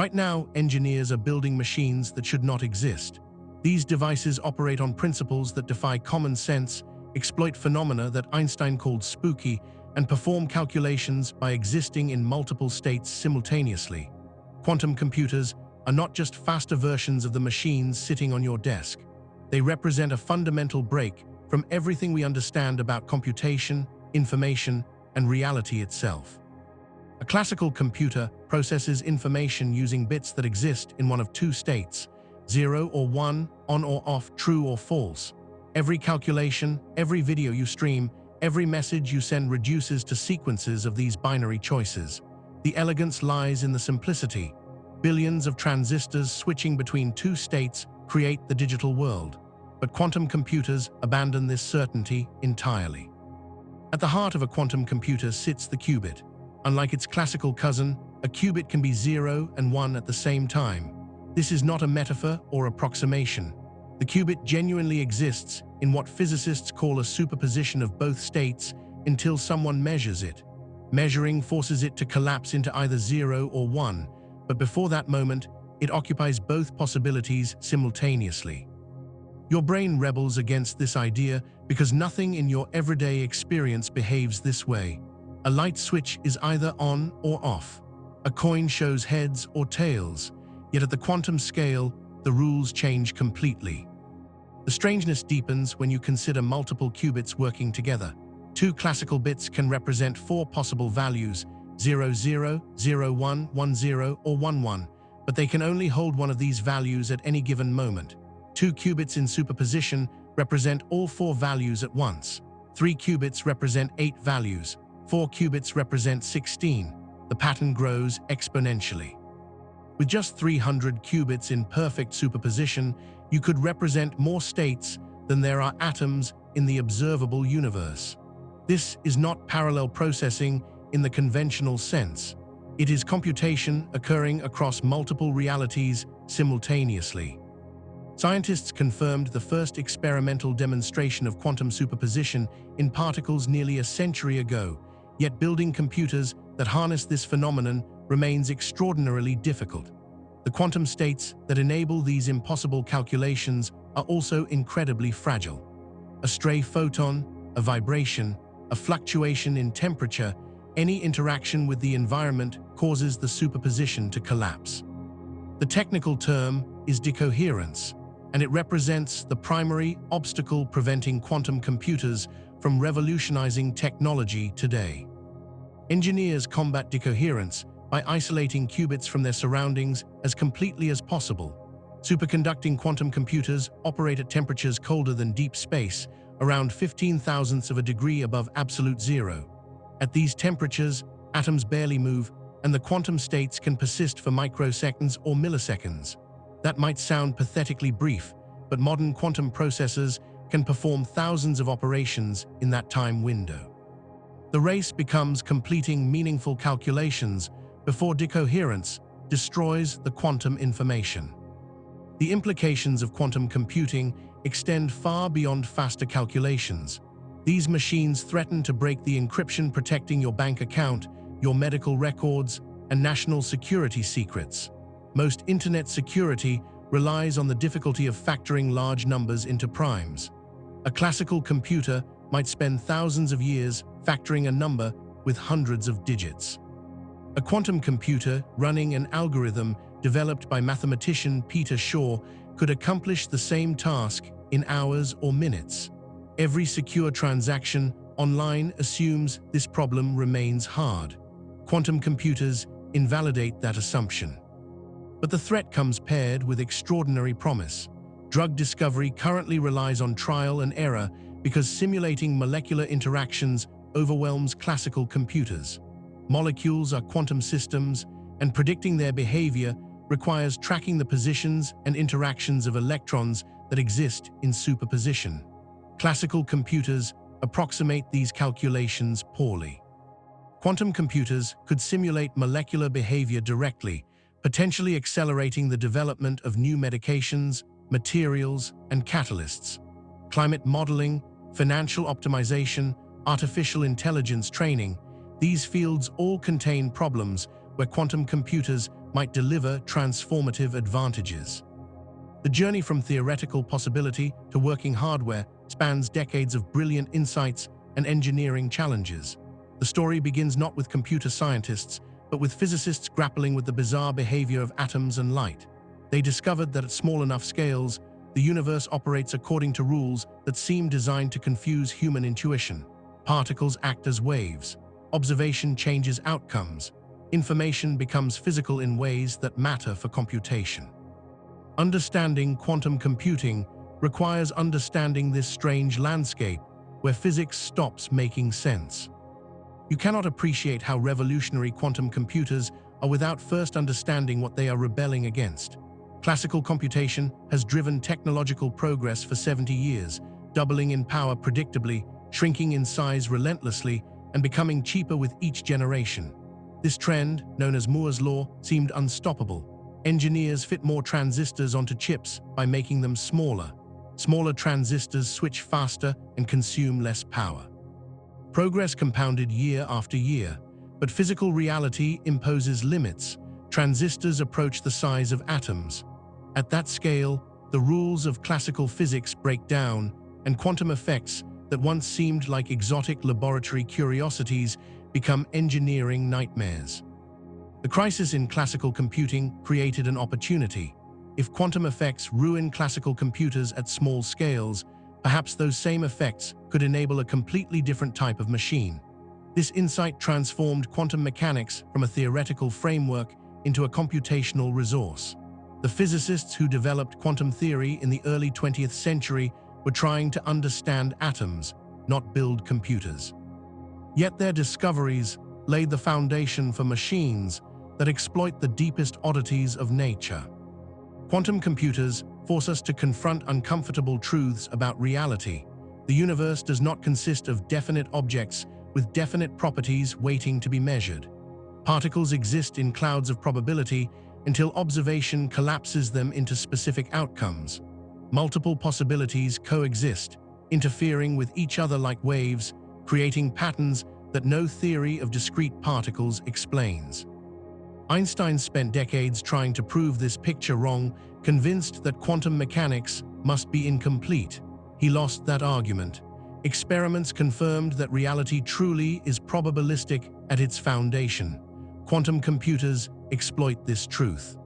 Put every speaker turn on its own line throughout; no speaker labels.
Right now, engineers are building machines that should not exist. These devices operate on principles that defy common sense, exploit phenomena that Einstein called spooky, and perform calculations by existing in multiple states simultaneously. Quantum computers are not just faster versions of the machines sitting on your desk. They represent a fundamental break from everything we understand about computation, information, and reality itself. A classical computer processes information using bits that exist in one of two states, 0 or 1, on or off, true or false. Every calculation, every video you stream, every message you send reduces to sequences of these binary choices. The elegance lies in the simplicity. Billions of transistors switching between two states create the digital world. But quantum computers abandon this certainty entirely. At the heart of a quantum computer sits the qubit. Unlike its classical cousin, a qubit can be 0 and 1 at the same time. This is not a metaphor or approximation. The qubit genuinely exists in what physicists call a superposition of both states until someone measures it. Measuring forces it to collapse into either 0 or 1, but before that moment, it occupies both possibilities simultaneously. Your brain rebels against this idea because nothing in your everyday experience behaves this way. A light switch is either on or off. A coin shows heads or tails, yet at the quantum scale, the rules change completely. The strangeness deepens when you consider multiple qubits working together. Two classical bits can represent four possible values, 0, 0, 0, 1, 1, 0, or 1, 1, but they can only hold one of these values at any given moment. Two qubits in superposition represent all four values at once. 3 qubits represent 8 values. 4 qubits represent 16. The pattern grows exponentially. With just 300 qubits in perfect superposition, you could represent more states than there are atoms in the observable universe. This is not parallel processing in the conventional sense. It is computation occurring across multiple realities simultaneously. Scientists confirmed the first experimental demonstration of quantum superposition in particles nearly a century ago, yet building computers that harness this phenomenon remains extraordinarily difficult. The quantum states that enable these impossible calculations are also incredibly fragile. A stray photon, a vibration, a fluctuation in temperature, any interaction with the environment causes the superposition to collapse. The technical term is decoherence, and it represents the primary obstacle preventing quantum computers from revolutionizing technology today. Engineers combat decoherence by isolating qubits from their surroundings as completely as possible. Superconducting quantum computers operate at temperatures colder than deep space, around 15 thousandths of a degree above absolute zero. At these temperatures, atoms barely move, and the quantum states can persist for microseconds or milliseconds. That might sound pathetically brief, but modern quantum processors can perform thousands of operations in that time window. The race becomes completing meaningful calculations before decoherence destroys the quantum information. The implications of quantum computing extend far beyond faster calculations. These machines threaten to break the encryption protecting your bank account, your medical records, and national security secrets. Most internet security relies on the difficulty of factoring large numbers into primes. A classical computer might spend thousands of years factoring a number with hundreds of digits. A quantum computer running an algorithm developed by mathematician Peter Shor could accomplish the same task in hours or minutes. Every secure transaction online assumes this problem remains hard. Quantum computers invalidate that assumption. But the threat comes paired with extraordinary promise. Drug discovery currently relies on trial and error because simulating molecular interactions overwhelms classical computers. Molecules are quantum systems, and predicting their behavior requires tracking the positions and interactions of electrons that exist in superposition. Classical computers approximate these calculations poorly. Quantum computers could simulate molecular behavior directly, potentially accelerating the development of new medications, materials, and catalysts. Climate modeling, financial optimization, artificial intelligence training, these fields all contain problems where quantum computers might deliver transformative advantages. The journey from theoretical possibility to working hardware spans decades of brilliant insights and engineering challenges. The story begins not with computer scientists, but with physicists grappling with the bizarre behavior of atoms and light. They discovered that at small enough scales, the universe operates according to rules that seem designed to confuse human intuition. Particles act as waves. Observation changes outcomes. Information becomes physical in ways that matter for computation. Understanding quantum computing requires understanding this strange landscape where physics stops making sense. You cannot appreciate how revolutionary quantum computers are without first understanding what they are rebelling against. Classical computation has driven technological progress for 70 years, doubling in power predictably, shrinking in size relentlessly, and becoming cheaper with each generation. This trend, known as Moore's Law, seemed unstoppable. Engineers fit more transistors onto chips by making them smaller. Smaller transistors switch faster and consume less power. Progress compounded year after year, but physical reality imposes limits. Transistors approach the size of atoms. At that scale, the rules of classical physics break down, and quantum effects that once seemed like exotic laboratory curiosities become engineering nightmares. The crisis in classical computing created an opportunity. If quantum effects ruin classical computers at small scales, perhaps those same effects could enable a completely different type of machine. This insight transformed quantum mechanics from a theoretical framework into a computational resource. The physicists who developed quantum theory in the early 20th century were trying to understand atoms, not build computers. Yet their discoveries laid the foundation for machines that exploit the deepest oddities of nature. Quantum computers force us to confront uncomfortable truths about reality. The universe does not consist of definite objects with definite properties waiting to be measured. Particles exist in clouds of probability until observation collapses them into specific outcomes. Multiple possibilities coexist, interfering with each other like waves, creating patterns that no theory of discrete particles explains. Einstein spent decades trying to prove this picture wrong, convinced that quantum mechanics must be incomplete. He lost that argument. Experiments confirmed that reality truly is probabilistic at its foundation. Quantum computers exploit this truth.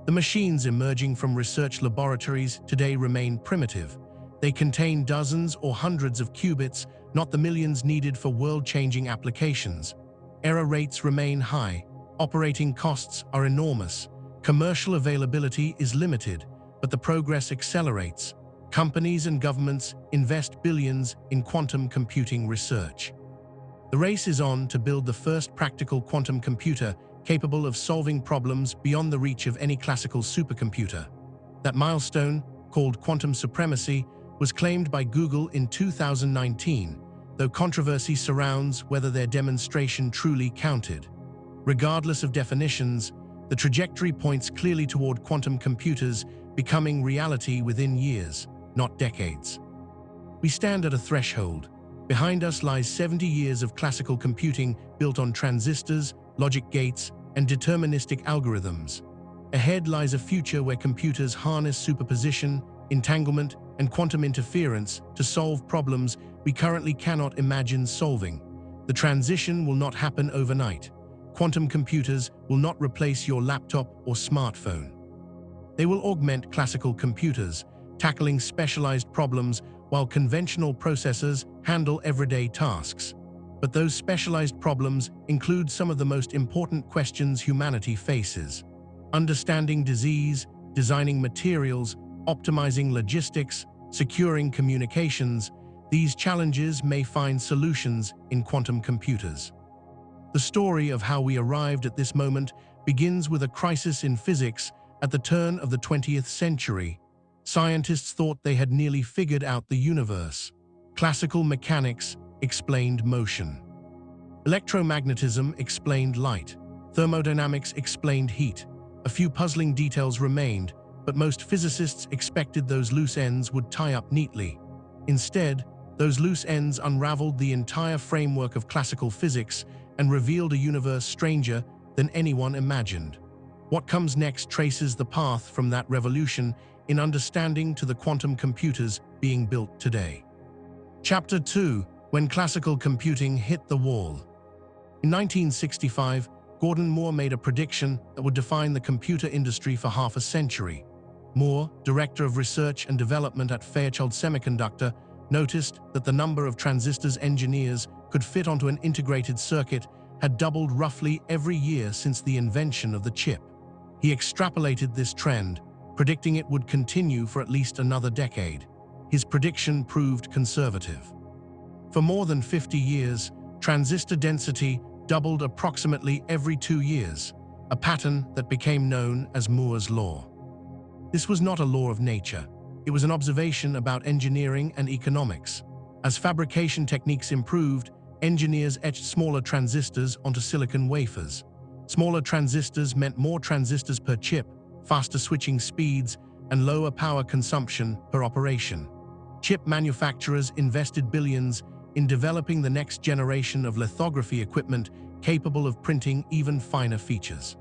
The machines emerging from research laboratories today remain primitive. They contain dozens or hundreds of qubits, not the millions needed for world-changing applications. Error rates remain high. Operating costs are enormous. Commercial availability is limited, but the progress accelerates. Companies and governments invest billions in quantum computing research. The race is on to build the first practical quantum computer capable of solving problems beyond the reach of any classical supercomputer. That milestone, called quantum supremacy, was claimed by Google in 2019, though controversy surrounds whether their demonstration truly counted. Regardless of definitions, the trajectory points clearly toward quantum computers becoming reality within years, not decades. We stand at a threshold. Behind us lies 70 years of classical computing built on transistors, logic gates, and deterministic algorithms. Ahead lies a future where computers harness superposition, entanglement, and quantum interference to solve problems we currently cannot imagine solving. The transition will not happen overnight. Quantum computers will not replace your laptop or smartphone. They will augment classical computers, tackling specialized problems while conventional processors handle everyday tasks. But those specialized problems include some of the most important questions humanity faces. Understanding disease, designing materials, optimizing logistics, securing communications, these challenges may find solutions in quantum computers. The story of how we arrived at this moment begins with a crisis in physics at the turn of the 20th century. Scientists thought they had nearly figured out the universe. Classical mechanics explained motion. Electromagnetism explained light. Thermodynamics explained heat. A few puzzling details remained, but most physicists expected those loose ends would tie up neatly. Instead, those loose ends unraveled the entire framework of classical physics and revealed a universe stranger than anyone imagined. What comes next traces the path from that revolution in understanding to the quantum computers being built today. Chapter 2: When Classical Computing Hit the Wall. In 1965, Gordon Moore made a prediction that would define the computer industry for half a century. Moore, director of research and development at Fairchild Semiconductor, noticed that the number of transistors engineers could fit onto an integrated circuit had doubled roughly every year since the invention of the chip. He extrapolated this trend, predicting it would continue for at least another decade. His prediction proved conservative. For more than 50 years, transistor density doubled approximately every 2 years, a pattern that became known as Moore's law. This was not a law of nature. It was an observation about engineering and economics. As fabrication techniques improved, engineers etched smaller transistors onto silicon wafers. Smaller transistors meant more transistors per chip, faster switching speeds, and lower power consumption per operation. Chip manufacturers invested billions in developing the next generation of lithography equipment capable of printing even finer features.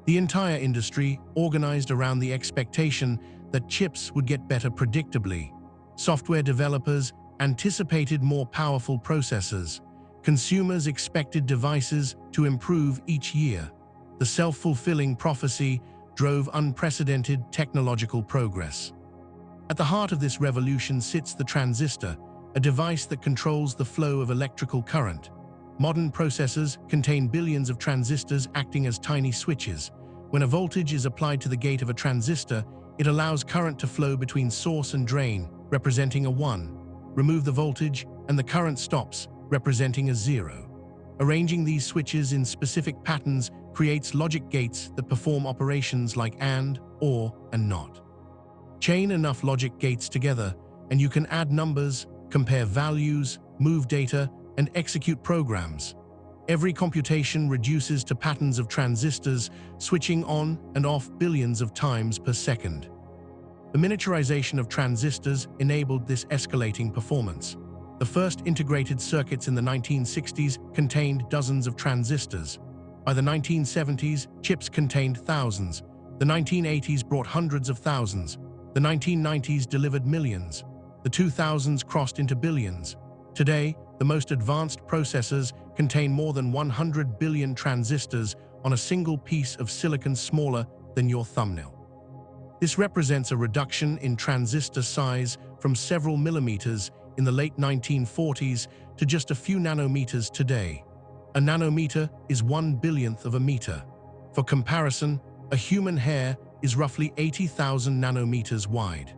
The entire industry organized around the expectation that chips would get better predictably. Software developers anticipated more powerful processors. Consumers expected devices to improve each year. The self-fulfilling prophecy drove unprecedented technological progress. At the heart of this revolution sits the transistor, a device that controls the flow of electrical current. Modern processors contain billions of transistors acting as tiny switches. When a voltage is applied to the gate of a transistor, it allows current to flow between source and drain, representing a 1. Remove the voltage, and the current stops, representing a 0. Arranging these switches in specific patterns creates logic gates that perform operations like AND, OR, and NOT. Chain enough logic gates together, and you can add numbers, compare values, move data, and execute programs. Every computation reduces to patterns of transistors switching on and off billions of times per second. The miniaturization of transistors enabled this escalating performance. The first integrated circuits in the 1960s contained dozens of transistors. By the 1970s, chips contained thousands. The 1980s brought hundreds of thousands. The 1990s delivered millions. The 2000s crossed into billions. Today, the most advanced processors contain more than 100 billion transistors on a single piece of silicon smaller than your thumbnail. This represents a reduction in transistor size from several millimeters in the late 1940s to just a few nanometers today. A nanometer is 1/1,000,000th of a meter. For comparison, a human hair is roughly 80,000 nanometers wide.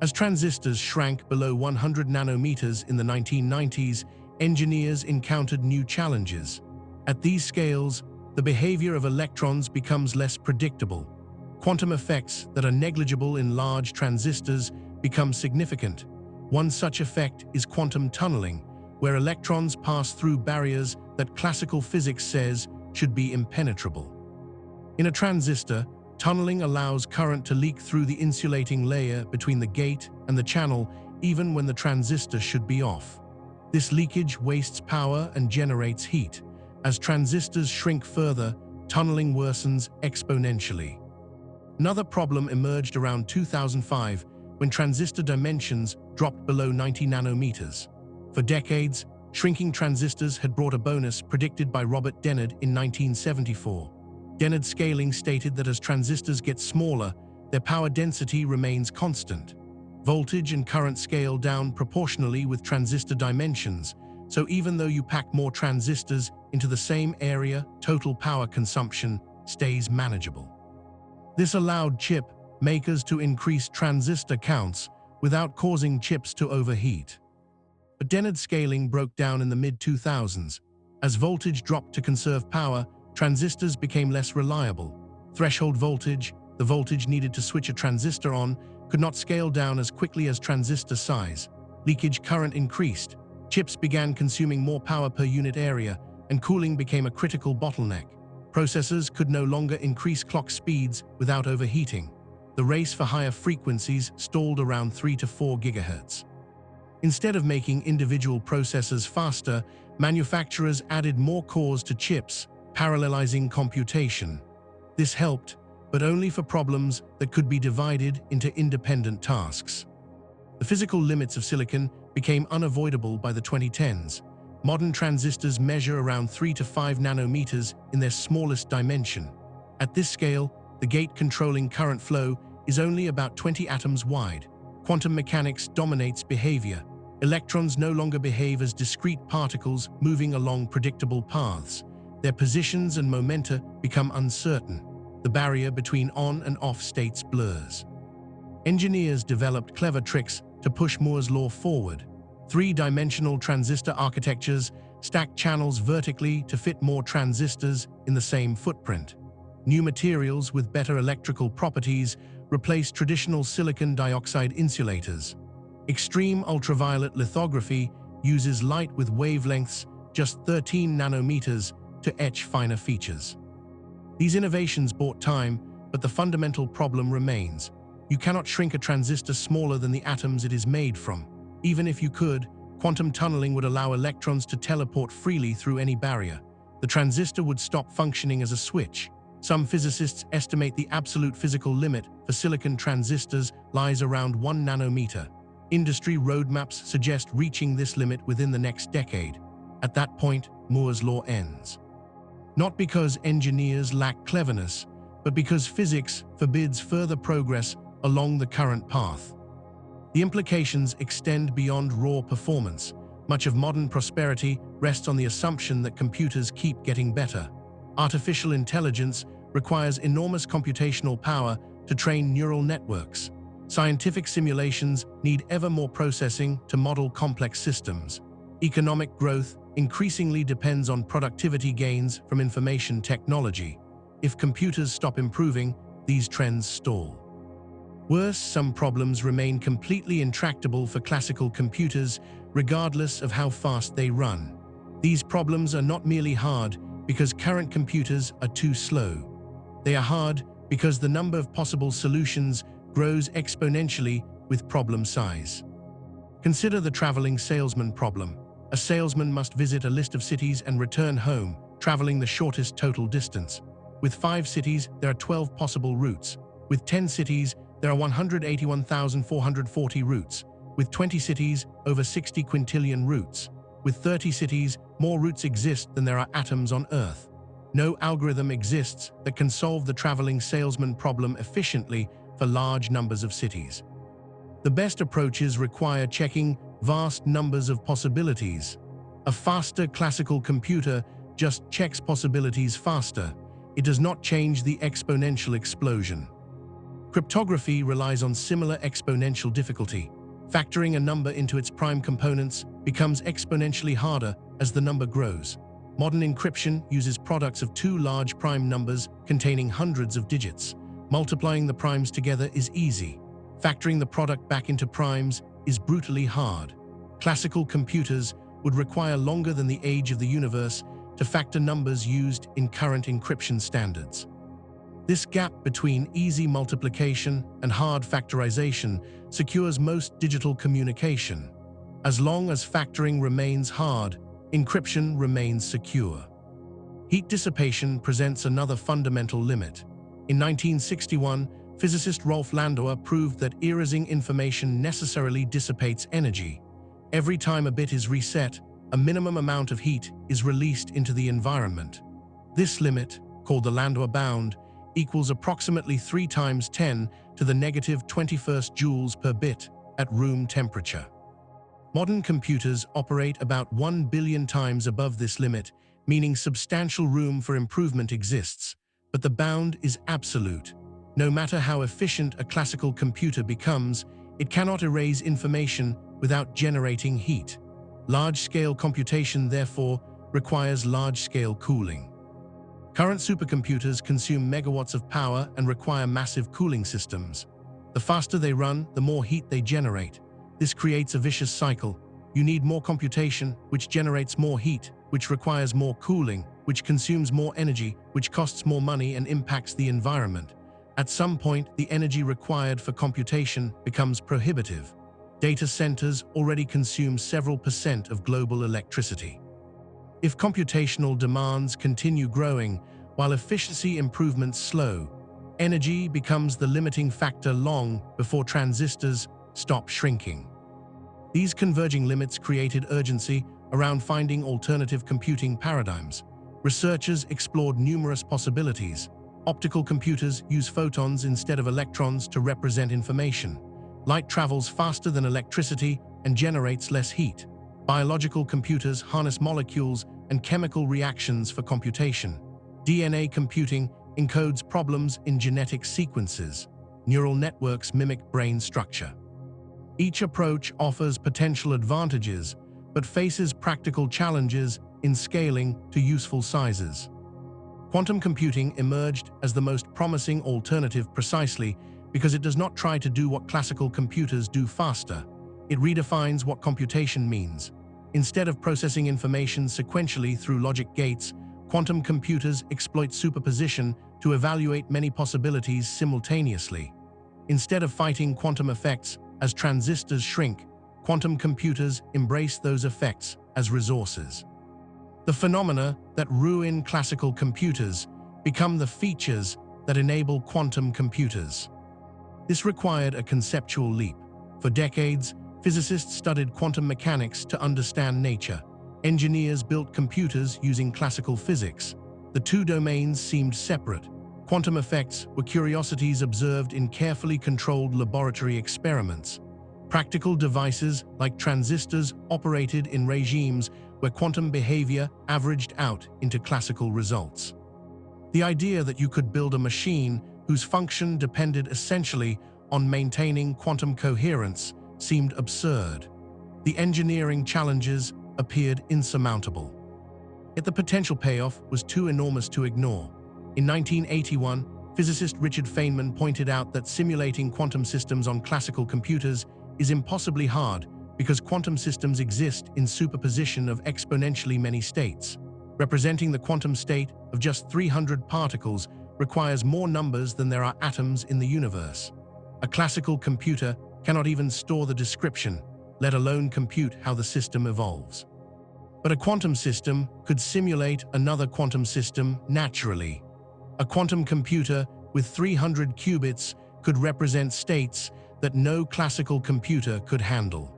As transistors shrank below 100 nanometers in the 1990s, engineers encountered new challenges. At these scales, the behavior of electrons becomes less predictable. Quantum effects that are negligible in large transistors become significant. One such effect is quantum tunneling, where electrons pass through barriers that classical physics says should be impenetrable. In a transistor, tunneling allows current to leak through the insulating layer between the gate and the channel even when the transistor should be off. This leakage wastes power and generates heat. As transistors shrink further, tunneling worsens exponentially. Another problem emerged around 2005 when transistor dimensions dropped below 90 nanometers. For decades, shrinking transistors had brought a bonus predicted by Robert Dennard in 1974. Dennard scaling stated that as transistors get smaller, their power density remains constant. Voltage and current scale down proportionally with transistor dimensions, so even though you pack more transistors into the same area, total power consumption stays manageable. This allowed chip makers to increase transistor counts without causing chips to overheat. But Dennard scaling broke down in the mid-2000s. As voltage dropped to conserve power, transistors became less reliable. Threshold voltage, the voltage needed to switch a transistor on, could not scale down as quickly as transistor size. Leakage current increased. Chips began consuming more power per unit area, and cooling became a critical bottleneck. Processors could no longer increase clock speeds without overheating. The race for higher frequencies stalled around 3 to 4 GHz. Instead of making individual processors faster, manufacturers added more cores to chips, parallelizing computation. This helped, but only for problems that could be divided into independent tasks. The physical limits of silicon became unavoidable by the 2010s. Modern transistors measure around 3 to 5 nanometers in their smallest dimension. At this scale, the gate controlling current flow is only about 20 atoms wide. Quantum mechanics dominates behavior. Electrons no longer behave as discrete particles moving along predictable paths. Their positions and momenta become uncertain. The barrier between on and off states blurs. Engineers developed clever tricks to push Moore's law forward. Three-dimensional transistor architectures stack channels vertically to fit more transistors in the same footprint. New materials with better electrical properties replace traditional silicon dioxide insulators. Extreme ultraviolet lithography uses light with wavelengths just 13 nanometers to etch finer features. These innovations bought time, but the fundamental problem remains. You cannot shrink a transistor smaller than the atoms it is made from. Even if you could, quantum tunneling would allow electrons to teleport freely through any barrier. The transistor would stop functioning as a switch. Some physicists estimate the absolute physical limit for silicon transistors lies around 1 nanometer. Industry roadmaps suggest reaching this limit within the next decade. At that point, Moore's law ends. Not because engineers lack cleverness, but because physics forbids further progress along the current path. The implications extend beyond raw performance. Much of modern prosperity rests on the assumption that computers keep getting better. Artificial intelligence requires enormous computational power to train neural networks. Scientific simulations need ever more processing to model complex systems. Economic growth increasingly depends on productivity gains from information technology. If computers stop improving, these trends stall. Worse, some problems remain completely intractable for classical computers, regardless of how fast they run. These problems are not merely hard because current computers are too slow. They are hard because the number of possible solutions grows exponentially with problem size. Consider the traveling salesman problem. A salesman must visit a list of cities and return home, traveling the shortest total distance. With 5 cities, there are 12 possible routes. With 10 cities, there are 181,440 routes. With 20 cities, over 60 quintillion routes. With 30 cities, more routes exist than there are atoms on Earth. No algorithm exists that can solve the traveling salesman problem efficiently for large numbers of cities. The best approaches require checking vast numbers of possibilities. A faster classical computer just checks possibilities faster. It does not change the exponential explosion. Cryptography relies on similar exponential difficulty. Factoring a number into its prime components becomes exponentially harder as the number grows. Modern encryption uses products of 2 large prime numbers containing hundreds of digits. Multiplying the primes together is easy. Factoring the product back into primes is brutally hard. Classical computers would require longer than the age of the universe to factor numbers used in current encryption standards. This gap between easy multiplication and hard factorization secures most digital communication. As long as factoring remains hard, encryption remains secure. Heat dissipation presents another fundamental limit. In 1961, physicist Rolf Landauer proved that erasing information necessarily dissipates energy. Every time a bit is reset, a minimum amount of heat is released into the environment. This limit, called the Landauer bound, equals approximately 3 times 10 to the negative 21st joules per bit at room temperature. Modern computers operate about 1 billion times above this limit, meaning substantial room for improvement exists. But the bound is absolute. No matter how efficient a classical computer becomes, it cannot erase information without generating heat. Large-scale computation, therefore, requires large-scale cooling. Current supercomputers consume megawatts of power and require massive cooling systems. The faster they run, the more heat they generate. This creates a vicious cycle. You need more computation, which generates more heat, which requires more cooling, which consumes more energy, which costs more money and impacts the environment. At some point, the energy required for computation becomes prohibitive. Data centers already consume several % of global electricity. If computational demands continue growing, While efficiency improvements slow, energy becomes the limiting factor long before transistors stop shrinking. These converging limits created urgency around finding alternative computing paradigms. Researchers explored numerous possibilities. Optical computers use photons instead of electrons to represent information. Light travels faster than electricity and generates less heat. Biological computers harness molecules and chemical reactions for computation. DNA computing encodes problems in genetic sequences. Neural networks mimic brain structure. Each approach offers potential advantages, but faces practical challenges in scaling to useful sizes. Quantum computing emerged as the most promising alternative precisely because it does not try to do what classical computers do faster. It redefines what computation means. Instead of processing information sequentially through logic gates, quantum computers exploit superposition to evaluate many possibilities simultaneously. Instead of fighting quantum effects as transistors shrink, quantum computers embrace those effects as resources. The phenomena that ruin classical computers become the features that enable quantum computers. This required a conceptual leap. For decades, physicists studied quantum mechanics to understand nature. Engineers built computers using classical physics. The two domains seemed separate. Quantum effects were curiosities observed in carefully controlled laboratory experiments. Practical devices like transistors operated in regimes where quantum behavior averaged out into classical results. The idea that you could build a machine whose function depended essentially on maintaining quantum coherence seemed absurd. The engineering challenges appeared insurmountable. Yet the potential payoff was too enormous to ignore. In 1981, physicist Richard Feynman pointed out that simulating quantum systems on classical computers is impossibly hard because quantum systems exist in superposition of exponentially many states. Representing the quantum state of just 300 particles requires more numbers than there are atoms in the universe. A classical computer cannot even store the description, let alone compute how the system evolves. But a quantum system could simulate another quantum system naturally. A quantum computer with 300 qubits could represent states that no classical computer could handle.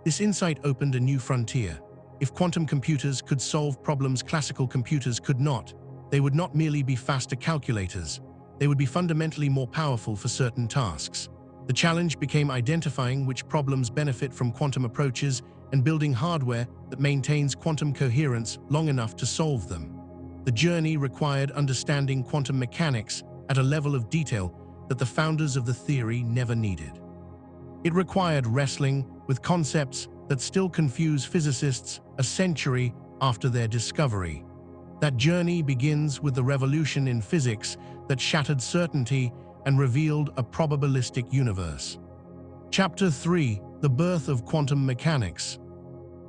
This insight opened a new frontier. If quantum computers could solve problems classical computers could not, they would not merely be faster calculators, they would be fundamentally more powerful for certain tasks. The challenge became identifying which problems benefit from quantum approaches and building hardware that maintains quantum coherence long enough to solve them. The journey required understanding quantum mechanics at a level of detail that the founders of the theory never needed. It required wrestling with concepts that still confuse physicists a century after their discovery. That journey begins with the revolution in physics that shattered certainty and revealed a probabilistic universe. Chapter 3: The Birth of Quantum Mechanics.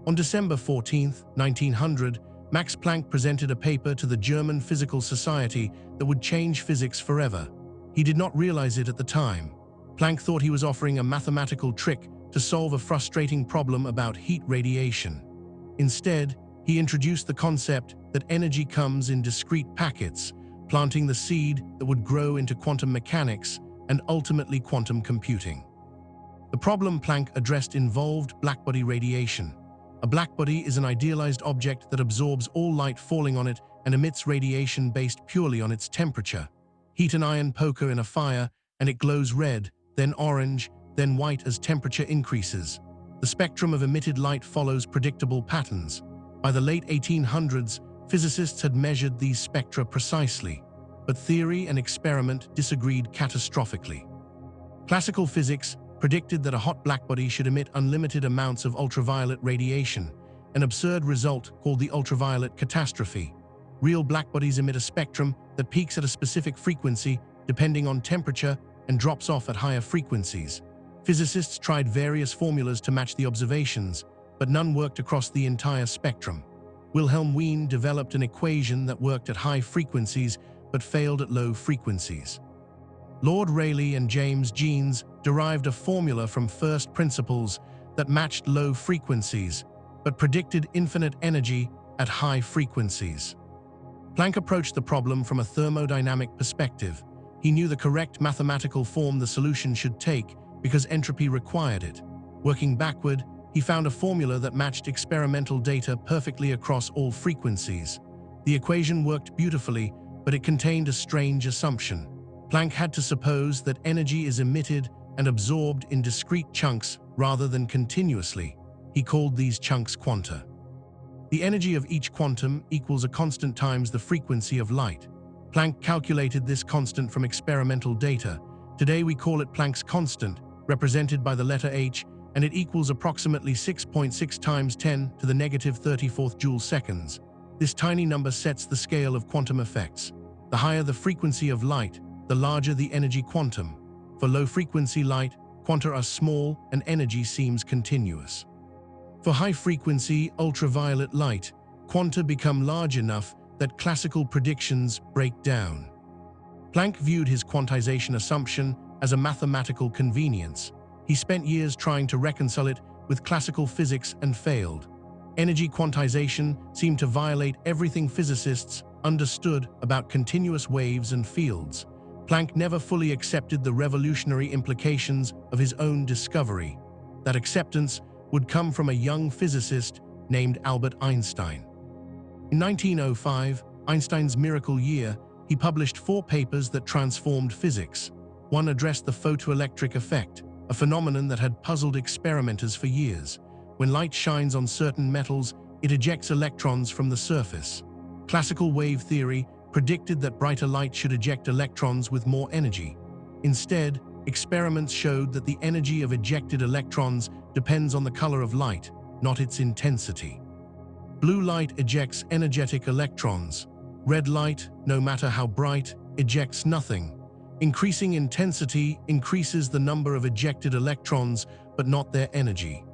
On December 14, 1900, Max Planck presented a paper to the German Physical Society that would change physics forever. He did not realize it at the time. Planck thought he was offering a mathematical trick to solve a frustrating problem about heat radiation. Instead, he introduced the concept that energy comes in discrete packets, planting the seed that would grow into quantum mechanics and ultimately quantum computing. The problem Planck addressed involved blackbody radiation. A blackbody is an idealized object that absorbs all light falling on it and emits radiation based purely on its temperature. Heat an iron poker in a fire and it glows red, then orange, then white as temperature increases. The spectrum of emitted light follows predictable patterns. By the late 1800s, physicists had measured these spectra precisely, but theory and experiment disagreed catastrophically. Classical physics predicted that a hot blackbody should emit unlimited amounts of ultraviolet radiation, an absurd result called the ultraviolet catastrophe. Real blackbodies emit a spectrum that peaks at a specific frequency depending on temperature and drops off at higher frequencies. Physicists tried various formulas to match the observations, but none worked across the entire spectrum. Wilhelm Wien developed an equation that worked at high frequencies but failed at low frequencies. Lord Rayleigh and James Jeans derived a formula from first principles that matched low frequencies but predicted infinite energy at high frequencies. Planck approached the problem from a thermodynamic perspective. He knew the correct mathematical form the solution should take because entropy required it. Working backward, he found a formula that matched experimental data perfectly across all frequencies. The equation worked beautifully, but it contained a strange assumption. Planck had to suppose that energy is emitted and absorbed in discrete chunks rather than continuously. He called these chunks quanta. The energy of each quantum equals a constant times the frequency of light. Planck calculated this constant from experimental data. Today we call it Planck's constant, represented by the letter h, and it equals approximately 6.6 times 10 to the negative 34th joule-seconds. This tiny number sets the scale of quantum effects. The higher the frequency of light, the larger the energy quantum. For low-frequency light, quanta are small and energy seems continuous. For high-frequency, ultraviolet light, quanta become large enough that classical predictions break down. Planck viewed his quantization assumption as a mathematical convenience. He spent years trying to reconcile it with classical physics and failed. Energy quantization seemed to violate everything physicists understood about continuous waves and fields. Planck never fully accepted the revolutionary implications of his own discovery. That acceptance would come from a young physicist named Albert Einstein. In 1905, Einstein's miracle year, he published 4 papers that transformed physics. One addressed the photoelectric effect, a phenomenon that had puzzled experimenters for years. When light shines on certain metals, it ejects electrons from the surface. Classical wave theory predicted that brighter light should eject electrons with more energy. Instead, experiments showed that the energy of ejected electrons depends on the color of light, not its intensity. Blue light ejects energetic electrons. Red light, no matter how bright, ejects nothing. Increasing intensity increases the number of ejected electrons, but not their energy.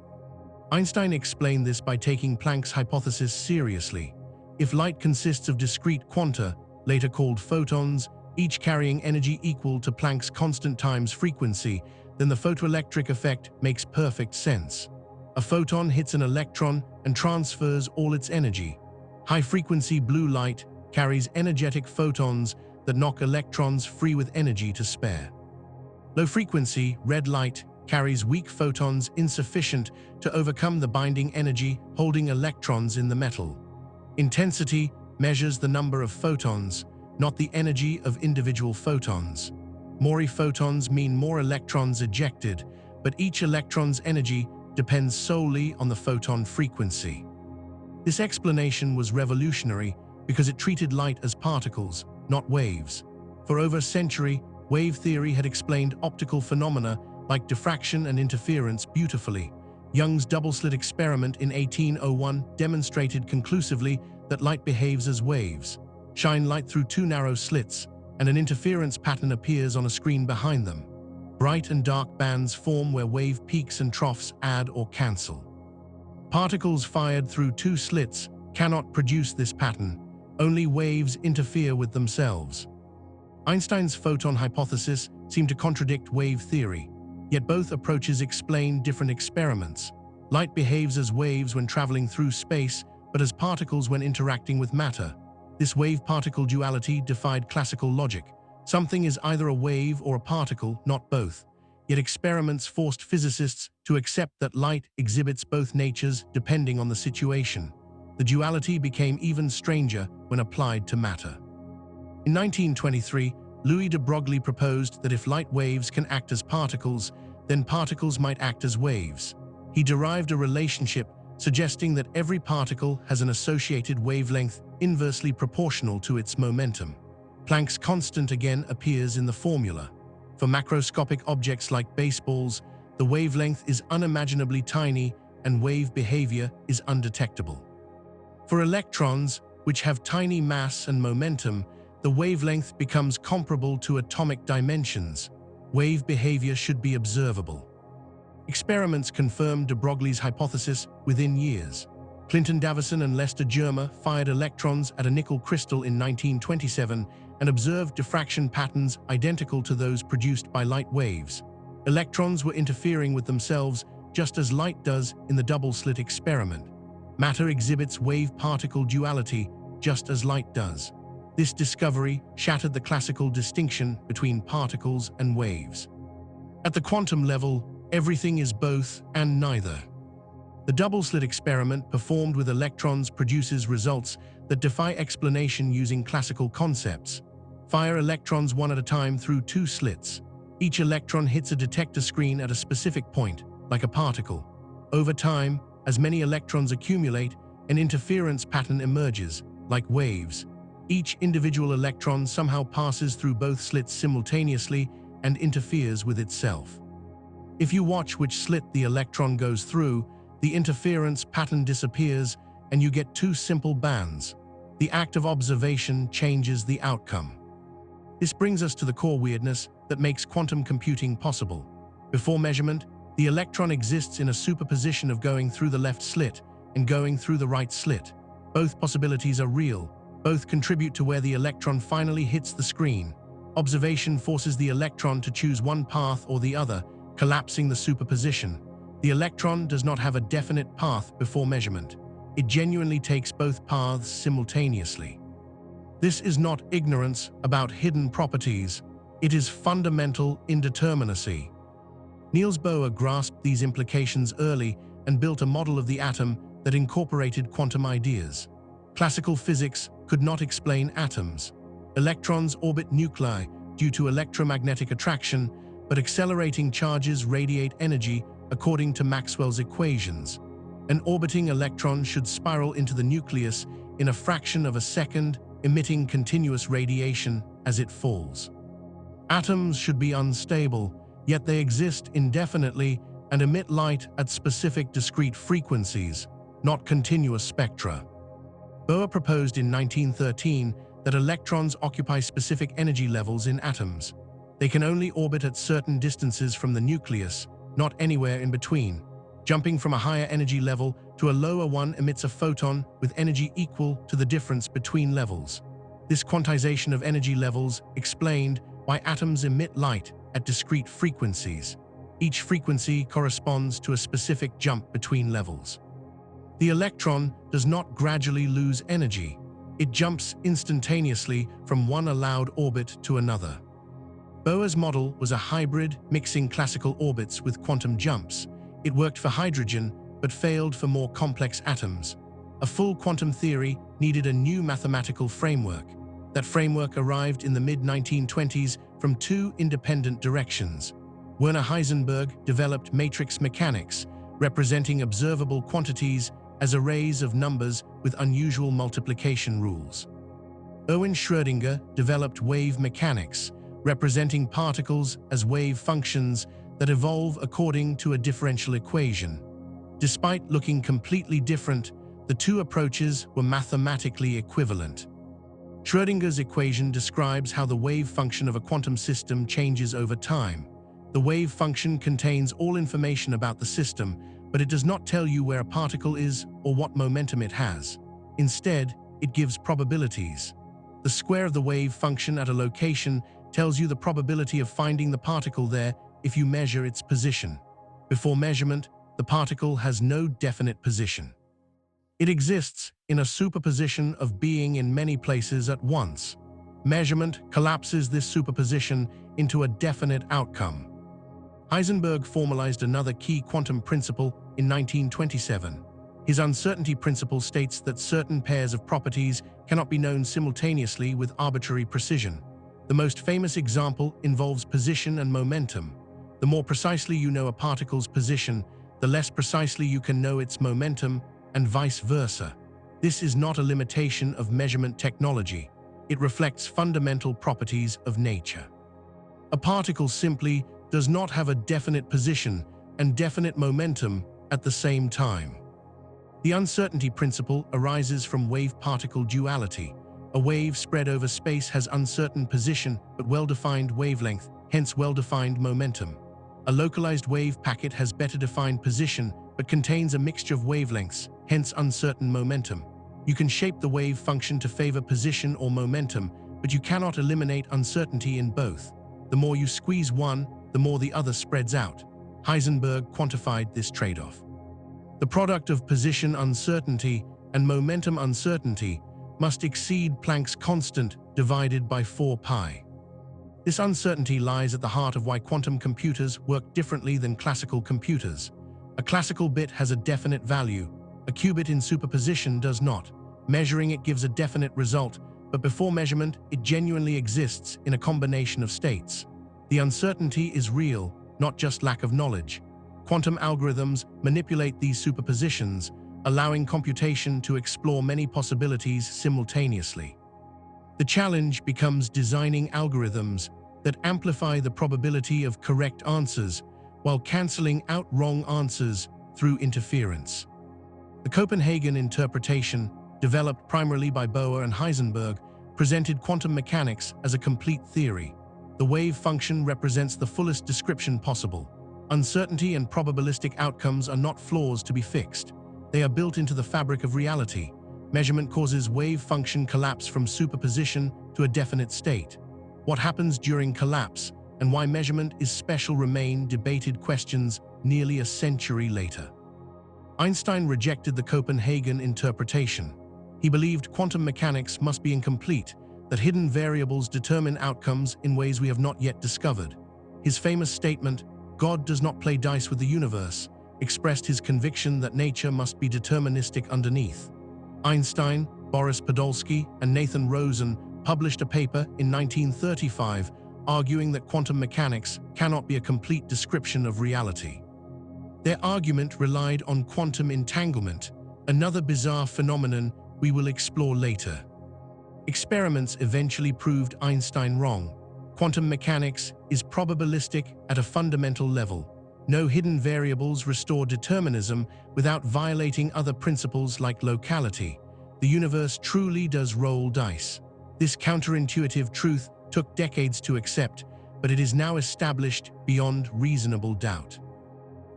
Einstein explained this by taking Planck's hypothesis seriously. If light consists of discrete quanta, later called photons, each carrying energy equal to Planck's constant times frequency, then the photoelectric effect makes perfect sense. A photon hits an electron and transfers all its energy. High-frequency blue light carries energetic photons that knock electrons free with energy to spare. Low-frequency red light carries weak photons insufficient to overcome the binding energy holding electrons in the metal. Intensity measures the number of photons, not the energy of individual photons. More photons mean more electrons ejected, but each electron's energy depends solely on the photon frequency. This explanation was revolutionary because it treated light as particles, not waves. For over a century, wave theory had explained optical phenomena like diffraction and interference beautifully. Young's double-slit experiment in 1801 demonstrated conclusively that light behaves as waves. Shine light through 2 narrow slits, and an interference pattern appears on a screen behind them. Bright and dark bands form where wave peaks and troughs add or cancel. Particles fired through 2 slits cannot produce this pattern. Only waves interfere with themselves. Einstein's photon hypothesis seemed to contradict wave theory, yet both approaches explain different experiments. Light behaves as waves when traveling through space, but as particles when interacting with matter. This wave-particle duality defied classical logic. Something is either a wave or a particle, not both. Yet experiments forced physicists to accept that light exhibits both natures depending on the situation. The duality became even stranger when applied to matter. In 1923, Louis de Broglie proposed that if light waves can act as particles, then particles might act as waves. He derived a relationship suggesting that every particle has an associated wavelength inversely proportional to its momentum. Planck's constant again appears in the formula. For macroscopic objects like baseballs, the wavelength is unimaginably tiny and wave behavior is undetectable. For electrons, which have tiny mass and momentum, the wavelength becomes comparable to atomic dimensions. Wave behavior should be observable. Experiments confirmed de Broglie's hypothesis within years. Clinton Davison and Lester Germer fired electrons at a nickel crystal in 1927 and observed diffraction patterns identical to those produced by light waves. Electrons were interfering with themselves just as light does in the double-slit experiment. Matter exhibits wave-particle duality just as light does. This discovery shattered the classical distinction between particles and waves. At the quantum level, everything is both and neither. The double-slit experiment performed with electrons produces results that defy explanation using classical concepts. Fire electrons one at a time through two slits. Each electron hits a detector screen at a specific point, like a particle. Over time, as many electrons accumulate, an interference pattern emerges, like waves. Each individual electron somehow passes through both slits simultaneously and interferes with itself. If you watch which slit the electron goes through, the interference pattern disappears and you get two simple bands. The act of observation changes the outcome. This brings us to the core weirdness that makes quantum computing possible. Before measurement, the electron exists in a superposition of going through the left slit and going through the right slit. Both possibilities are real. Both contribute to where the electron finally hits the screen. Observation forces the electron to choose one path or the other, collapsing the superposition. The electron does not have a definite path before measurement. It genuinely takes both paths simultaneously. This is not ignorance about hidden properties. It is fundamental indeterminacy. Niels Bohr grasped these implications early and built a model of the atom that incorporated quantum ideas. Classical physics could not explain atoms. Electrons orbit nuclei due to electromagnetic attraction, but accelerating charges radiate energy according to Maxwell's equations. An orbiting electron should spiral into the nucleus in a fraction of a second, emitting continuous radiation as it falls. Atoms should be unstable, yet they exist indefinitely and emit light at specific discrete frequencies, not continuous spectra. Bohr proposed in 1913 that electrons occupy specific energy levels in atoms. They can only orbit at certain distances from the nucleus, not anywhere in between. Jumping from a higher energy level to a lower one emits a photon with energy equal to the difference between levels. This quantization of energy levels explained why atoms emit light at discrete frequencies. Each frequency corresponds to a specific jump between levels. The electron does not gradually lose energy. It jumps instantaneously from one allowed orbit to another. Bohr's model was a hybrid, mixing classical orbits with quantum jumps. It worked for hydrogen, but failed for more complex atoms. A full quantum theory needed a new mathematical framework. That framework arrived in the mid-1920s from two independent directions. Werner Heisenberg developed matrix mechanics, representing observable quantities as arrays of numbers with unusual multiplication rules. Erwin Schrödinger developed wave mechanics, representing particles as wave functions that evolve according to a differential equation. Despite looking completely different, the two approaches were mathematically equivalent. Schrödinger's equation describes how the wave function of a quantum system changes over time. The wave function contains all information about the system, but it does not tell you where a particle is or what momentum it has. Instead, it gives probabilities. The square of the wave function at a location tells you the probability of finding the particle there if you measure its position. Before measurement, the particle has no definite position. It exists in a superposition of being in many places at once. Measurement collapses this superposition into a definite outcome. Heisenberg formalized another key quantum principle in 1927. His uncertainty principle states that certain pairs of properties cannot be known simultaneously with arbitrary precision. The most famous example involves position and momentum. The more precisely you know a particle's position, the less precisely you can know its momentum, and vice versa. This is not a limitation of measurement technology. It reflects fundamental properties of nature. A particle simply does not have a definite position and definite momentum at the same time. The uncertainty principle arises from wave-particle duality. A wave spread over space has uncertain position but well-defined wavelength, hence well-defined momentum. A localized wave packet has better defined position but contains a mixture of wavelengths, hence uncertain momentum. You can shape the wave function to favor position or momentum, but you cannot eliminate uncertainty in both. The more you squeeze one, the more the other spreads out. Heisenberg quantified this trade-off. The product of position uncertainty and momentum uncertainty must exceed Planck's constant divided by 4 pi. This uncertainty lies at the heart of why quantum computers work differently than classical computers. A classical bit has a definite value. A qubit in superposition does not. Measuring it gives a definite result, but before measurement, it genuinely exists in a combination of states. The uncertainty is real, not just lack of knowledge. Quantum algorithms manipulate these superpositions, allowing computation to explore many possibilities simultaneously. The challenge becomes designing algorithms that amplify the probability of correct answers while canceling out wrong answers through interference. The Copenhagen interpretation, developed primarily by Bohr and Heisenberg, presented quantum mechanics as a complete theory. The wave function represents the fullest description possible. Uncertainty and probabilistic outcomes are not flaws to be fixed. They are built into the fabric of reality. Measurement causes wave function collapse from superposition to a definite state. What happens during collapse and why measurement is special remain debated questions nearly a century later. Einstein rejected the Copenhagen interpretation. He believed quantum mechanics must be incomplete, that hidden variables determine outcomes in ways we have not yet discovered. His famous statement, "God does not play dice with the universe," expressed his conviction that nature must be deterministic underneath. Einstein, Boris Podolsky, and Nathan Rosen published a paper in 1935 arguing that quantum mechanics cannot be a complete description of reality. Their argument relied on quantum entanglement, another bizarre phenomenon we will explore later. Experiments eventually proved Einstein wrong. Quantum mechanics is probabilistic at a fundamental level. No hidden variables restore determinism without violating other principles like locality. The universe truly does roll dice. This counterintuitive truth took decades to accept, but it is now established beyond reasonable doubt.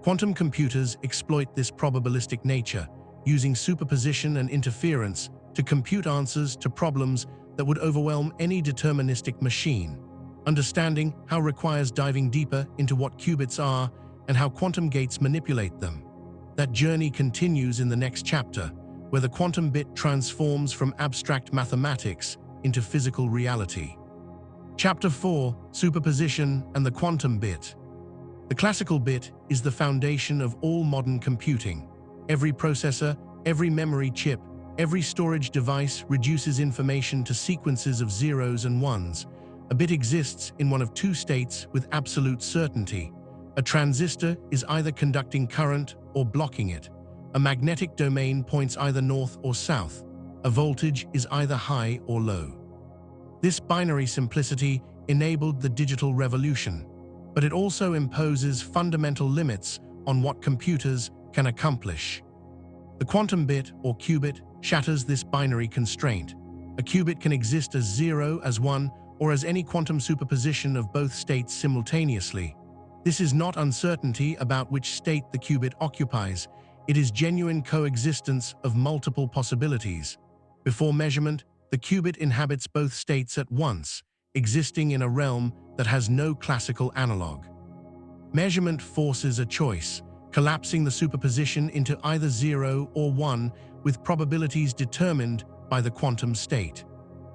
Quantum computers exploit this probabilistic nature, using superposition and interference to compute answers to problems that would overwhelm any deterministic machine. Understanding how requires diving deeper into what qubits are and how quantum gates manipulate them. That journey continues in the next chapter, where the quantum bit transforms from abstract mathematics into physical reality. Chapter 4: Superposition and the Quantum Bit. The classical bit is the foundation of all modern computing. Every processor, every memory chip, every storage device reduces information to sequences of zeros and ones. A bit exists in one of two states with absolute certainty. A transistor is either conducting current or blocking it. A magnetic domain points either north or south. A voltage is either high or low. This binary simplicity enabled the digital revolution, but it also imposes fundamental limits on what computers can accomplish. The quantum bit, or qubit, shatters this binary constraint. A qubit can exist as 0, as 1, or as any quantum superposition of both states simultaneously. This is not uncertainty about which state the qubit occupies. It is genuine coexistence of multiple possibilities. Before measurement, the qubit inhabits both states at once, existing in a realm that has no classical analog. Measurement forces a choice, collapsing the superposition into either 0 or 1, with probabilities determined by the quantum state.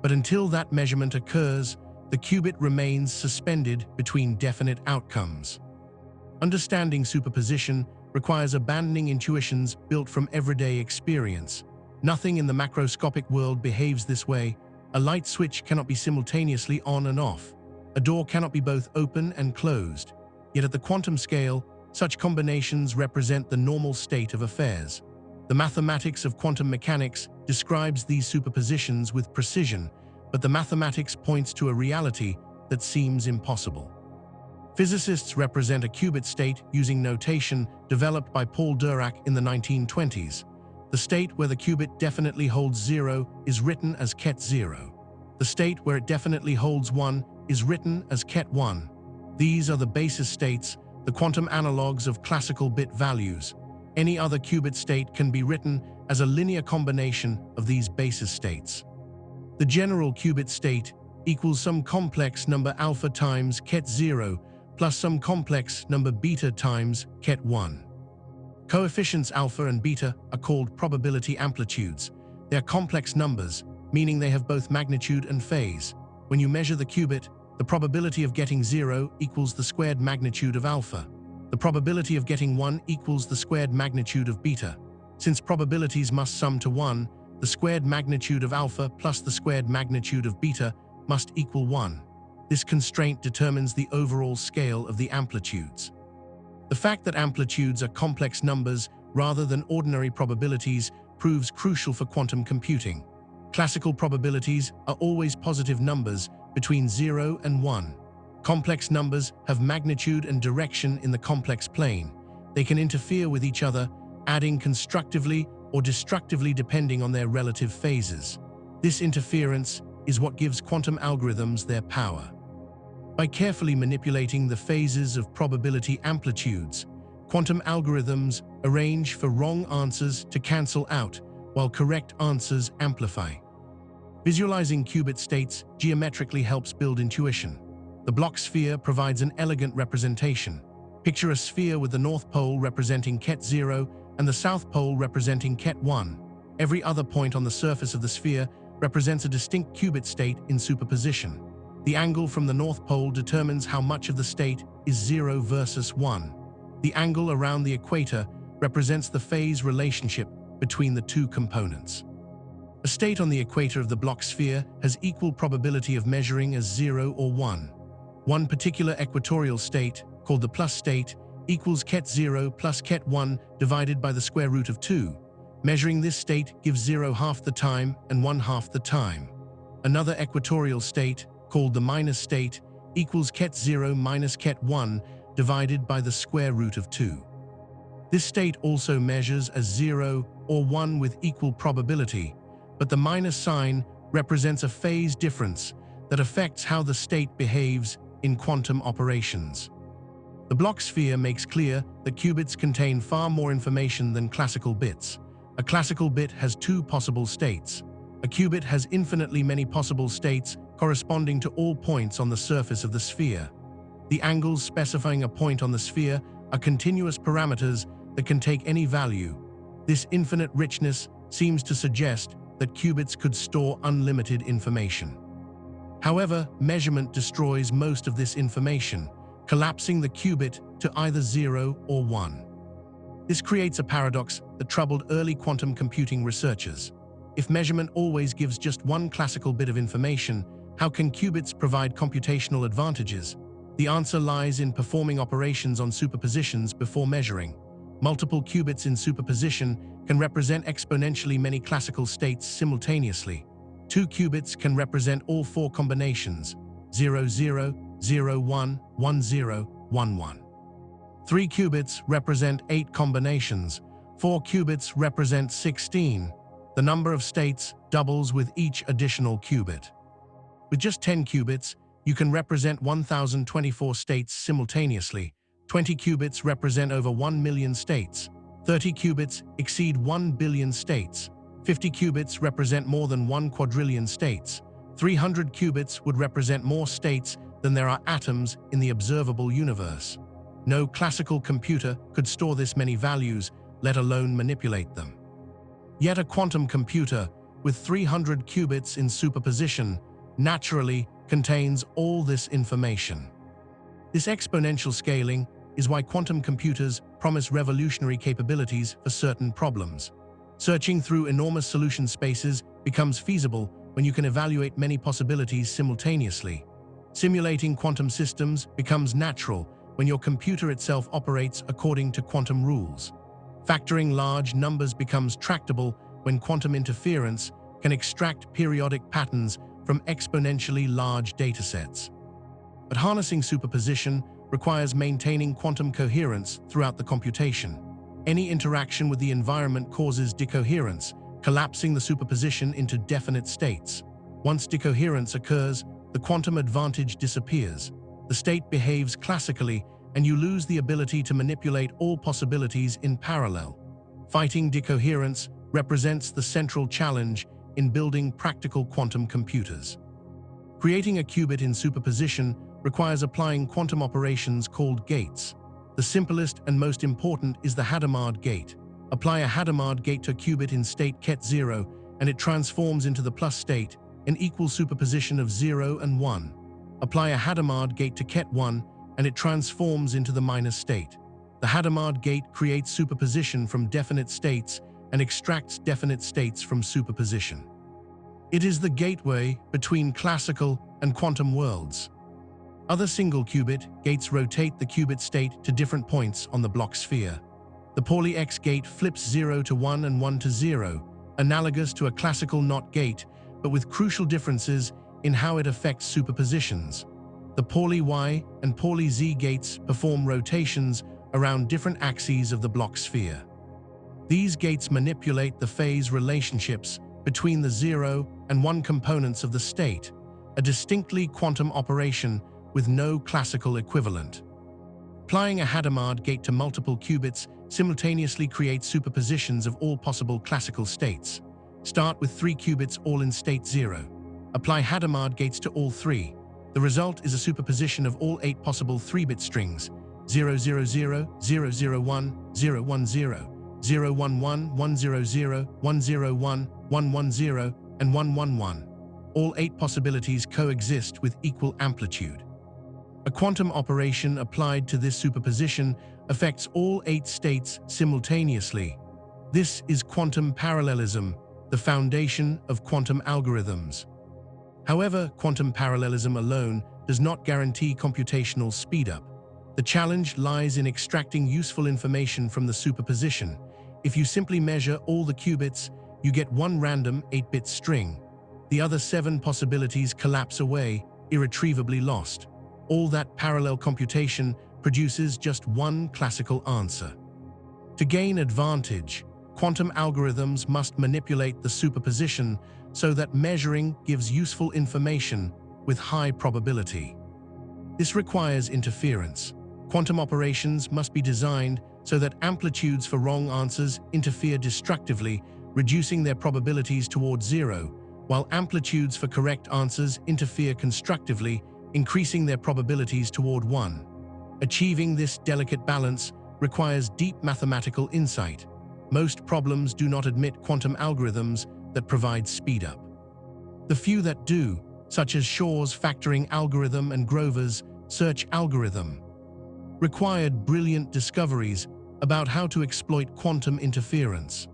But until that measurement occurs, the qubit remains suspended between definite outcomes. Understanding superposition requires abandoning intuitions built from everyday experience. Nothing in the macroscopic world behaves this way. A light switch cannot be simultaneously on and off. A door cannot be both open and closed. Yet at the quantum scale, such combinations represent the normal state of affairs. The mathematics of quantum mechanics describes these superpositions with precision, but the mathematics points to a reality that seems impossible. Physicists represent a qubit state using notation developed by Paul Dirac in the 1920s. The state where the qubit definitely holds 0 is written as ket 0. The state where it definitely holds 1 is written as ket 1. These are the basis states, the quantum analogues of classical bit values. Any other qubit state can be written as a linear combination of these basis states. The general qubit state equals some complex number alpha times ket 0 plus some complex number beta times ket 1. Coefficients alpha and beta are called probability amplitudes. They are complex numbers, meaning they have both magnitude and phase. When you measure the qubit, the probability of getting 0 equals the squared magnitude of alpha. The probability of getting 1 equals the squared magnitude of beta. Since probabilities must sum to 1, the squared magnitude of alpha plus the squared magnitude of beta must equal 1. This constraint determines the overall scale of the amplitudes. The fact that amplitudes are complex numbers rather than ordinary probabilities proves crucial for quantum computing. Classical probabilities are always positive numbers between 0 and 1. Complex numbers have magnitude and direction in the complex plane. They can interfere with each other, adding constructively or destructively depending on their relative phases. This interference is what gives quantum algorithms their power. By carefully manipulating the phases of probability amplitudes, quantum algorithms arrange for wrong answers to cancel out, while correct answers amplify. Visualizing qubit states geometrically helps build intuition. The block sphere provides an elegant representation. Picture a sphere with the north pole representing ket 0 and the south pole representing ket 1. Every other point on the surface of the sphere represents a distinct qubit state in superposition. The angle from the north pole determines how much of the state is 0 versus 1. The angle around the equator represents the phase relationship between the two components. A state on the equator of the block sphere has equal probability of measuring as 0 or 1. One particular equatorial state, called the plus state, equals ket 0 plus ket 1 divided by the square root of 2. Measuring this state gives 0 half the time and 1 half the time. Another equatorial state, called the minus state, equals ket 0 minus ket 1 divided by the square root of 2. This state also measures as 0 or 1 with equal probability, but the minus sign represents a phase difference that affects how the state behaves in quantum operations. The block sphere makes clear that qubits contain far more information than classical bits. A classical bit has two possible states. A qubit has infinitely many possible states corresponding to all points on the surface of the sphere. The angles specifying a point on the sphere are continuous parameters that can take any value. This infinite richness seems to suggest that qubits could store unlimited information. However, measurement destroys most of this information, collapsing the qubit to either 0 or 1. This creates a paradox that troubled early quantum computing researchers. If measurement always gives just one classical bit of information, how can qubits provide computational advantages? The answer lies in performing operations on superpositions before measuring. Multiple qubits in superposition can represent exponentially many classical states simultaneously. 2 qubits can represent all 4 combinations: 0, 0, 0, 1, 1, 0, 1, 1. 3 qubits represent 8 combinations. 4 qubits represent 16. The number of states doubles with each additional qubit. With just 10 qubits, you can represent 1,024 states simultaneously. 20 qubits represent over 1 million states. 30 qubits exceed 1 billion states. 50 qubits represent more than 1 quadrillion states. 300 qubits would represent more states than there are atoms in the observable universe. No classical computer could store this many values, let alone manipulate them. Yet a quantum computer, with 300 qubits in superposition, naturally contains all this information. This exponential scaling is why quantum computers promise revolutionary capabilities for certain problems. Searching through enormous solution spaces becomes feasible when you can evaluate many possibilities simultaneously. Simulating quantum systems becomes natural when your computer itself operates according to quantum rules. Factoring large numbers becomes tractable when quantum interference can extract periodic patterns from exponentially large datasets. But harnessing superposition requires maintaining quantum coherence throughout the computation. Any interaction with the environment causes decoherence, collapsing the superposition into definite states. Once decoherence occurs, the quantum advantage disappears. The state behaves classically, and you lose the ability to manipulate all possibilities in parallel. Fighting decoherence represents the central challenge in building practical quantum computers. Creating a qubit in superposition requires applying quantum operations called gates. The simplest and most important is the Hadamard gate. Apply a Hadamard gate to a qubit in state ket 0, and it transforms into the plus state, an equal superposition of 0 and 1. Apply a Hadamard gate to Ket 1, and it transforms into the minus state. The Hadamard gate creates superposition from definite states and extracts definite states from superposition. It is the gateway between classical and quantum worlds. Other single-qubit gates rotate the qubit state to different points on the block sphere. The Pauli X gate flips 0 to 1 and 1 to 0, analogous to a classical NOT gate, but with crucial differences in how it affects superpositions. The Pauli Y and Pauli Z gates perform rotations around different axes of the block sphere. These gates manipulate the phase relationships between the 0 and 1 components of the state, a distinctly quantum operation with no classical equivalent. Applying a Hadamard gate to multiple qubits simultaneously creates superpositions of all possible classical states. Start with 3 qubits all in state 0. Apply Hadamard gates to all 3. The result is a superposition of all 8 possible 3-bit strings: 000, 001, 010, 011, 100, 101, 110, and 111. All 8 possibilities coexist with equal amplitude. A quantum operation applied to this superposition affects all 8 states simultaneously. This is quantum parallelism, the foundation of quantum algorithms. However, quantum parallelism alone does not guarantee computational speedup. The challenge lies in extracting useful information from the superposition. If you simply measure all the qubits, you get one random 8-bit string. The other 7 possibilities collapse away, irretrievably lost. All that parallel computation produces just one classical answer. To gain advantage, quantum algorithms must manipulate the superposition so that measuring gives useful information with high probability. This requires interference. Quantum operations must be designed so that amplitudes for wrong answers interfere destructively, reducing their probabilities toward 0, while amplitudes for correct answers interfere constructively, increasing their probabilities toward 1. Achieving this delicate balance requires deep mathematical insight. Most problems do not admit quantum algorithms that provide speedup. The few that do, such as Shor's factoring algorithm and Grover's search algorithm, required brilliant discoveries about how to exploit quantum interference.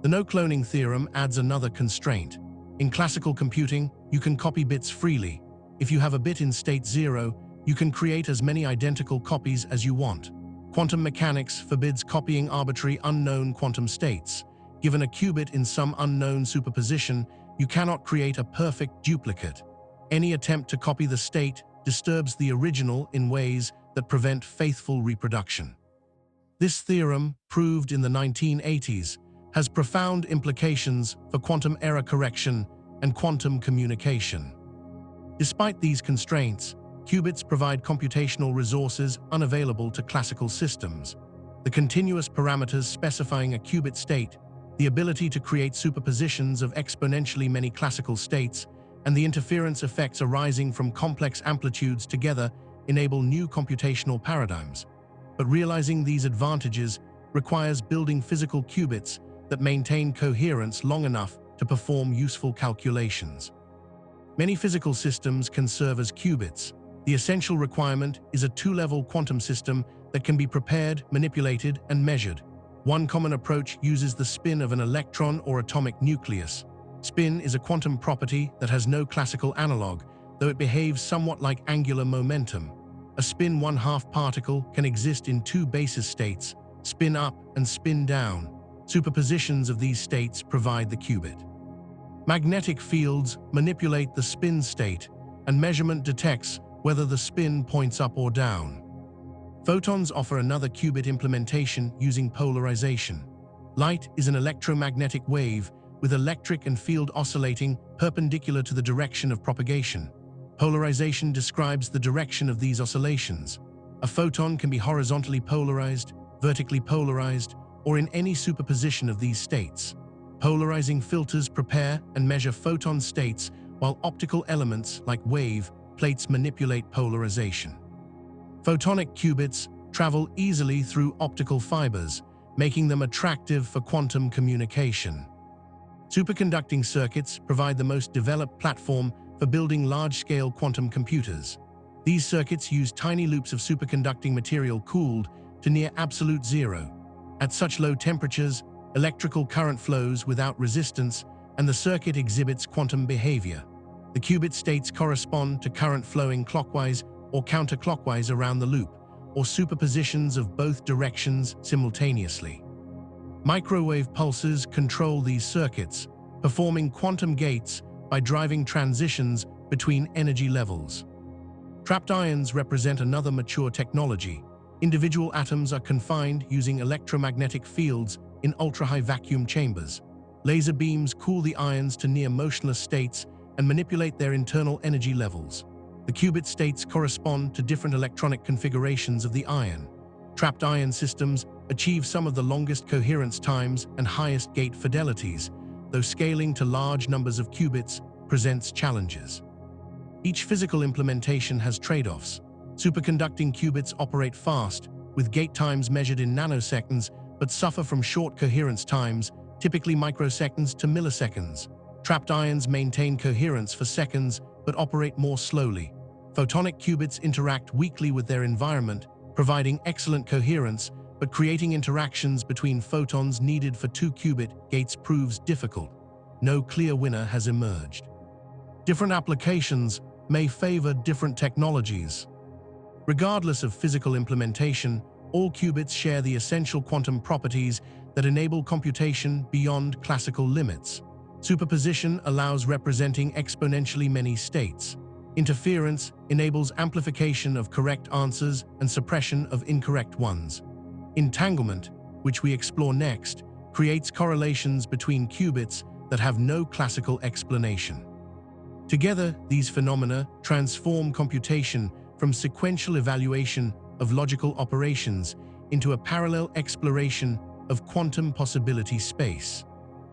The no-cloning theorem adds another constraint. In classical computing, you can copy bits freely. If you have a bit in state 0, you can create as many identical copies as you want. Quantum mechanics forbids copying arbitrary unknown quantum states. Given a qubit in some unknown superposition, you cannot create a perfect duplicate. Any attempt to copy the state disturbs the original in ways that prevent faithful reproduction. This theorem, proved in the 1980s, has profound implications for quantum error correction and quantum communication. Despite these constraints, qubits provide computational resources unavailable to classical systems. The continuous parameters specifying a qubit state, the ability to create superpositions of exponentially many classical states, and the interference effects arising from complex amplitudes together enable new computational paradigms. But realizing these advantages requires building physical qubits that maintain coherence long enough to perform useful calculations. Many physical systems can serve as qubits. The essential requirement is a 2-level quantum system that can be prepared, manipulated, and measured. One common approach uses the spin of an electron or atomic nucleus. Spin is a quantum property that has no classical analog, though it behaves somewhat like angular momentum. A spin 1/2 particle can exist in 2 basis states, spin up and spin down. Superpositions of these states provide the qubit. Magnetic fields manipulate the spin state, and measurement detects whether the spin points up or down. Photons offer another qubit implementation using polarization. Light is an electromagnetic wave with electric and field oscillating perpendicular to the direction of propagation. Polarization describes the direction of these oscillations. A photon can be horizontally polarized, vertically polarized, or in any superposition of these states. Polarizing filters prepare and measure photon states, while optical elements like wave plates manipulate polarization. Photonic qubits travel easily through optical fibers, making them attractive for quantum communication. Superconducting circuits provide the most developed platform for building large-scale quantum computers. These circuits use tiny loops of superconducting material cooled to near absolute zero. At such low temperatures, electrical current flows without resistance, and the circuit exhibits quantum behavior. The qubit states correspond to current flowing clockwise or counterclockwise around the loop, or superpositions of both directions simultaneously. Microwave pulses control these circuits, performing quantum gates by driving transitions between energy levels. Trapped ions represent another mature technology. Individual atoms are confined using electromagnetic fields in ultra-high vacuum chambers. Laser beams cool the ions to near motionless states and manipulate their internal energy levels. The qubit states correspond to different electronic configurations of the ion. Trapped ion systems achieve some of the longest coherence times and highest gate fidelities, though scaling to large numbers of qubits presents challenges. Each physical implementation has trade-offs. Superconducting qubits operate fast, with gate times measured in nanoseconds, but suffer from short coherence times, typically microseconds to milliseconds. Trapped ions maintain coherence for seconds, but operate more slowly. Photonic qubits interact weakly with their environment, providing excellent coherence, but creating interactions between photons needed for 2-qubit gates proves difficult. No clear winner has emerged. Different applications may favor different technologies. Regardless of physical implementation, all qubits share the essential quantum properties that enable computation beyond classical limits. Superposition allows representing exponentially many states. Interference enables amplification of correct answers and suppression of incorrect ones. Entanglement, which we explore next, creates correlations between qubits that have no classical explanation. Together, these phenomena transform computation from sequential evaluation of logical operations into a parallel exploration of quantum possibility space.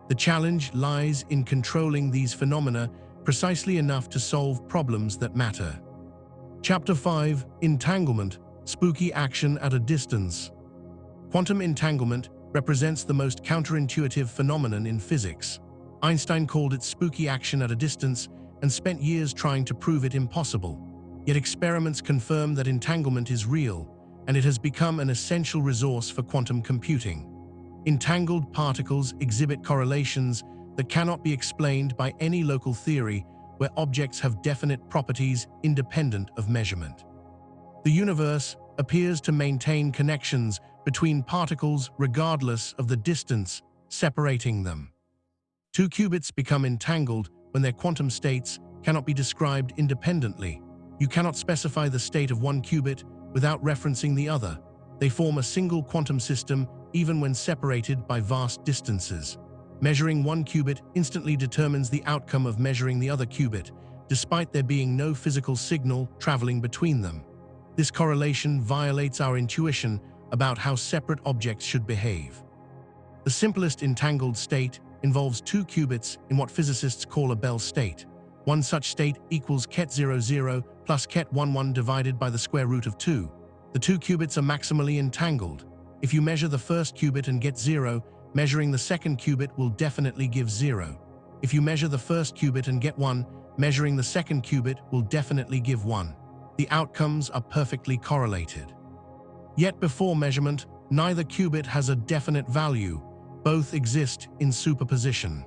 The challenge lies in controlling these phenomena precisely enough to solve problems that matter. Chapter 5: Entanglement, Spooky Action at a Distance. Quantum entanglement represents the most counterintuitive phenomenon in physics. Einstein called it spooky action at a distance and spent years trying to prove it impossible. Yet experiments confirm that entanglement is real, and it has become an essential resource for quantum computing. Entangled particles exhibit correlations that cannot be explained by any local theory where objects have definite properties independent of measurement. The universe appears to maintain connections between particles regardless of the distance separating them. 2 qubits become entangled when their quantum states cannot be described independently. You cannot specify the state of one qubit without referencing the other. They form a single quantum system even when separated by vast distances. Measuring one qubit instantly determines the outcome of measuring the other qubit, despite there being no physical signal traveling between them. This correlation violates our intuition about how separate objects should behave. The simplest entangled state involves 2 qubits in what physicists call a Bell state. One such state equals ket 00 plus ket 11 divided by the square root of 2. The 2 qubits are maximally entangled. If you measure the first qubit and get 0, measuring the second qubit will definitely give 0. If you measure the first qubit and get 1, measuring the second qubit will definitely give 1. The outcomes are perfectly correlated. Yet before measurement, neither qubit has a definite value. Both exist in superposition.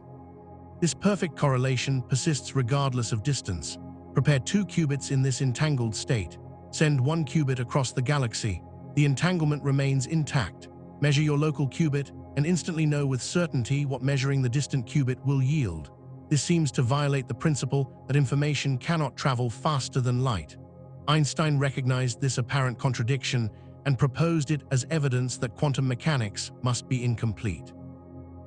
This perfect correlation persists regardless of distance. Prepare 2 qubits in this entangled state. Send 1 qubit across the galaxy. The entanglement remains intact. Measure your local qubit and instantly know with certainty what measuring the distant qubit will yield. This seems to violate the principle that information cannot travel faster than light. Einstein recognized this apparent contradiction and proposed it as evidence that quantum mechanics must be incomplete.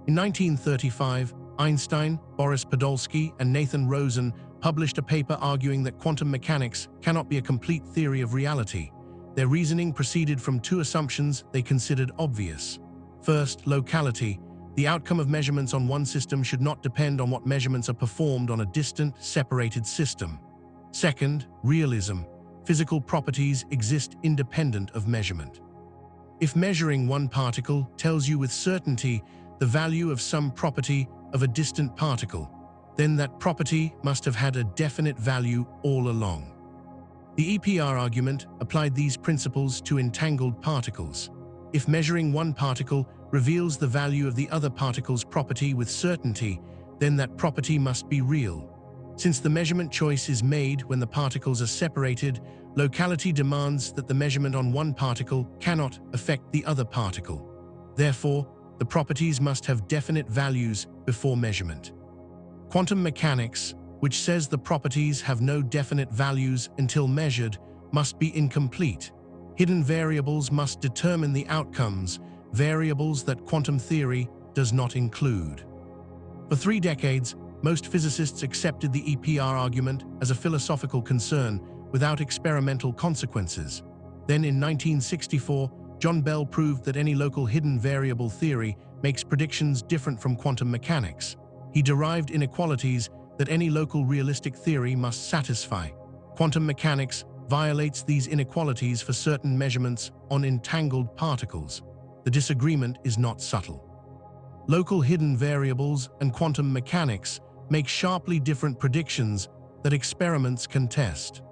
In 1935, Einstein, Boris Podolsky, and Nathan Rosen published a paper arguing that quantum mechanics cannot be a complete theory of reality. Their reasoning proceeded from 2 assumptions they considered obvious. First, locality. The outcome of measurements on one system should not depend on what measurements are performed on a distant, separated system. Second, realism. Physical properties exist independent of measurement. If measuring one particle tells you with certainty the value of some property of a distant particle, then that property must have had a definite value all along. The EPR argument applied these principles to entangled particles. If measuring one particle reveals the value of the other particle's property with certainty, then that property must be real. Since the measurement choice is made when the particles are separated, locality demands that the measurement on one particle cannot affect the other particle. Therefore, the properties must have definite values before measurement. Quantum mechanics, which says the properties have no definite values until measured, must be incomplete. Hidden variables must determine the outcomes, variables that quantum theory does not include. For 3 decades, most physicists accepted the EPR argument as a philosophical concern without experimental consequences. Then in 1964, John Bell proved that any local hidden variable theory makes predictions different from quantum mechanics. He derived inequalities that any local realistic theory must satisfy. Quantum mechanics violates these inequalities for certain measurements on entangled particles. The disagreement is not subtle. Local hidden variables and quantum mechanics make sharply different predictions that experiments can test.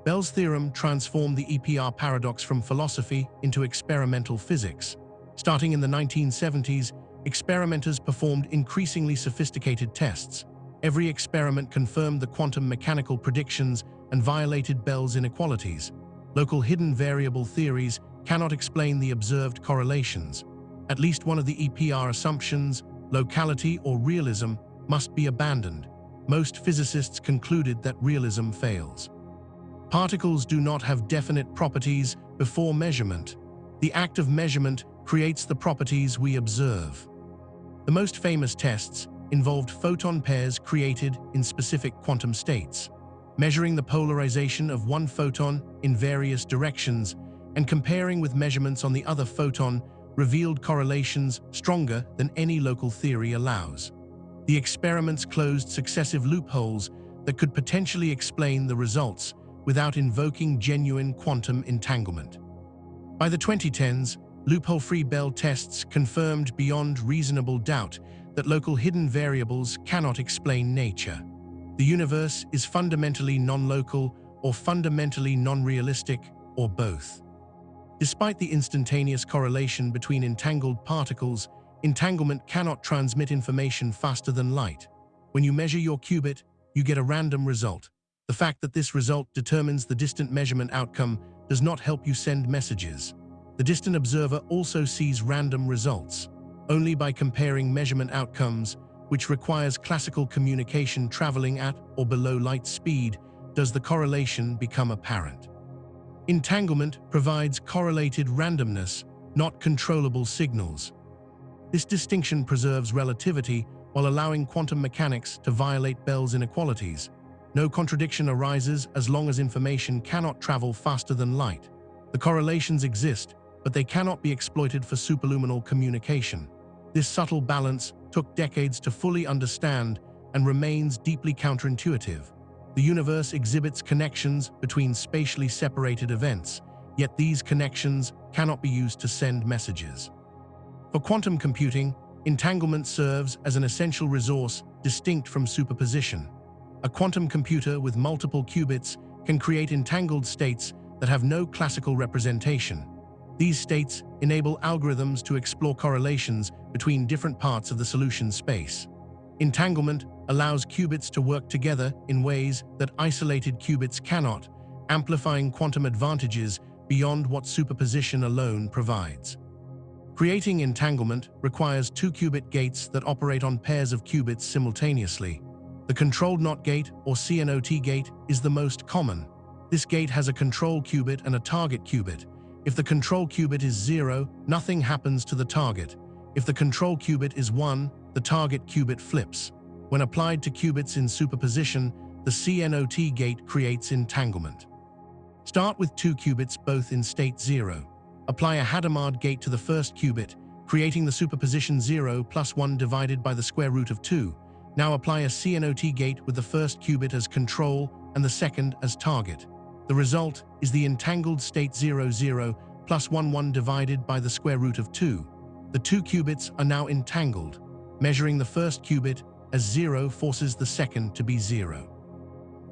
Bell's theorem transformed the EPR paradox from philosophy into experimental physics. Starting in the 1970s, experimenters performed increasingly sophisticated tests. Every experiment confirmed the quantum mechanical predictions and violated Bell's inequalities. Local hidden variable theories cannot explain the observed correlations. At least one of the EPR assumptions, locality or realism, must be abandoned. Most physicists concluded that realism fails. Particles do not have definite properties before measurement. The act of measurement creates the properties we observe. The most famous tests involved photon pairs created in specific quantum states. Measuring the polarization of one photon in various directions and comparing with measurements on the other photon revealed correlations stronger than any local theory allows. The experiments closed successive loopholes that could potentially explain the results without invoking genuine quantum entanglement. By the 2010s, loophole-free Bell tests confirmed beyond reasonable doubt that local hidden variables cannot explain nature. The universe is fundamentally non-local or fundamentally non-realistic, or both. Despite the instantaneous correlation between entangled particles, entanglement cannot transmit information faster than light. When you measure your qubit, you get a random result. The fact that this result determines the distant measurement outcome does not help you send messages. The distant observer also sees random results. Only by comparing measurement outcomes, which requires classical communication traveling at or below light speed, does the correlation become apparent. Entanglement provides correlated randomness, not controllable signals. This distinction preserves relativity while allowing quantum mechanics to violate Bell's inequalities. No contradiction arises as long as information cannot travel faster than light. The correlations exist, but they cannot be exploited for superluminal communication. This subtle balance took decades to fully understand and remains deeply counterintuitive. The universe exhibits connections between spatially separated events, yet these connections cannot be used to send messages. For quantum computing, entanglement serves as an essential resource distinct from superposition. A quantum computer with multiple qubits can create entangled states that have no classical representation. These states enable algorithms to explore correlations between different parts of the solution space. Entanglement allows qubits to work together in ways that isolated qubits cannot, amplifying quantum advantages beyond what superposition alone provides. Creating entanglement requires 2-qubit gates that operate on pairs of qubits simultaneously. The controlled NOT gate, or CNOT gate, is the most common. This gate has a control qubit and a target qubit. If the control qubit is 0, nothing happens to the target. If the control qubit is 1, the target qubit flips. When applied to qubits in superposition, the CNOT gate creates entanglement. Start with 2 qubits both in state 0. Apply a Hadamard gate to the first qubit, creating the superposition 0 plus 1 divided by the square root of 2. Now apply a CNOT gate with the first qubit as control and the second as target. The result is the entangled state 0, 0 plus 1, 1 divided by the square root of 2. The two qubits are now entangled. Measuring the first qubit as 0 forces the second to be 0.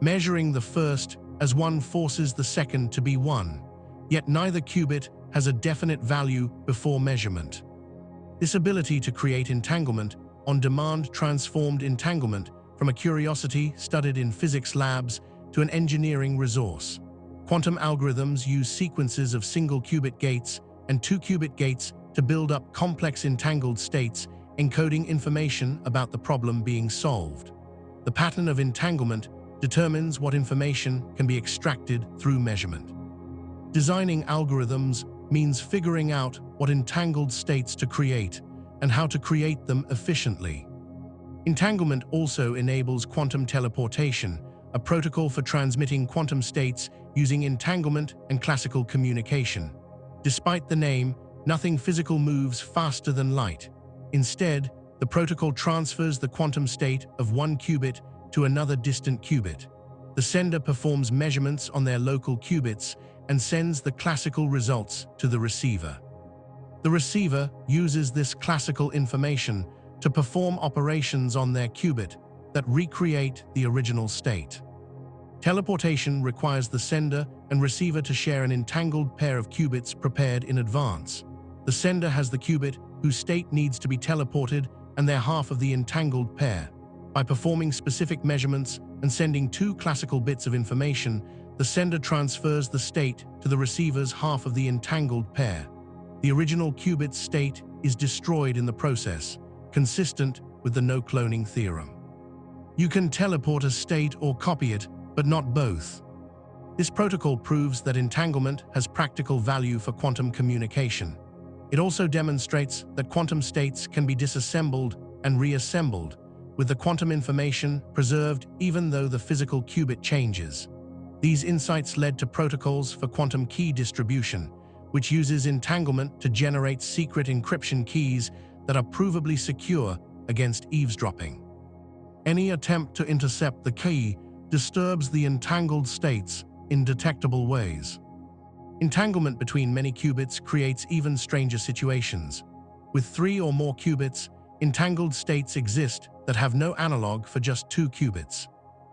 Measuring the first as 1 forces the second to be 1, yet neither qubit has a definite value before measurement. This ability to create entanglement on demand transformed entanglement from a curiosity studied in physics labs to an engineering resource. Quantum algorithms use sequences of single-qubit gates and two-qubit gates to build up complex entangled states, encoding information about the problem being solved. The pattern of entanglement determines what information can be extracted through measurement. Designing algorithms means figuring out what entangled states to create and how to create them efficiently. Entanglement also enables quantum teleportation, a protocol for transmitting quantum states using entanglement and classical communication. Despite the name, nothing physical moves faster than light. Instead, the protocol transfers the quantum state of one qubit to another distant qubit. The sender performs measurements on their local qubits and sends the classical results to the receiver. The receiver uses this classical information to perform operations on their qubit that recreate the original state. Teleportation requires the sender and receiver to share an entangled pair of qubits prepared in advance. The sender has the qubit whose state needs to be teleported and their half of the entangled pair. By performing specific measurements and sending two classical bits of information, the sender transfers the state to the receiver's half of the entangled pair. The original qubit's state is destroyed in the process, consistent with the no-cloning theorem. You can teleport a state or copy it, but not both. This protocol proves that entanglement has practical value for quantum communication. It also demonstrates that quantum states can be disassembled and reassembled, with the quantum information preserved even though the physical qubit changes. These insights led to protocols for quantum key distribution, which uses entanglement to generate secret encryption keys that are provably secure against eavesdropping. Any attempt to intercept the key disturbs the entangled states in detectable ways. Entanglement between many qubits creates even stranger situations. With 3 or more qubits, entangled states exist that have no analog for just 2 qubits.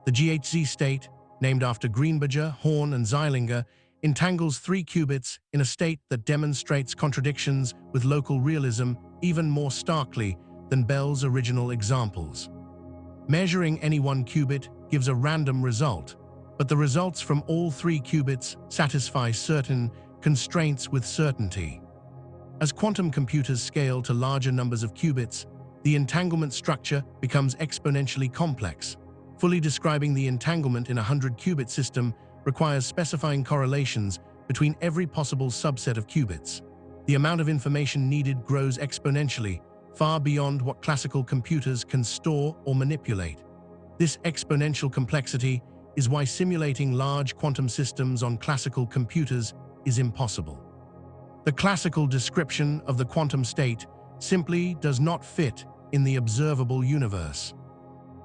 The GHZ state, named after Greenberger, Horn, and Zeilinger, entangles 3 qubits in a state that demonstrates contradictions with local realism even more starkly than Bell's original examples. Measuring any one qubit gives a random result, but the results from all 3 qubits satisfy certain constraints with certainty. As quantum computers scale to larger numbers of qubits, the entanglement structure becomes exponentially complex. Fully describing the entanglement in a 100-qubit system requires specifying correlations between every possible subset of qubits. The amount of information needed grows exponentially, far beyond what classical computers can store or manipulate. This exponential complexity is why simulating large quantum systems on classical computers is impossible. The classical description of the quantum state simply does not fit in the observable universe.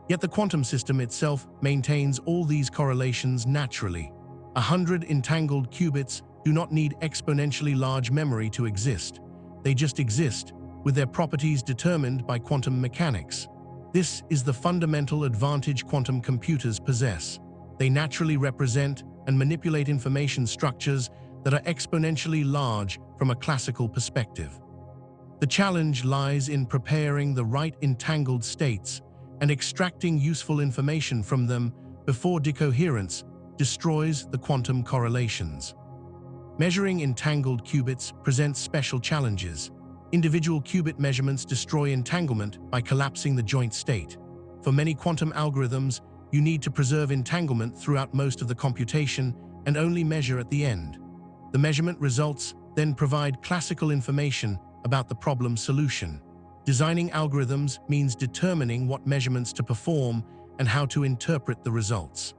Yet the quantum system itself maintains all these correlations naturally. 100 entangled qubits do not need exponentially large memory to exist. They just exist, with their properties determined by quantum mechanics. This is the fundamental advantage quantum computers possess. They naturally represent and manipulate information structures that are exponentially large from a classical perspective. The challenge lies in preparing the right entangled states and extracting useful information from them before decoherence destroys the quantum correlations. Measuring entangled qubits presents special challenges. Individual qubit measurements destroy entanglement by collapsing the joint state. For many quantum algorithms, you need to preserve entanglement throughout most of the computation and only measure at the end. The measurement results then provide classical information about the problem solution. Designing algorithms means determining what measurements to perform and how to interpret the results.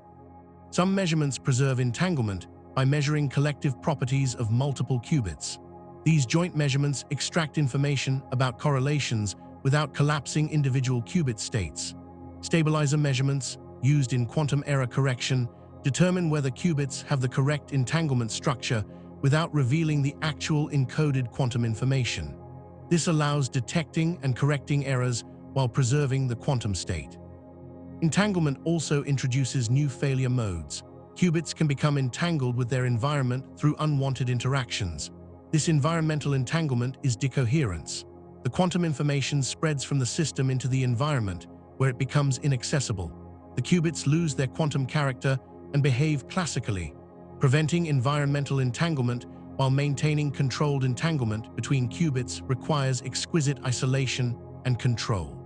Some measurements preserve entanglement by measuring collective properties of multiple qubits. These joint measurements extract information about correlations without collapsing individual qubit states. Stabilizer measurements, used in quantum error correction, determine whether qubits have the correct entanglement structure without revealing the actual encoded quantum information. This allows detecting and correcting errors while preserving the quantum state. Entanglement also introduces new failure modes. Qubits can become entangled with their environment through unwanted interactions. This environmental entanglement is decoherence. The quantum information spreads from the system into the environment, where it becomes inaccessible. The qubits lose their quantum character and behave classically, preventing environmental entanglement while maintaining controlled entanglement between qubits requires exquisite isolation and control.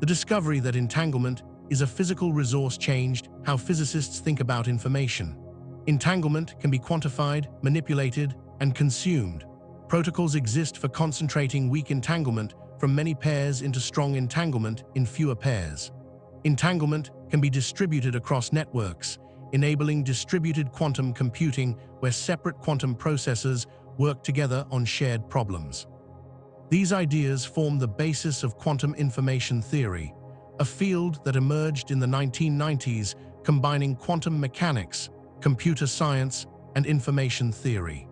The discovery that entanglement is a physical resource changed how physicists think about information. Entanglement can be quantified, manipulated, and consumed. Protocols exist for concentrating weak entanglement from many pairs into strong entanglement in fewer pairs. Entanglement can be distributed across networks, enabling distributed quantum computing where separate quantum processors work together on shared problems. These ideas form the basis of quantum information theory, a field that emerged in the 1990s combining quantum mechanics, computer science, and information theory.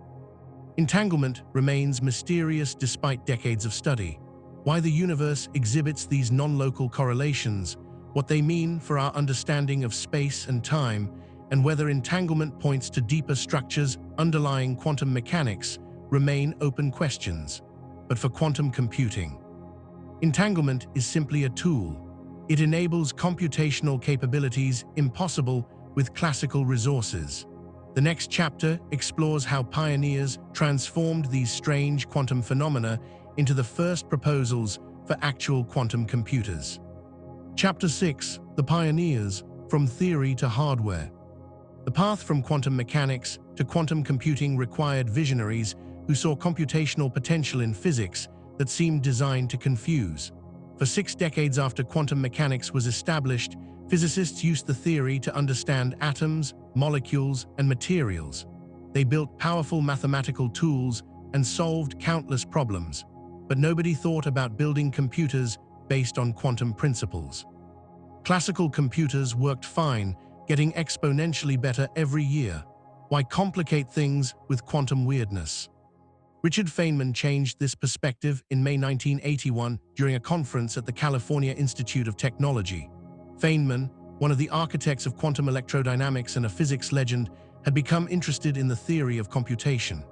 Entanglement remains mysterious despite decades of study. Why the universe exhibits these non-local correlations, what they mean for our understanding of space and time, and whether entanglement points to deeper structures underlying quantum mechanics remain open questions. But for quantum computing, entanglement is simply a tool. It enables computational capabilities impossible with classical resources. The next chapter explores how pioneers transformed these strange quantum phenomena into the first proposals for actual quantum computers. Chapter 6: The Pioneers, From Theory to Hardware. The path from quantum mechanics to quantum computing required visionaries who saw computational potential in physics that seemed designed to confuse. For 6 decades after quantum mechanics was established, physicists used the theory to understand atoms, molecules, and materials. They built powerful mathematical tools and solved countless problems, but nobody thought about building computers based on quantum principles. Classical computers worked fine, getting exponentially better every year. Why complicate things with quantum weirdness? Richard Feynman changed this perspective in May 1981 during a conference at the California Institute of Technology. Feynman, one of the architects of quantum electrodynamics and a physics legend, had become interested in the theory of computation.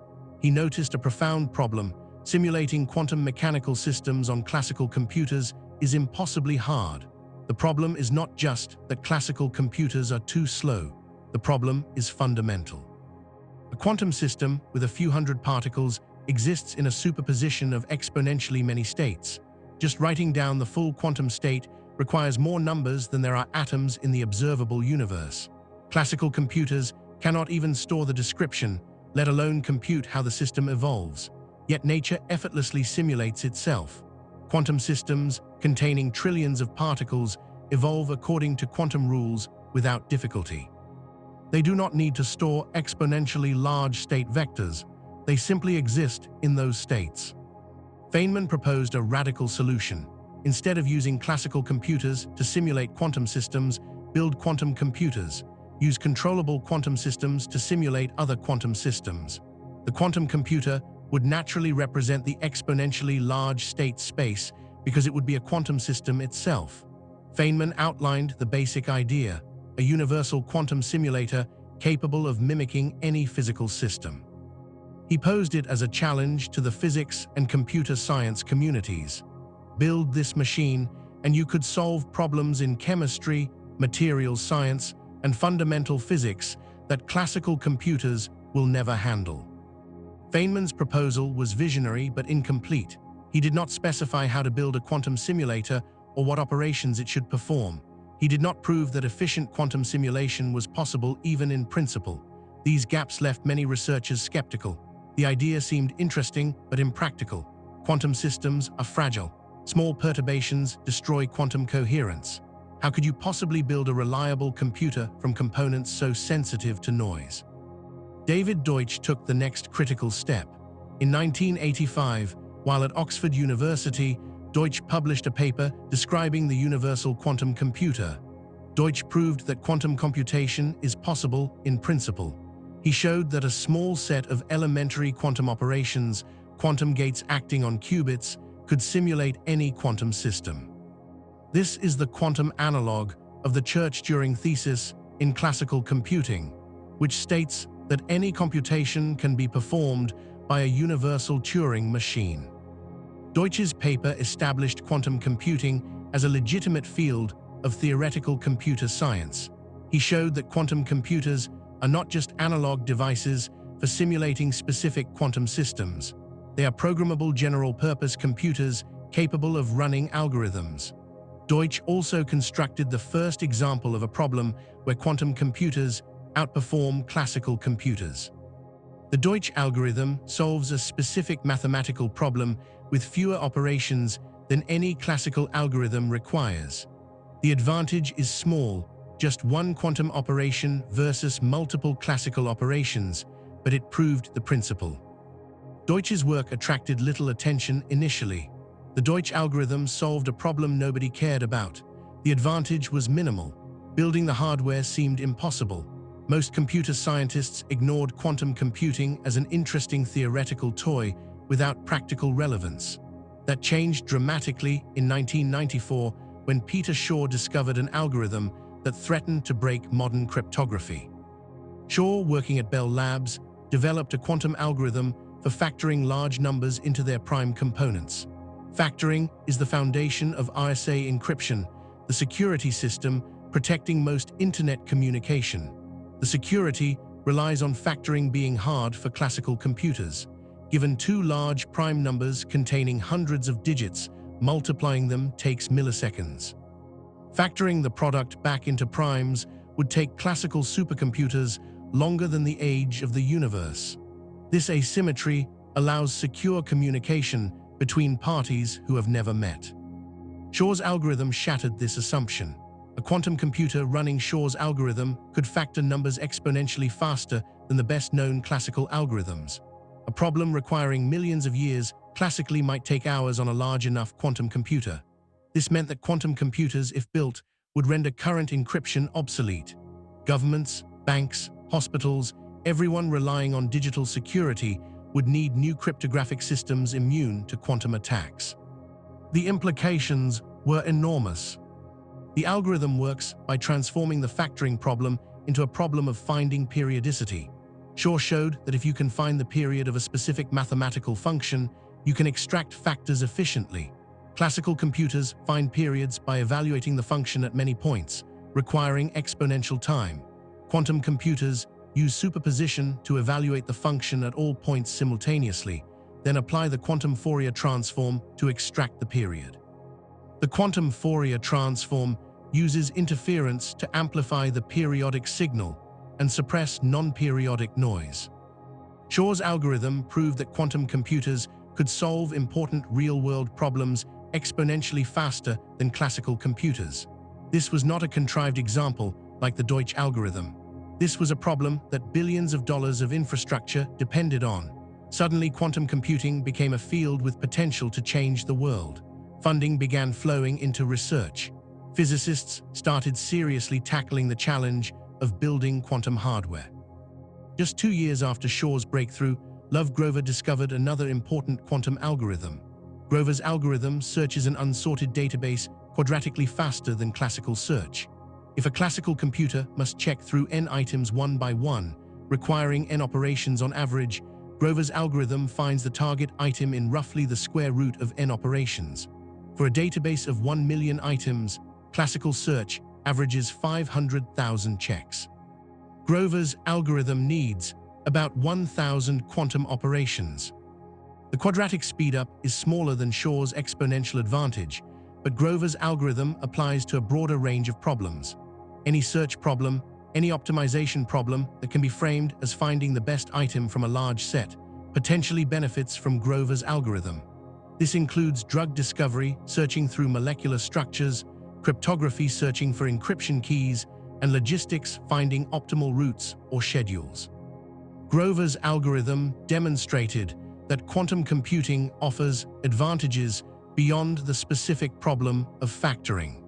He noticed a profound problem: simulating quantum mechanical systems on classical computers is impossibly hard. The problem is not just that classical computers are too slow. The problem is fundamental. A quantum system with a few hundred particles exists in a superposition of exponentially many states. Just writing down the full quantum state requires more numbers than there are atoms in the observable universe. Classical computers cannot even store the description, let alone compute how the system evolves. Yet nature effortlessly simulates itself. Quantum systems, containing trillions of particles, evolve according to quantum rules without difficulty. They do not need to store exponentially large state vectors. They simply exist in those states. Feynman proposed a radical solution. Instead of using classical computers to simulate quantum systems, build quantum computers. Use controllable quantum systems to simulate other quantum systems. The quantum computer would naturally represent the exponentially large state space because it would be a quantum system itself. Feynman outlined the basic idea: a universal quantum simulator capable of mimicking any physical system. He posed it as a challenge to the physics and computer science communities. Build this machine, and you could solve problems in chemistry, materials science, and fundamental physics that classical computers will never handle. Feynman's proposal was visionary but incomplete. He did not specify how to build a quantum simulator or what operations it should perform. He did not prove that efficient quantum simulation was possible even in principle. These gaps left many researchers skeptical. The idea seemed interesting but impractical. Quantum systems are fragile. Small perturbations destroy quantum coherence. How could you possibly build a reliable computer from components so sensitive to noise? David Deutsch took the next critical step. In 1985, while at Oxford University, Deutsch published a paper describing the universal quantum computer. Deutsch proved that quantum computation is possible in principle. He showed that a small set of elementary quantum operations quantum gates acting on qubits, could simulate any quantum system. This is the quantum analog of the Church-Turing thesis in classical computing, which states that any computation can be performed by a universal Turing machine. Deutsch's paper established quantum computing as a legitimate field of theoretical computer science. He showed that quantum computers are not just analog devices for simulating specific quantum systems. They are programmable general-purpose computers capable of running algorithms. Deutsch also constructed the first example of a problem where quantum computers outperform classical computers. The Deutsch algorithm solves a specific mathematical problem with fewer operations than any classical algorithm requires. The advantage is small, just one quantum operation versus multiple classical operations, but it proved the principle. Deutsch's work attracted little attention initially. The Deutsch algorithm solved a problem nobody cared about. The advantage was minimal. Building the hardware seemed impossible. Most computer scientists ignored quantum computing as an interesting theoretical toy without practical relevance. That changed dramatically in 1994 when Peter Shor discovered an algorithm that threatened to break modern cryptography. Shor, working at Bell Labs, developed a quantum algorithm for factoring large numbers into their prime components. Factoring is the foundation of RSA encryption, the security system protecting most internet communication. The security relies on factoring being hard for classical computers. Given two large prime numbers containing hundreds of digits, multiplying them takes milliseconds. Factoring the product back into primes would take classical supercomputers longer than the age of the universe. This asymmetry allows secure communication between parties who have never met. Shor's algorithm shattered this assumption. A quantum computer running Shor's algorithm could factor numbers exponentially faster than the best-known classical algorithms. A problem requiring millions of years classically might take hours on a large enough quantum computer. This meant that quantum computers, if built, would render current encryption obsolete. Governments, banks, hospitals, everyone relying on digital security would need new cryptographic systems immune to quantum attacks. The implications were enormous. The algorithm works by transforming the factoring problem into a problem of finding periodicity. Shor showed that if you can find the period of a specific mathematical function, you can extract factors efficiently. Classical computers find periods by evaluating the function at many points, requiring exponential time. Quantum computers use superposition to evaluate the function at all points simultaneously, then apply the quantum Fourier transform to extract the period. The quantum Fourier transform uses interference to amplify the periodic signal and suppress non-periodic noise. Shor's algorithm proved that quantum computers could solve important real-world problems exponentially faster than classical computers. This was not a contrived example like the Deutsch algorithm. This was a problem that billions of dollars of infrastructure depended on. Suddenly, quantum computing became a field with potential to change the world. Funding began flowing into research. Physicists started seriously tackling the challenge of building quantum hardware. Just 2 years after Shor's breakthrough, Love Grover discovered another important quantum algorithm. Grover's algorithm searches an unsorted database quadratically faster than classical search. If a classical computer must check through n items one by one, requiring n operations on average, Grover's algorithm finds the target item in roughly the square root of n operations. For a database of 1 million items, classical search averages 500,000 checks. Grover's algorithm needs about 1,000 quantum operations. The quadratic speedup is smaller than Shor's exponential advantage, but Grover's algorithm applies to a broader range of problems. Any search problem, any optimization problem that can be framed as finding the best item from a large set, potentially benefits from Grover's algorithm. This includes drug discovery, searching through molecular structures, cryptography, searching for encryption keys, and logistics, finding optimal routes or schedules. Grover's algorithm demonstrated that quantum computing offers advantages beyond the specific problem of factoring.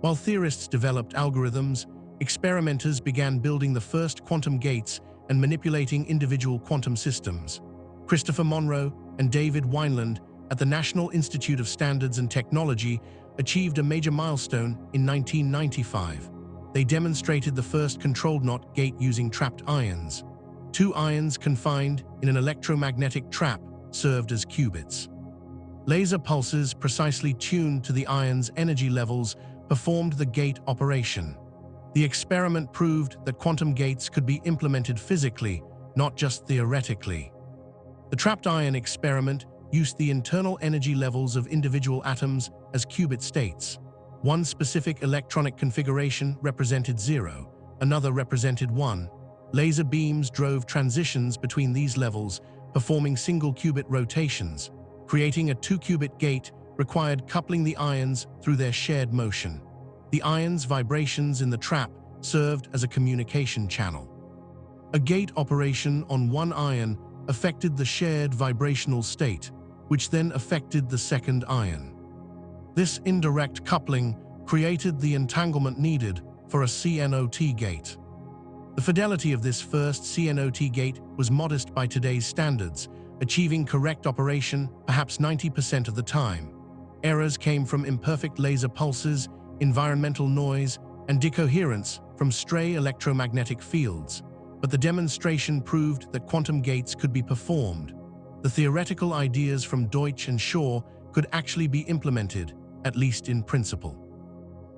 While theorists developed algorithms, experimenters began building the first quantum gates and manipulating individual quantum systems. Christopher Monroe, and David Wineland at the National Institute of Standards and Technology achieved a major milestone in 1995. They demonstrated the first controlled knot gate using trapped ions. Two ions confined in an electromagnetic trap served as qubits. Laser pulses precisely tuned to the ion's energy levels performed the gate operation. The experiment proved that quantum gates could be implemented physically, not just theoretically. The trapped ion experiment used the internal energy levels of individual atoms as qubit states. One specific electronic configuration represented 0, another represented 1. Laser beams drove transitions between these levels, performing single qubit rotations. Creating a 2-qubit gate required coupling the ions through their shared motion. The ions' vibrations in the trap served as a communication channel. A gate operation on one ion affected the shared vibrational state, which then affected the second ion. This indirect coupling created the entanglement needed for a CNOT gate. The fidelity of this first CNOT gate was modest by today's standards, achieving correct operation perhaps 90% of the time. Errors came from imperfect laser pulses, environmental noise, and decoherence from stray electromagnetic fields. But the demonstration proved that quantum gates could be performed. The theoretical ideas from Deutsch and Shor could actually be implemented, at least in principle.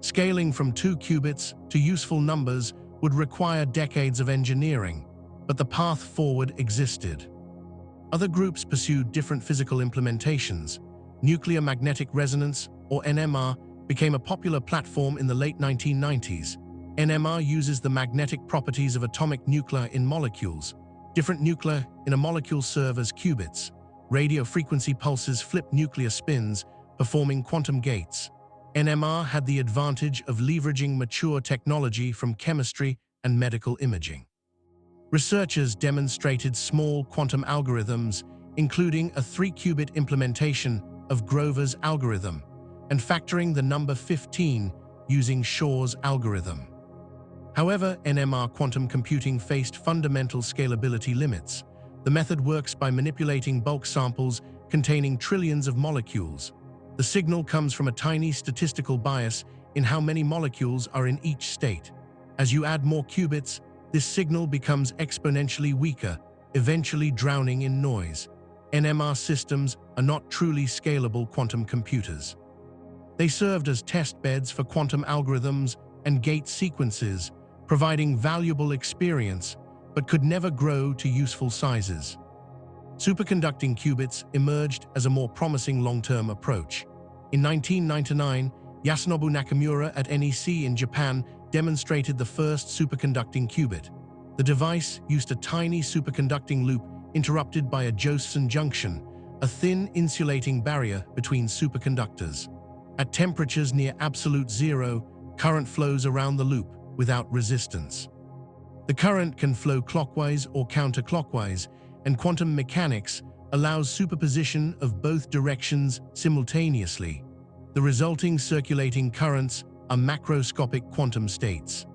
Scaling from 2 qubits to useful numbers would require decades of engineering, but the path forward existed. Other groups pursued different physical implementations. Nuclear magnetic resonance, or NMR, became a popular platform in the late 1990s. NMR uses the magnetic properties of atomic nuclei in molecules. Different nuclei in a molecule serve as qubits. Radio frequency pulses flip nuclear spins, performing quantum gates. NMR had the advantage of leveraging mature technology from chemistry and medical imaging. Researchers demonstrated small quantum algorithms, including a 3-qubit implementation of Grover's algorithm, and factoring the number 15 using Shor's algorithm. However, NMR quantum computing faced fundamental scalability limits. The method works by manipulating bulk samples containing trillions of molecules. The signal comes from a tiny statistical bias in how many molecules are in each state. As you add more qubits, this signal becomes exponentially weaker, eventually drowning in noise. NMR systems are not truly scalable quantum computers. They served as test beds for quantum algorithms and gate sequences, providing valuable experience, but could never grow to useful sizes. Superconducting qubits emerged as a more promising long-term approach. In 1999, Yasunobu Nakamura at NEC in Japan demonstrated the first superconducting qubit. The device used a tiny superconducting loop interrupted by a Josephson junction, a thin insulating barrier between superconductors. At temperatures near absolute zero, current flows around the loop without resistance. The current can flow clockwise or counterclockwise, and quantum mechanics allows superposition of both directions simultaneously. The resulting circulating currents are macroscopic quantum states.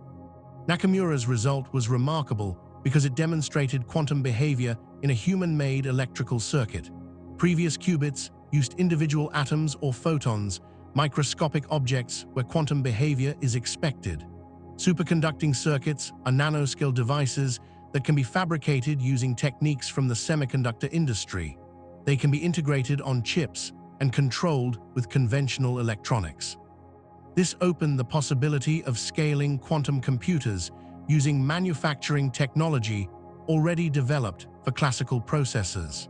Nakamura's result was remarkable because it demonstrated quantum behavior in a human-made electrical circuit. Previous qubits used individual atoms or photons, microscopic objects where quantum behavior is expected. Superconducting circuits are nanoscale devices that can be fabricated using techniques from the semiconductor industry. They can be integrated on chips and controlled with conventional electronics. This opened the possibility of scaling quantum computers using manufacturing technology already developed for classical processors.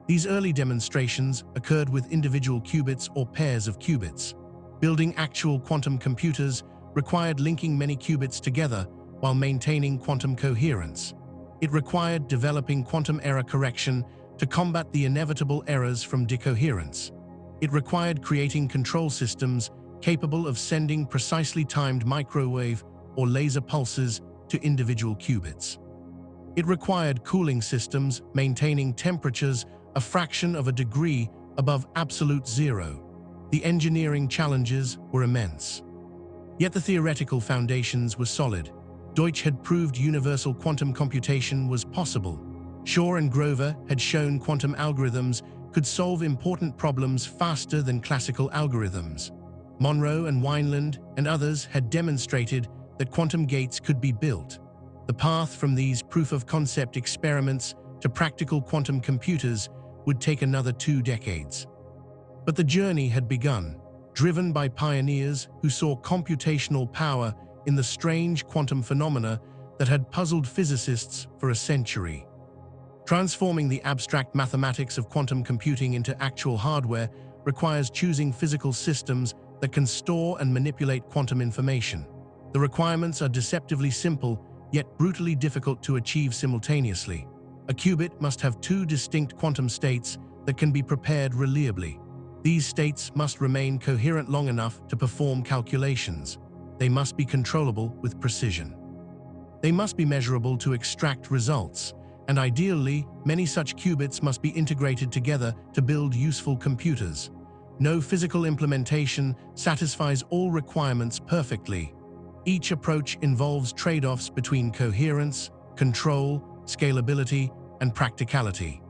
These early demonstrations occurred with individual qubits or pairs of qubits. Building actual quantum computers required linking many qubits together while maintaining quantum coherence. It required developing quantum error correction to combat the inevitable errors from decoherence. It required creating control systems capable of sending precisely timed microwave or laser pulses to individual qubits. It required cooling systems maintaining temperatures a fraction of a degree above absolute zero. The engineering challenges were immense. Yet the theoretical foundations were solid. Deutsch had proved universal quantum computation was possible. Shor and Grover had shown quantum algorithms could solve important problems faster than classical algorithms. Monroe and Wineland and others had demonstrated that quantum gates could be built. The path from these proof-of-concept experiments to practical quantum computers would take another 2 decades. But the journey had begun, driven by pioneers who saw computational power in the strange quantum phenomena that had puzzled physicists for a century. Transforming the abstract mathematics of quantum computing into actual hardware requires choosing physical systems that can store and manipulate quantum information. The requirements are deceptively simple, yet brutally difficult to achieve simultaneously. A qubit must have 2 distinct quantum states that can be prepared reliably. These states must remain coherent long enough to perform calculations. They must be controllable with precision. They must be measurable to extract results, and ideally, many such qubits must be integrated together to build useful computers. No physical implementation satisfies all requirements perfectly. Each approach involves trade-offs between coherence, control, scalability, and practicality.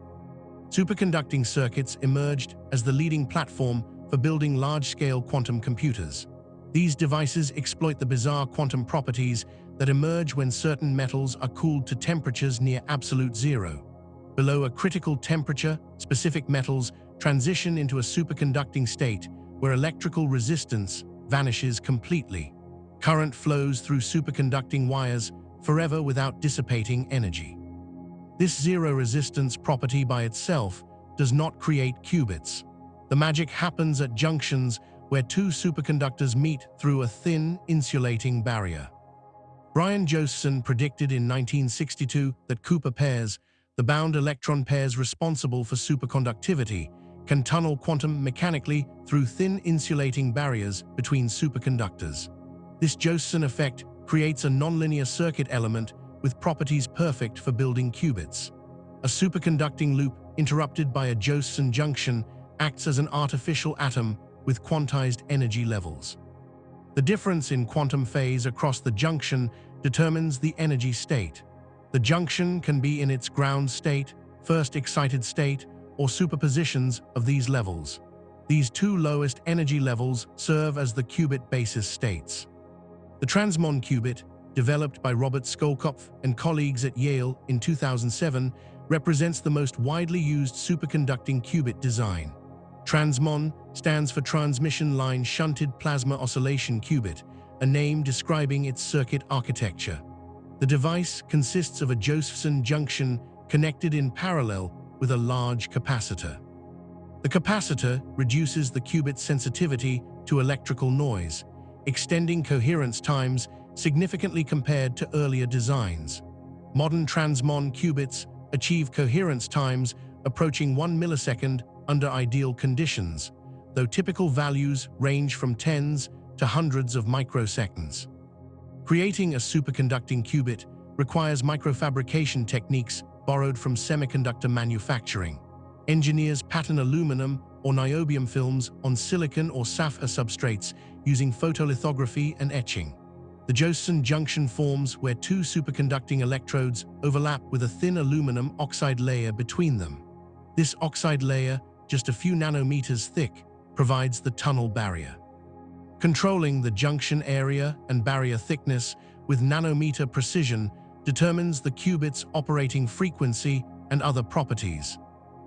Superconducting circuits emerged as the leading platform for building large-scale quantum computers. These devices exploit the bizarre quantum properties that emerge when certain metals are cooled to temperatures near absolute zero. Below a critical temperature, specific metals transition into a superconducting state where electrical resistance vanishes completely. Current flows through superconducting wires forever without dissipating energy. This zero-resistance property by itself does not create qubits. The magic happens at junctions where 2 superconductors meet through a thin, insulating barrier. Brian Josephson predicted in 1962 that Cooper pairs, the bound electron pairs responsible for superconductivity, can tunnel quantum mechanically through thin insulating barriers between superconductors. This Josephson effect creates a nonlinear circuit element with properties perfect for building qubits. A superconducting loop interrupted by a Josephson junction acts as an artificial atom with quantized energy levels. The difference in quantum phase across the junction determines the energy state. The junction can be in its ground state, first excited state, or superpositions of these levels. These 2 lowest energy levels serve as the qubit basis states. The Transmon qubit, developed by Robert Skolkopf and colleagues at Yale in 2007, represents the most widely used superconducting qubit design. Transmon stands for Transmission Line Shunted Plasma Oscillation Qubit, a name describing its circuit architecture. The device consists of a Josephson junction connected in parallel with a large capacitor. The capacitor reduces the qubit's sensitivity to electrical noise, extending coherence times significantly compared to earlier designs. Modern Transmon qubits achieve coherence times approaching 1 millisecond under ideal conditions, though typical values range from tens to hundreds of microseconds. Creating a superconducting qubit requires microfabrication techniques borrowed from semiconductor manufacturing. Engineers pattern aluminum or niobium films on silicon or sapphire substrates using photolithography and etching. The Josephson junction forms where 2 superconducting electrodes overlap with a thin aluminum oxide layer between them. This oxide layer, just a few nanometers thick, provides the tunnel barrier. Controlling the junction area and barrier thickness with nanometer precision determines the qubit's operating frequency and other properties.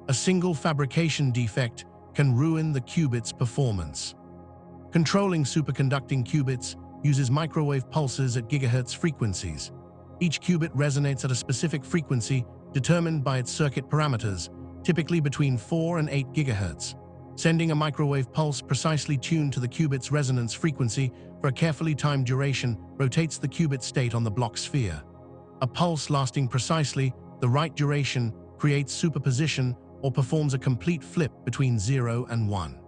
A single fabrication defect can ruin the qubit's performance. Controlling superconducting qubits uses microwave pulses at gigahertz frequencies. Each qubit resonates at a specific frequency determined by its circuit parameters, typically between 4 and 8 gigahertz. Sending a microwave pulse precisely tuned to the qubit's resonance frequency for a carefully timed duration rotates the qubit state on the block sphere. A pulse lasting precisely the right duration creates superposition or performs a complete flip between 0 and 1.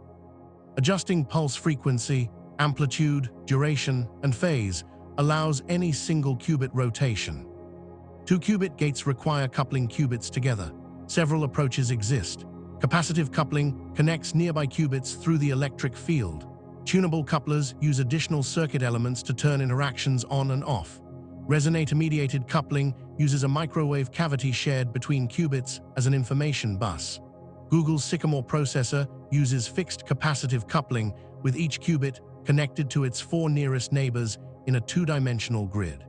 Adjusting pulse frequency, amplitude, duration, and phase allows any single qubit rotation. 2 qubit gates require coupling qubits together. Several approaches exist. Capacitive coupling connects nearby qubits through the electric field. Tunable couplers use additional circuit elements to turn interactions on and off. Resonator-mediated coupling uses a microwave cavity shared between qubits as an information bus. Google's Sycamore processor uses fixed capacitive coupling, with each qubit connected to its 4 nearest neighbors in a 2-dimensional grid.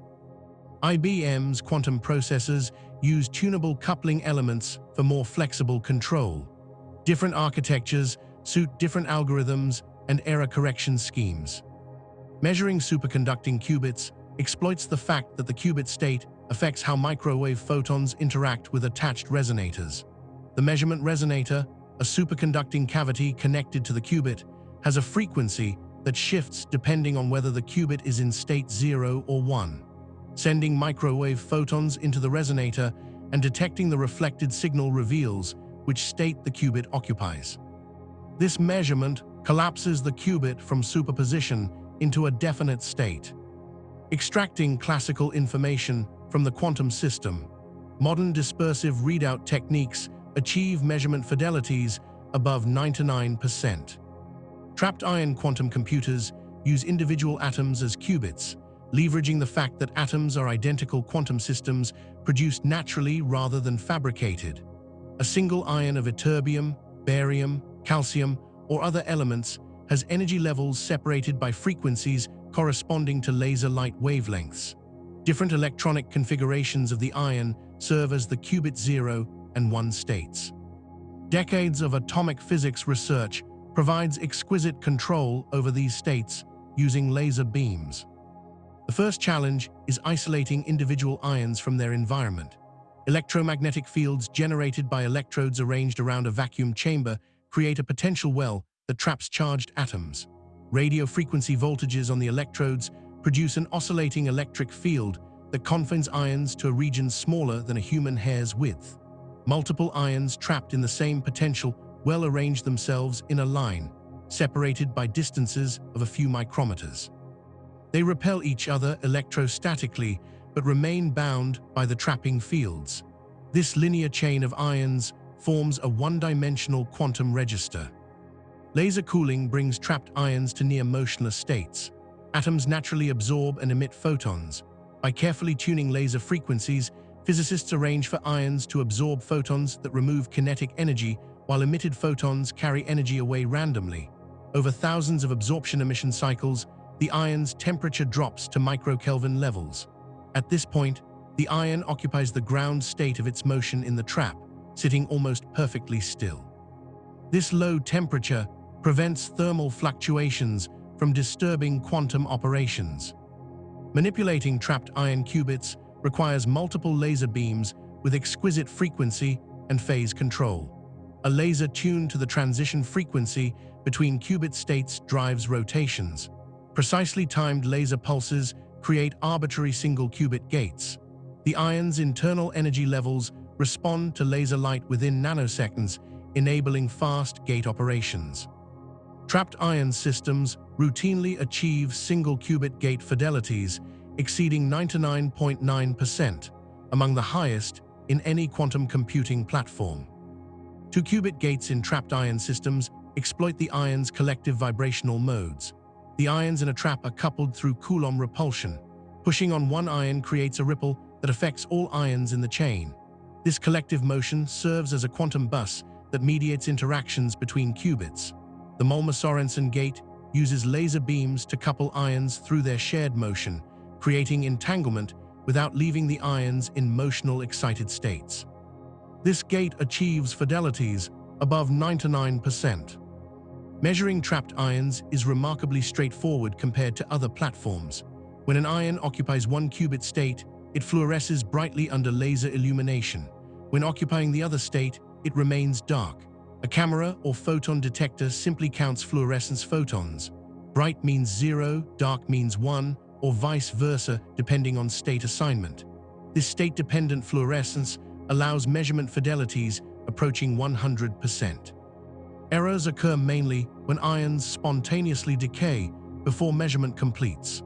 IBM's quantum processors use tunable coupling elements for more flexible control. Different architectures suit different algorithms and error correction schemes. Measuring superconducting qubits exploits the fact that the qubit state affects how microwave photons interact with attached resonators. The measurement resonator, a superconducting cavity connected to the qubit, has a frequency that shifts depending on whether the qubit is in state 0 or 1. Sending microwave photons into the resonator and detecting the reflected signal reveals which state the qubit occupies. This measurement collapses the qubit from superposition into a definite state. Extracting classical information from the quantum system, modern dispersive readout techniques achieve measurement fidelities above 99%. Trapped ion quantum computers use individual atoms as qubits, leveraging the fact that atoms are identical quantum systems produced naturally rather than fabricated. A single ion of ytterbium, barium, calcium, or other elements has energy levels separated by frequencies corresponding to laser light wavelengths. Different electronic configurations of the ion serve as the qubit 0 and 1 states. Decades of atomic physics research provides exquisite control over these states using laser beams. The first challenge is isolating individual ions from their environment. Electromagnetic fields generated by electrodes arranged around a vacuum chamber create a potential well that traps charged atoms. Radio frequency voltages on the electrodes produce an oscillating electric field that confines ions to a region smaller than a human hair's width. Multiple ions trapped in the same potential well arrange themselves in a line, separated by distances of a few micrometers. They repel each other electrostatically, but remain bound by the trapping fields. This linear chain of ions forms a one-dimensional quantum register. Laser cooling brings trapped ions to near motionless states. Atoms naturally absorb and emit photons. By carefully tuning laser frequencies, physicists arrange for ions to absorb photons that remove kinetic energy, while emitted photons carry energy away randomly. Over thousands of absorption-emission cycles, the ion's temperature drops to microkelvin levels. At this point, the ion occupies the ground state of its motion in the trap, sitting almost perfectly still. This low temperature prevents thermal fluctuations from disturbing quantum operations. Manipulating trapped ion qubits requires multiple laser beams with exquisite frequency and phase control. A laser tuned to the transition frequency between qubit states drives rotations. Precisely timed laser pulses create arbitrary single qubit gates. The ion's internal energy levels respond to laser light within nanoseconds, enabling fast gate operations. Trapped ion systems routinely achieve single qubit gate fidelities exceeding 99.9%, among the highest in any quantum computing platform. 2-qubit gates in trapped ion systems exploit the ion's collective vibrational modes. The ions in a trap are coupled through Coulomb repulsion. Pushing on one ion creates a ripple that affects all ions in the chain. This collective motion serves as a quantum bus that mediates interactions between qubits. The Molmar-Sorensen gate uses laser beams to couple ions through their shared motion, creating entanglement without leaving the ions in motional excited states. This gate achieves fidelities above 99%. Measuring trapped ions is remarkably straightforward compared to other platforms. When an ion occupies one qubit state, it fluoresces brightly under laser illumination. When occupying the other state, it remains dark. A camera or photon detector simply counts fluorescence photons. Bright means 0, dark means 1, or vice versa, depending on state assignment. This state-dependent fluorescence allows measurement fidelities approaching 100%. Errors occur mainly when ions spontaneously decay before measurement completes.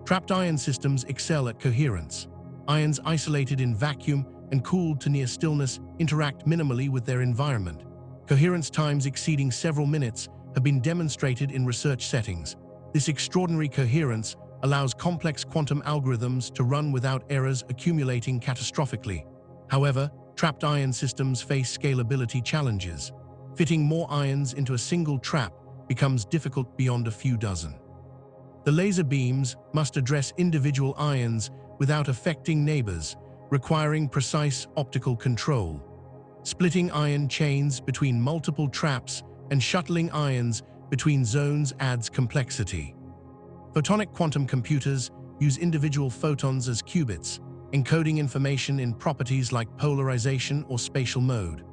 Trapped ion systems excel at coherence. Ions isolated in vacuum and cooled to near stillness interact minimally with their environment. Coherence times exceeding several minutes have been demonstrated in research settings. This extraordinary coherence allows complex quantum algorithms to run without errors accumulating catastrophically. However, trapped ion systems face scalability challenges. Fitting more ions into a single trap becomes difficult beyond a few dozen. The laser beams must address individual ions without affecting neighbors, requiring precise optical control. Splitting ion chains between multiple traps and shuttling ions between zones adds complexity. Photonic quantum computers use individual photons as qubits, encoding information in properties like polarization or spatial mode.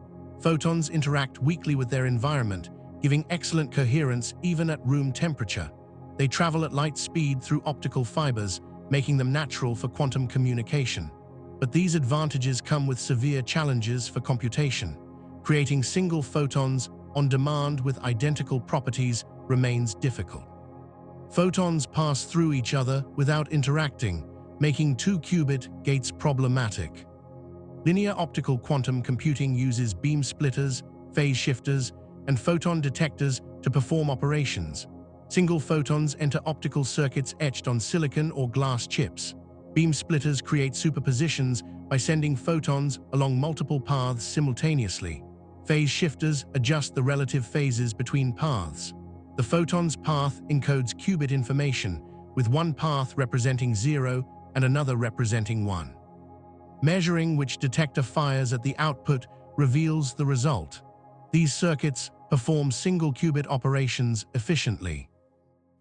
Photons interact weakly with their environment, giving excellent coherence even at room temperature. They travel at light speed through optical fibers, making them natural for quantum communication. But these advantages come with severe challenges for computation. Creating single photons on demand with identical properties remains difficult. Photons pass through each other without interacting, making two-qubit gates problematic. Linear optical quantum computing uses beam splitters, phase shifters, and photon detectors to perform operations. Single photons enter optical circuits etched on silicon or glass chips. Beam splitters create superpositions by sending photons along multiple paths simultaneously. Phase shifters adjust the relative phases between paths. The photon's path encodes qubit information, with one path representing 0 and another representing 1. Measuring which detector fires at the output reveals the result. These circuits perform single-qubit operations efficiently.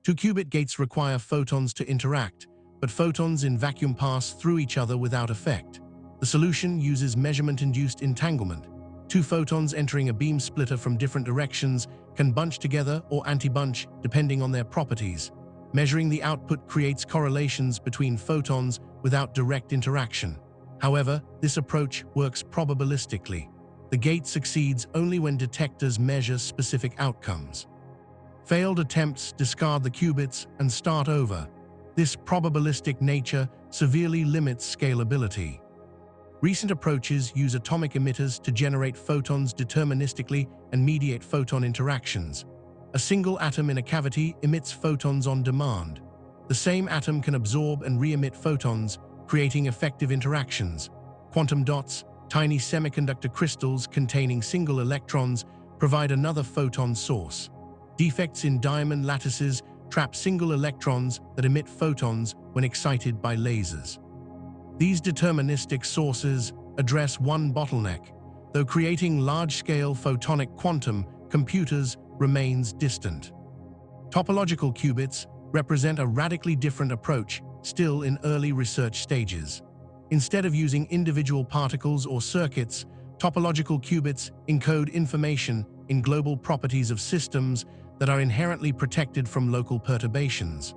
Two-qubit gates require photons to interact, but photons in vacuum pass through each other without effect. The solution uses measurement-induced entanglement. Two photons entering a beam splitter from different directions can bunch together or anti-bunch depending on their properties. Measuring the output creates correlations between photons without direct interaction. However, this approach works probabilistically. The gate succeeds only when detectors measure specific outcomes. Failed attempts discard the qubits and start over. This probabilistic nature severely limits scalability. Recent approaches use atomic emitters to generate photons deterministically and mediate photon interactions. A single atom in a cavity emits photons on demand. The same atom can absorb and re-emit photons, creating effective interactions. Quantum dots, tiny semiconductor crystals containing single electrons, provide another photon source. Defects in diamond lattices trap single electrons that emit photons when excited by lasers. These deterministic sources address one bottleneck, though creating large-scale photonic quantum computers remains distant. Topological qubits represent a radically different approach, still in early research stages. Instead of using individual particles or circuits, topological qubits encode information in global properties of systems that are inherently protected from local perturbations.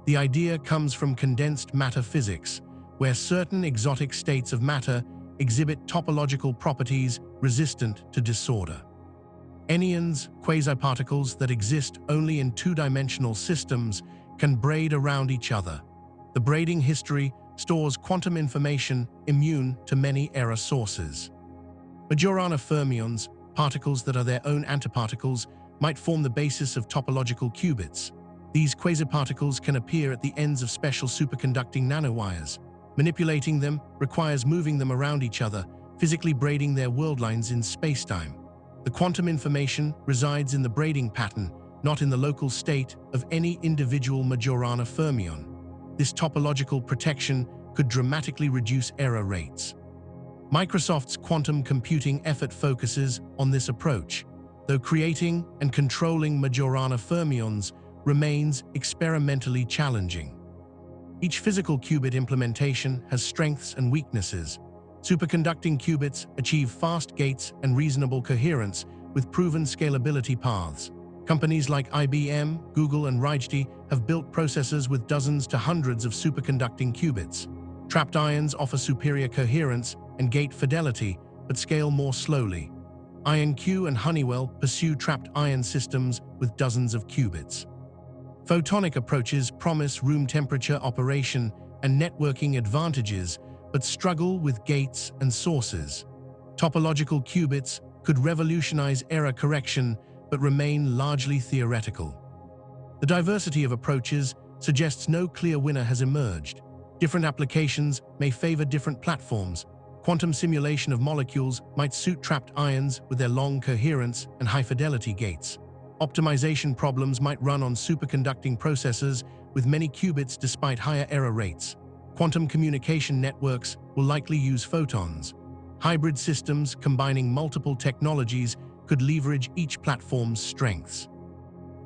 The idea comes from condensed matter physics, where certain exotic states of matter exhibit topological properties resistant to disorder. Anyons, quasiparticles that exist only in two-dimensional systems, can braid around each other. The braiding history stores quantum information immune to many error sources. Majorana fermions, particles that are their own antiparticles, might form the basis of topological qubits. These quasiparticles can appear at the ends of special superconducting nanowires. Manipulating them requires moving them around each other, physically braiding their worldlines in spacetime. The quantum information resides in the braiding pattern, not in the local state of any individual Majorana fermion. This topological protection could dramatically reduce error rates. Microsoft's quantum computing effort focuses on this approach, though creating and controlling Majorana fermions remains experimentally challenging. Each physical qubit implementation has strengths and weaknesses. Superconducting qubits achieve fast gates and reasonable coherence with proven scalability paths. Companies like IBM, Google, and Rigetti have built processors with dozens to hundreds of superconducting qubits. Trapped ions offer superior coherence and gate fidelity, but scale more slowly. IonQ and Honeywell pursue trapped ion systems with dozens of qubits. Photonic approaches promise room temperature operation and networking advantages, but struggle with gates and sources. Topological qubits could revolutionize error correction, but remain largely theoretical. The diversity of approaches suggests no clear winner has emerged. Different applications may favor different platforms. Quantum simulation of molecules might suit trapped ions with their long coherence and high-fidelity gates. Optimization problems might run on superconducting processors with many qubits despite higher error rates. Quantum communication networks will likely use photons. Hybrid systems combining multiple technologies could leverage each platform's strengths.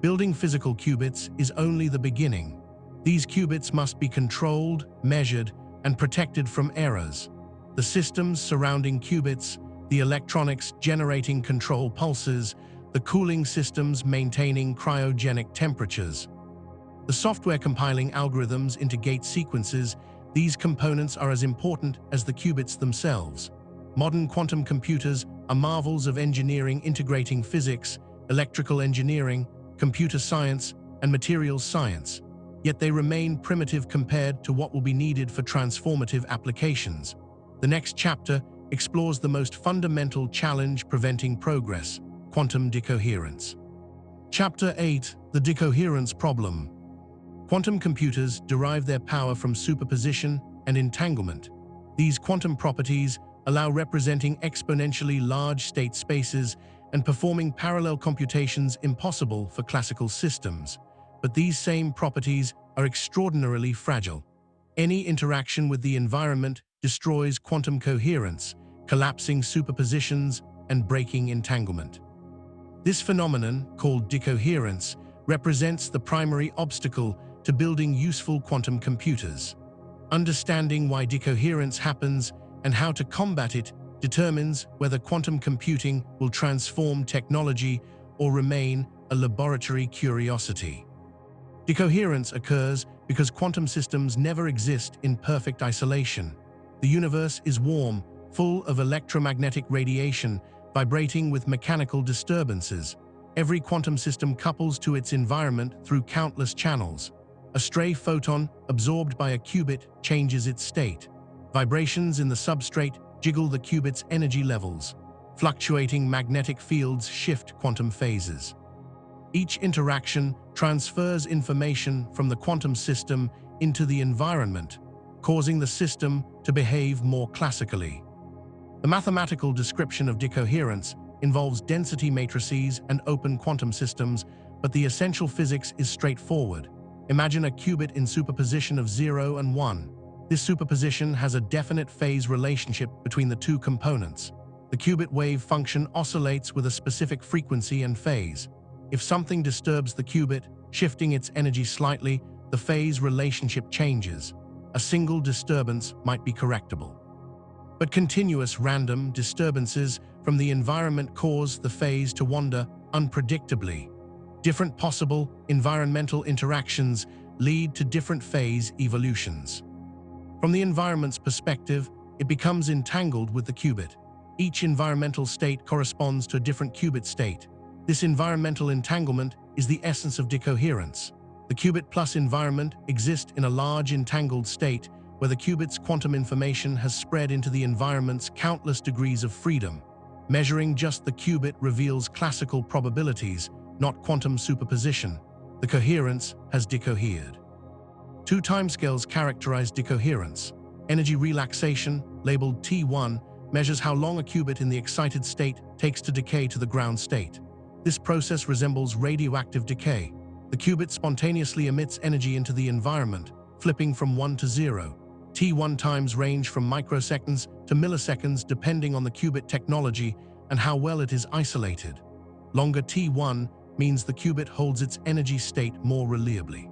Building physical qubits is only the beginning. These qubits must be controlled, measured, and protected from errors. The systems surrounding qubits, the electronics generating control pulses, the cooling systems maintaining cryogenic temperatures, the software compiling algorithms into gate sequences, these components are as important as the qubits themselves. Modern quantum computers are marvels of engineering integrating physics, electrical engineering, computer science, and materials science. Yet they remain primitive compared to what will be needed for transformative applications. The next chapter explores the most fundamental challenge preventing progress: quantum decoherence. Chapter 8: The Decoherence Problem. Quantum computers derive their power from superposition and entanglement. These quantum properties allow representing exponentially large state spaces and performing parallel computations impossible for classical systems. But these same properties are extraordinarily fragile. Any interaction with the environment destroys quantum coherence, collapsing superpositions and breaking entanglement. This phenomenon, called decoherence, represents the primary obstacle to building useful quantum computers. Understanding why decoherence happens and how to combat it determines whether quantum computing will transform technology or remain a laboratory curiosity. Decoherence occurs because quantum systems never exist in perfect isolation. The universe is warm, full of electromagnetic radiation, vibrating with mechanical disturbances. Every quantum system couples to its environment through countless channels. A stray photon absorbed by a qubit changes its state. Vibrations in the substrate jiggle the qubit's energy levels. Fluctuating magnetic fields shift quantum phases. Each interaction transfers information from the quantum system into the environment, causing the system to behave more classically. The mathematical description of decoherence involves density matrices and open quantum systems, but the essential physics is straightforward. Imagine a qubit in superposition of 0 and 1. This superposition has a definite phase relationship between the two components. The qubit wave function oscillates with a specific frequency and phase. If something disturbs the qubit, shifting its energy slightly, the phase relationship changes. A single disturbance might be correctable. But continuous random disturbances from the environment cause the phase to wander unpredictably. Different possible environmental interactions lead to different phase evolutions. From the environment's perspective, it becomes entangled with the qubit. Each environmental state corresponds to a different qubit state. This environmental entanglement is the essence of decoherence. The qubit plus environment exist in a large entangled state where the qubit's quantum information has spread into the environment's countless degrees of freedom. Measuring just the qubit reveals classical probabilities, not quantum superposition. The coherence has decohered. Two timescales characterize decoherence. Energy relaxation, labeled T1, measures how long a qubit in the excited state takes to decay to the ground state. This process resembles radioactive decay. The qubit spontaneously emits energy into the environment, flipping from 1 to 0. T1 times range from microseconds to milliseconds depending on the qubit technology and how well it is isolated. Longer T1 means the qubit holds its energy state more reliably.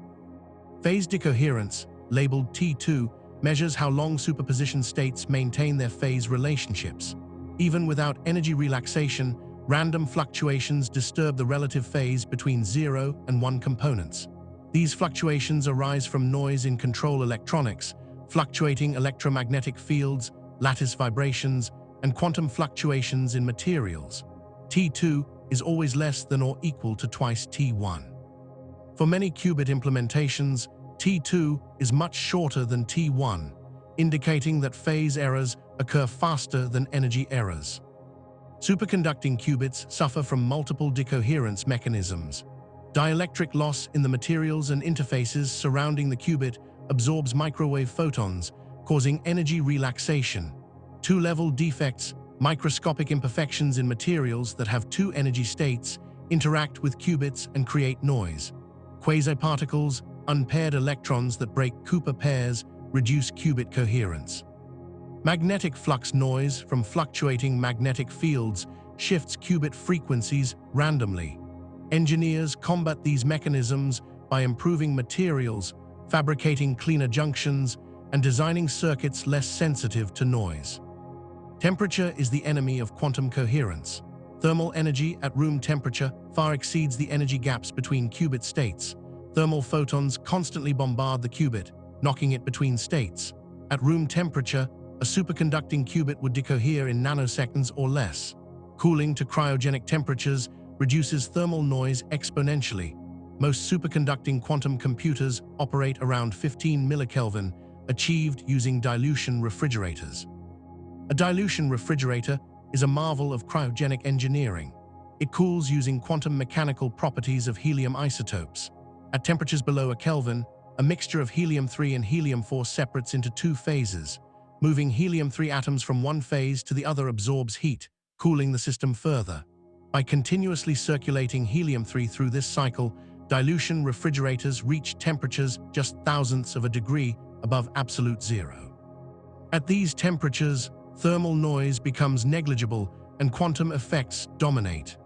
Phase decoherence, labeled T2, measures how long superposition states maintain their phase relationships. Even without energy relaxation, random fluctuations disturb the relative phase between 0 and 1 components. These fluctuations arise from noise in control electronics, fluctuating electromagnetic fields, lattice vibrations, and quantum fluctuations in materials. T2 is always less than or equal to twice T1. For many qubit implementations, T2 is much shorter than T1, indicating that phase errors occur faster than energy errors. Superconducting qubits suffer from multiple decoherence mechanisms. Dielectric loss in the materials and interfaces surrounding the qubit absorbs microwave photons, causing energy relaxation. Two-level defects, microscopic imperfections in materials that have two energy states, interact with qubits and create noise. Quasiparticles, unpaired electrons that break Cooper pairs, reduce qubit coherence. Magnetic flux noise from fluctuating magnetic fields shifts qubit frequencies randomly. Engineers combat these mechanisms by improving materials, fabricating cleaner junctions, and designing circuits less sensitive to noise. Temperature is the enemy of quantum coherence. Thermal energy at room temperature far exceeds the energy gaps between qubit states. Thermal photons constantly bombard the qubit, knocking it between states. At room temperature, a superconducting qubit would decohere in nanoseconds or less. Cooling to cryogenic temperatures reduces thermal noise exponentially. Most superconducting quantum computers operate around 15 millikelvin, achieved using dilution refrigerators. A dilution refrigerator is a marvel of cryogenic engineering. It cools using quantum mechanical properties of helium isotopes. At temperatures below a Kelvin, a mixture of helium-3 and helium-4 separates into two phases. Moving helium-3 atoms from one phase to the other absorbs heat, cooling the system further. By continuously circulating helium-3 through this cycle, dilution refrigerators reach temperatures just thousandths of a degree above absolute zero. At these temperatures, thermal noise becomes negligible and quantum effects dominate.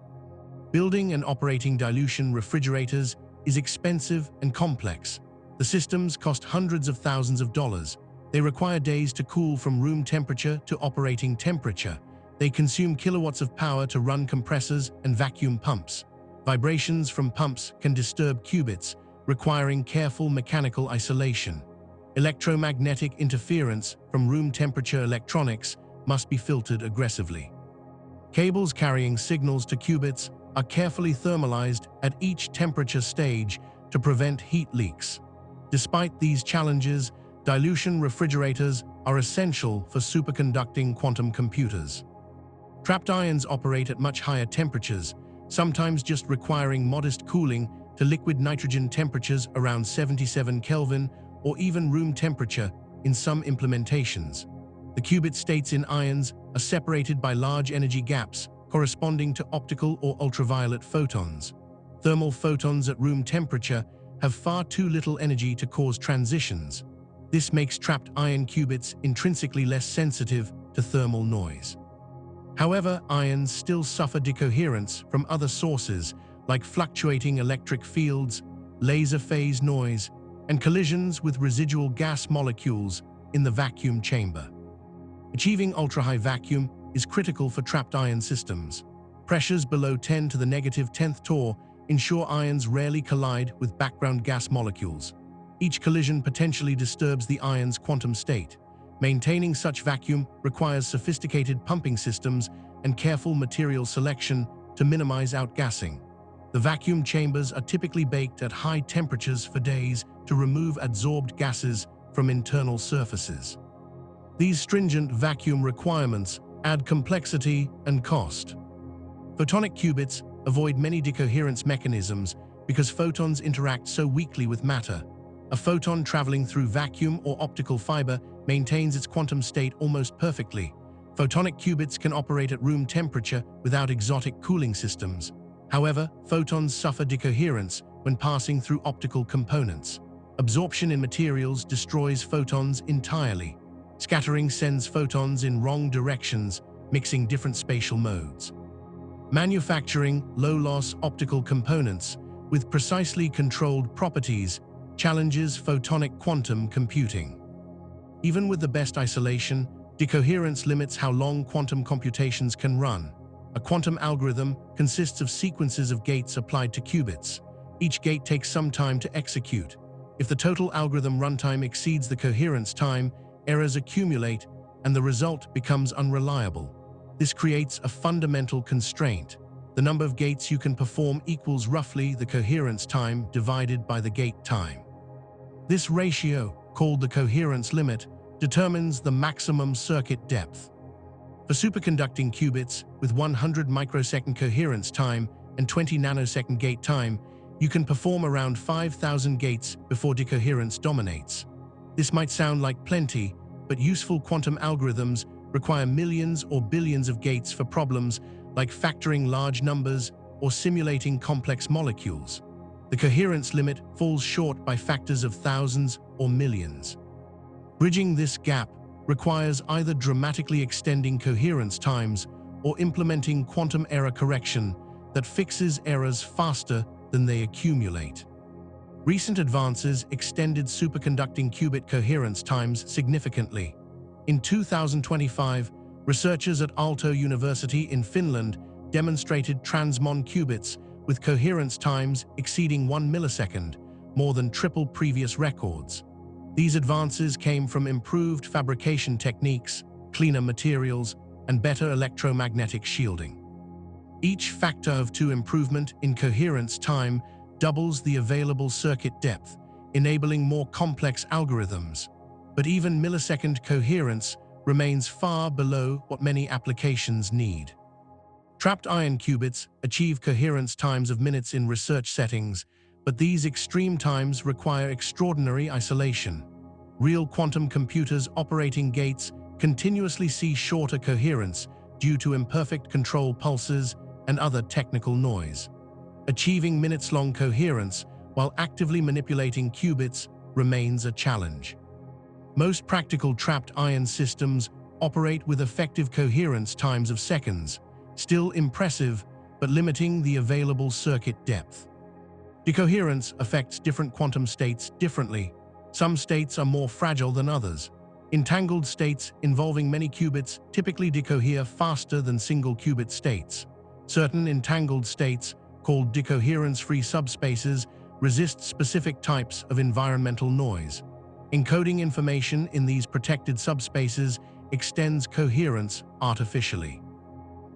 Building and operating dilution refrigerators is expensive and complex. The systems cost hundreds of thousands of dollars. They require days to cool from room temperature to operating temperature. They consume kilowatts of power to run compressors and vacuum pumps. Vibrations from pumps can disturb qubits, requiring careful mechanical isolation. Electromagnetic interference from room temperature electronics must be filtered aggressively. Cables carrying signals to qubits are carefully thermalized at each temperature stage to prevent heat leaks. Despite these challenges, dilution refrigerators are essential for superconducting quantum computers. Trapped ions operate at much higher temperatures, sometimes just requiring modest cooling to liquid nitrogen temperatures around 77 Kelvin or even room temperature in some implementations. The qubit states in ions are separated by large energy gaps corresponding to optical or ultraviolet photons. Thermal photons at room temperature have far too little energy to cause transitions. This makes trapped ion qubits intrinsically less sensitive to thermal noise. However, ions still suffer decoherence from other sources like fluctuating electric fields, laser phase noise, and collisions with residual gas molecules in the vacuum chamber. Achieving ultra-high vacuum is critical for trapped ion systems. Pressures below 10 to the negative 10th torr ensure ions rarely collide with background gas molecules. Each collision potentially disturbs the ion's quantum state. Maintaining such vacuum requires sophisticated pumping systems and careful material selection to minimize outgassing. The vacuum chambers are typically baked at high temperatures for days to remove adsorbed gases from internal surfaces. These stringent vacuum requirements add complexity and cost. Photonic qubits avoid many decoherence mechanisms because photons interact so weakly with matter. A photon traveling through vacuum or optical fiber maintains its quantum state almost perfectly. Photonic qubits can operate at room temperature without exotic cooling systems. However, photons suffer decoherence when passing through optical components. Absorption in materials destroys photons entirely. Scattering sends photons in wrong directions, mixing different spatial modes. Manufacturing low-loss optical components with precisely controlled properties challenges photonic quantum computing. Even with the best isolation, decoherence limits how long quantum computations can run. A quantum algorithm consists of sequences of gates applied to qubits. Each gate takes some time to execute. If the total algorithm runtime exceeds the coherence time, errors accumulate and the result becomes unreliable. This creates a fundamental constraint. The number of gates you can perform equals roughly the coherence time divided by the gate time. This ratio, called the coherence limit, determines the maximum circuit depth. For superconducting qubits with 100 microsecond coherence time and 20 nanosecond gate time, You can perform around 5,000 gates before decoherence dominates. This might sound like plenty, but useful quantum algorithms require millions or billions of gates for problems like factoring large numbers or simulating complex molecules. The coherence limit falls short by factors of thousands or millions. Bridging this gap requires either dramatically extending coherence times or implementing quantum error correction that fixes errors faster than they accumulate. Recent advances extended superconducting qubit coherence times significantly. In 2025, researchers at Aalto University in Finland demonstrated transmon qubits with coherence times exceeding 1 millisecond, more than triple previous records. These advances came from improved fabrication techniques, cleaner materials, and better electromagnetic shielding. Each factor of 2 improvement in coherence time doubles the available circuit depth, enabling more complex algorithms. But even millisecond coherence remains far below what many applications need. Trapped ion qubits achieve coherence times of minutes in research settings, but these extreme times require extraordinary isolation. Real quantum computers operating gates continuously see shorter coherence due to imperfect control pulses and other technical noise. Achieving minutes-long coherence while actively manipulating qubits remains a challenge. Most practical trapped ion systems operate with effective coherence times of seconds, still impressive but limiting the available circuit depth. Decoherence affects different quantum states differently. Some states are more fragile than others. Entangled states involving many qubits typically decohere faster than single qubit states. Certain entangled states, called decoherence-free subspaces, resist specific types of environmental noise. Encoding information in these protected subspaces extends coherence artificially.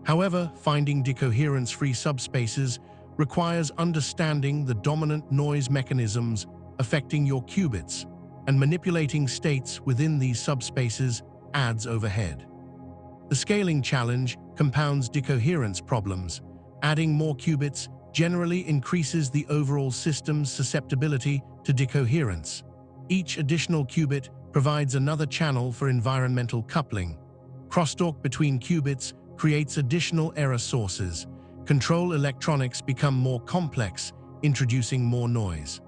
However, finding decoherence-free subspaces requires understanding the dominant noise mechanisms affecting your qubits, and manipulating states within these subspaces adds overhead. The scaling challenge compounds decoherence problems. Adding more qubits generally increases the overall system's susceptibility to decoherence. Each additional qubit provides another channel for environmental coupling. Crosstalk between qubits creates additional error sources. Control electronics become more complex, introducing more noise.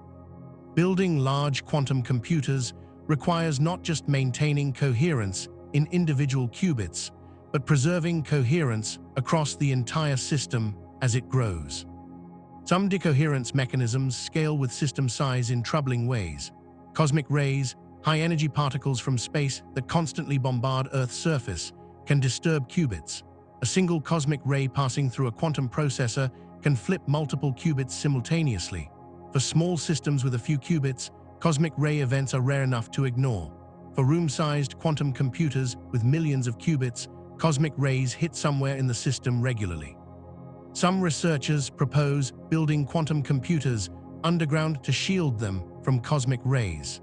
Building large quantum computers requires not just maintaining coherence in individual qubits, but preserving coherence across the entire system as it grows. Some decoherence mechanisms scale with system size in troubling ways. Cosmic rays, high-energy particles from space that constantly bombard Earth's surface, can disturb qubits. A single cosmic ray passing through a quantum processor can flip multiple qubits simultaneously. For small systems with a few qubits, cosmic ray events are rare enough to ignore. For room-sized quantum computers with millions of qubits, cosmic rays hit somewhere in the system regularly. Some researchers propose building quantum computers underground to shield them from cosmic rays.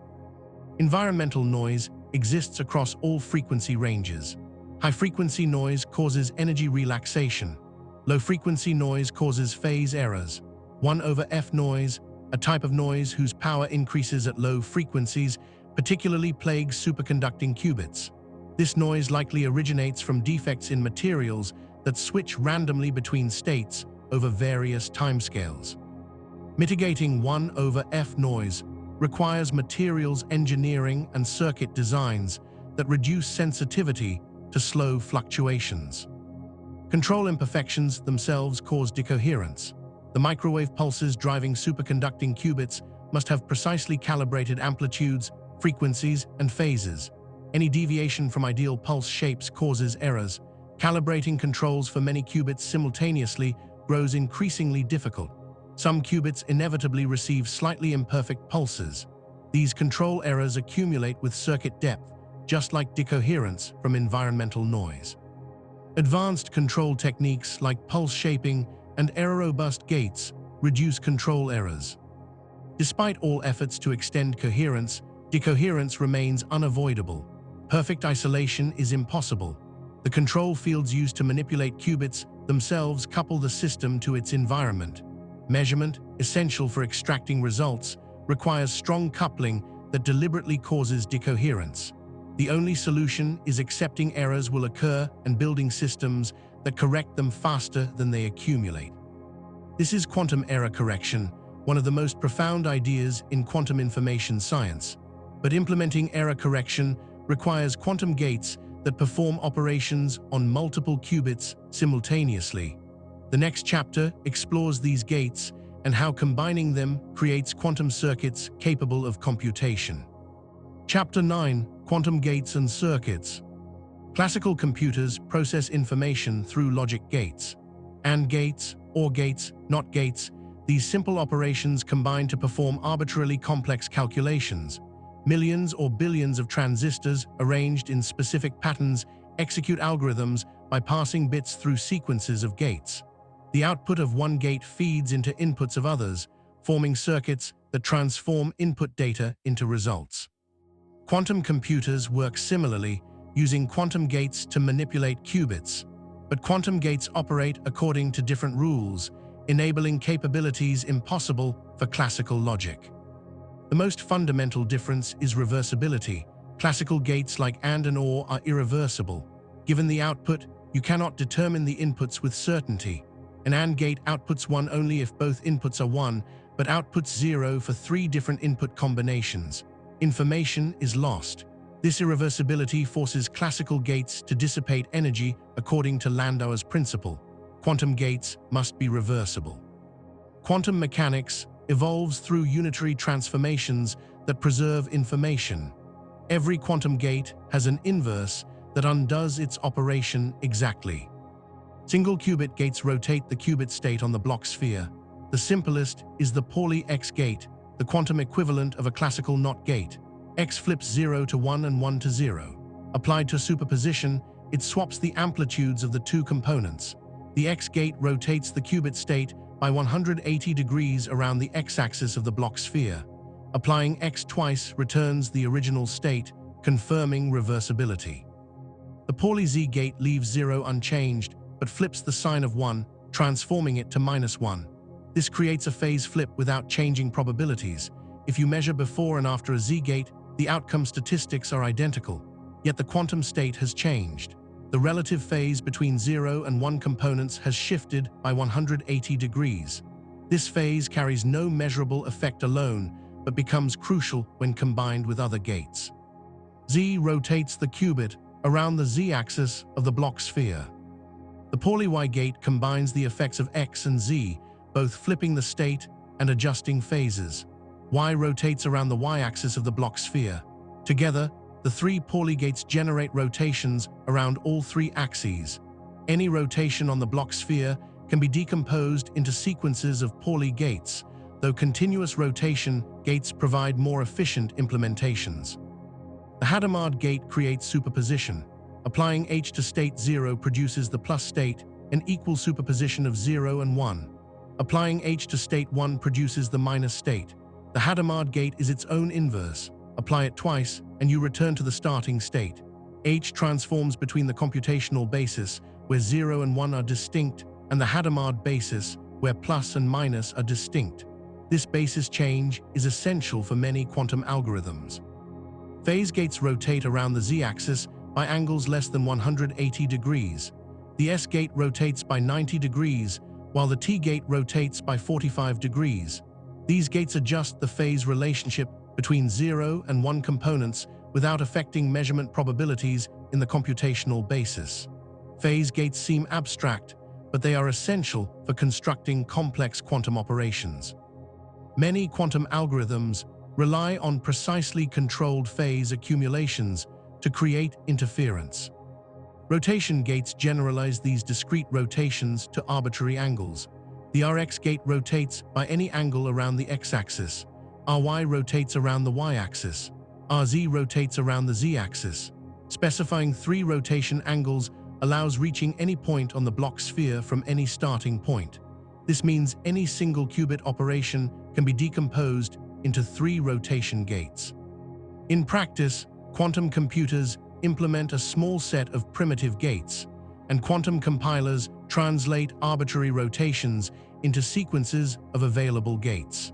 Environmental noise exists across all frequency ranges. High-frequency noise causes energy relaxation. Low-frequency noise causes phase errors. 1/f noise, a type of noise whose power increases at low frequencies, particularly plagues superconducting qubits. This noise likely originates from defects in materials that switch randomly between states over various timescales. Mitigating 1/f noise requires materials engineering and circuit designs that reduce sensitivity to slow fluctuations. Control imperfections themselves cause decoherence. The microwave pulses driving superconducting qubits must have precisely calibrated amplitudes, frequencies, and phases. Any deviation from ideal pulse shapes causes errors. Calibrating controls for many qubits simultaneously grows increasingly difficult. Some qubits inevitably receive slightly imperfect pulses. These control errors accumulate with circuit depth, just like decoherence from environmental noise. Advanced control techniques like pulse shaping and error-robust gates reduce control errors. Despite all efforts to extend coherence, decoherence remains unavoidable. Perfect isolation is impossible. The control fields used to manipulate qubits themselves couple the system to its environment. Measurement, essential for extracting results, requires strong coupling that deliberately causes decoherence. The only solution is accepting errors will occur and building systems that correct them faster than they accumulate. This is quantum error correction, one of the most profound ideas in quantum information science. But implementing error correction requires quantum gates that perform operations on multiple qubits simultaneously. The next chapter explores these gates and how combining them creates quantum circuits capable of computation. Chapter 9: Quantum Gates and Circuits. Classical computers process information through logic gates. AND gates, OR gates, NOT gates, these simple operations combine to perform arbitrarily complex calculations. Millions or billions of transistors arranged in specific patterns execute algorithms by passing bits through sequences of gates. The output of one gate feeds into inputs of others, forming circuits that transform input data into results. Quantum computers work similarly, using quantum gates to manipulate qubits. But quantum gates operate according to different rules, enabling capabilities impossible for classical logic. The most fundamental difference is reversibility. Classical gates like AND and OR are irreversible. Given the output, you cannot determine the inputs with certainty. An AND gate outputs 1 only if both inputs are 1, but outputs 0 for 3 different input combinations. Information is lost. This irreversibility forces classical gates to dissipate energy according to Landauer's principle. Quantum gates must be reversible. Quantum mechanics evolves through unitary transformations that preserve information. Every quantum gate has an inverse that undoes its operation exactly. Single qubit gates rotate the qubit state on the block sphere. The simplest is the Pauli X gate, the quantum equivalent of a classical NOT gate. X flips 0 to 1 and 1 to 0. Applied to superposition, it swaps the amplitudes of the two components. The X gate rotates the qubit state by 180 degrees around the x-axis of the block sphere. Applying X twice returns the original state, confirming reversibility. The Pauli Z gate leaves 0 unchanged, but flips the sign of 1, transforming it to -1. This creates a phase flip without changing probabilities. If you measure before and after a Z gate, the outcome statistics are identical, yet the quantum state has changed. The relative phase between 0 and 1 components has shifted by 180 degrees. This phase carries no measurable effect alone, but becomes crucial when combined with other gates. Z rotates the qubit around the Z-axis of the block sphere. The Pauli Y gate combines the effects of X and Z, both flipping the state and adjusting phases. Y rotates around the Y-axis of the block sphere. Together, the 3 Pauli gates generate rotations around all 3 axes. Any rotation on the block sphere can be decomposed into sequences of Pauli gates, though continuous rotation gates provide more efficient implementations. The Hadamard gate creates superposition. Applying H to state 0 produces the plus state, an equal superposition of 0 and 1. Applying H to state 1 produces the minus state. The Hadamard gate is its own inverse. Apply it twice, and you return to the starting state. H transforms between the computational basis, where 0 and 1 are distinct, and the Hadamard basis, where plus and minus are distinct. This basis change is essential for many quantum algorithms. Phase gates rotate around the Z-axis by angles less than 180 degrees. The S gate rotates by 90 degrees, while the T gate rotates by 45 degrees. These gates adjust the phase relationship between 0 and 1 components without affecting measurement probabilities in the computational basis. Phase gates seem abstract, but they are essential for constructing complex quantum operations. Many quantum algorithms rely on precisely controlled phase accumulations to create interference. Rotation gates generalize these discrete rotations to arbitrary angles. The Rx gate rotates by any angle around the x-axis. Ry rotates around the y-axis. Rz rotates around the z-axis. Specifying 3 rotation angles allows reaching any point on the block sphere from any starting point. This means any single qubit operation can be decomposed into 3 rotation gates. In practice, quantum computers implement a small set of primitive gates, and quantum compilers translate arbitrary rotations into sequences of available gates.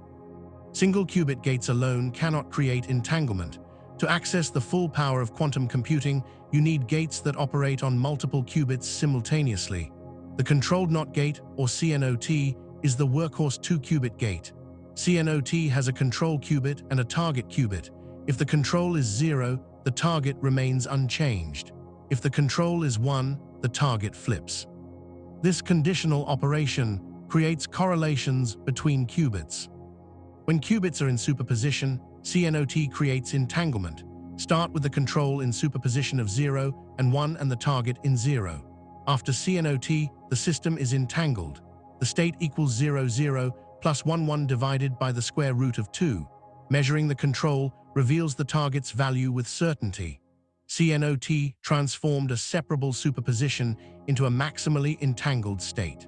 Single-qubit gates alone cannot create entanglement. To access the full power of quantum computing, you need gates that operate on multiple qubits simultaneously. The controlled NOT gate, or CNOT, is the workhorse 2-qubit gate. CNOT has a control qubit and a target qubit. If the control is 0, the target remains unchanged. If the control is 1, the target flips. This conditional operation creates correlations between qubits. When qubits are in superposition, CNOT creates entanglement. Start with the control in superposition of 0 and 1 and the target in 0. After CNOT, the system is entangled. The state equals 0, 0 plus 1, 1 divided by the square root of 2. Measuring the control reveals the target's value with certainty. CNOT transformed a separable superposition into a maximally entangled state.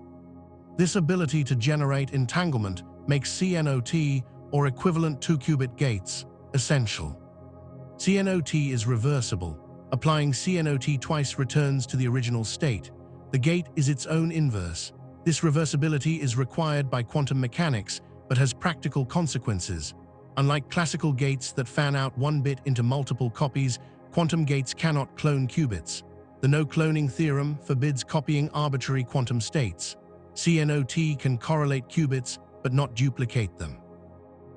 This ability to generate entanglement makes CNOT, or equivalent 2-qubit gates, essential. CNOT is reversible. Applying CNOT twice returns to the original state. The gate is its own inverse. This reversibility is required by quantum mechanics, but has practical consequences. Unlike classical gates that fan out one bit into multiple copies, quantum gates cannot clone qubits. The no-cloning theorem forbids copying arbitrary quantum states. CNOT can correlate qubits, but not duplicate them.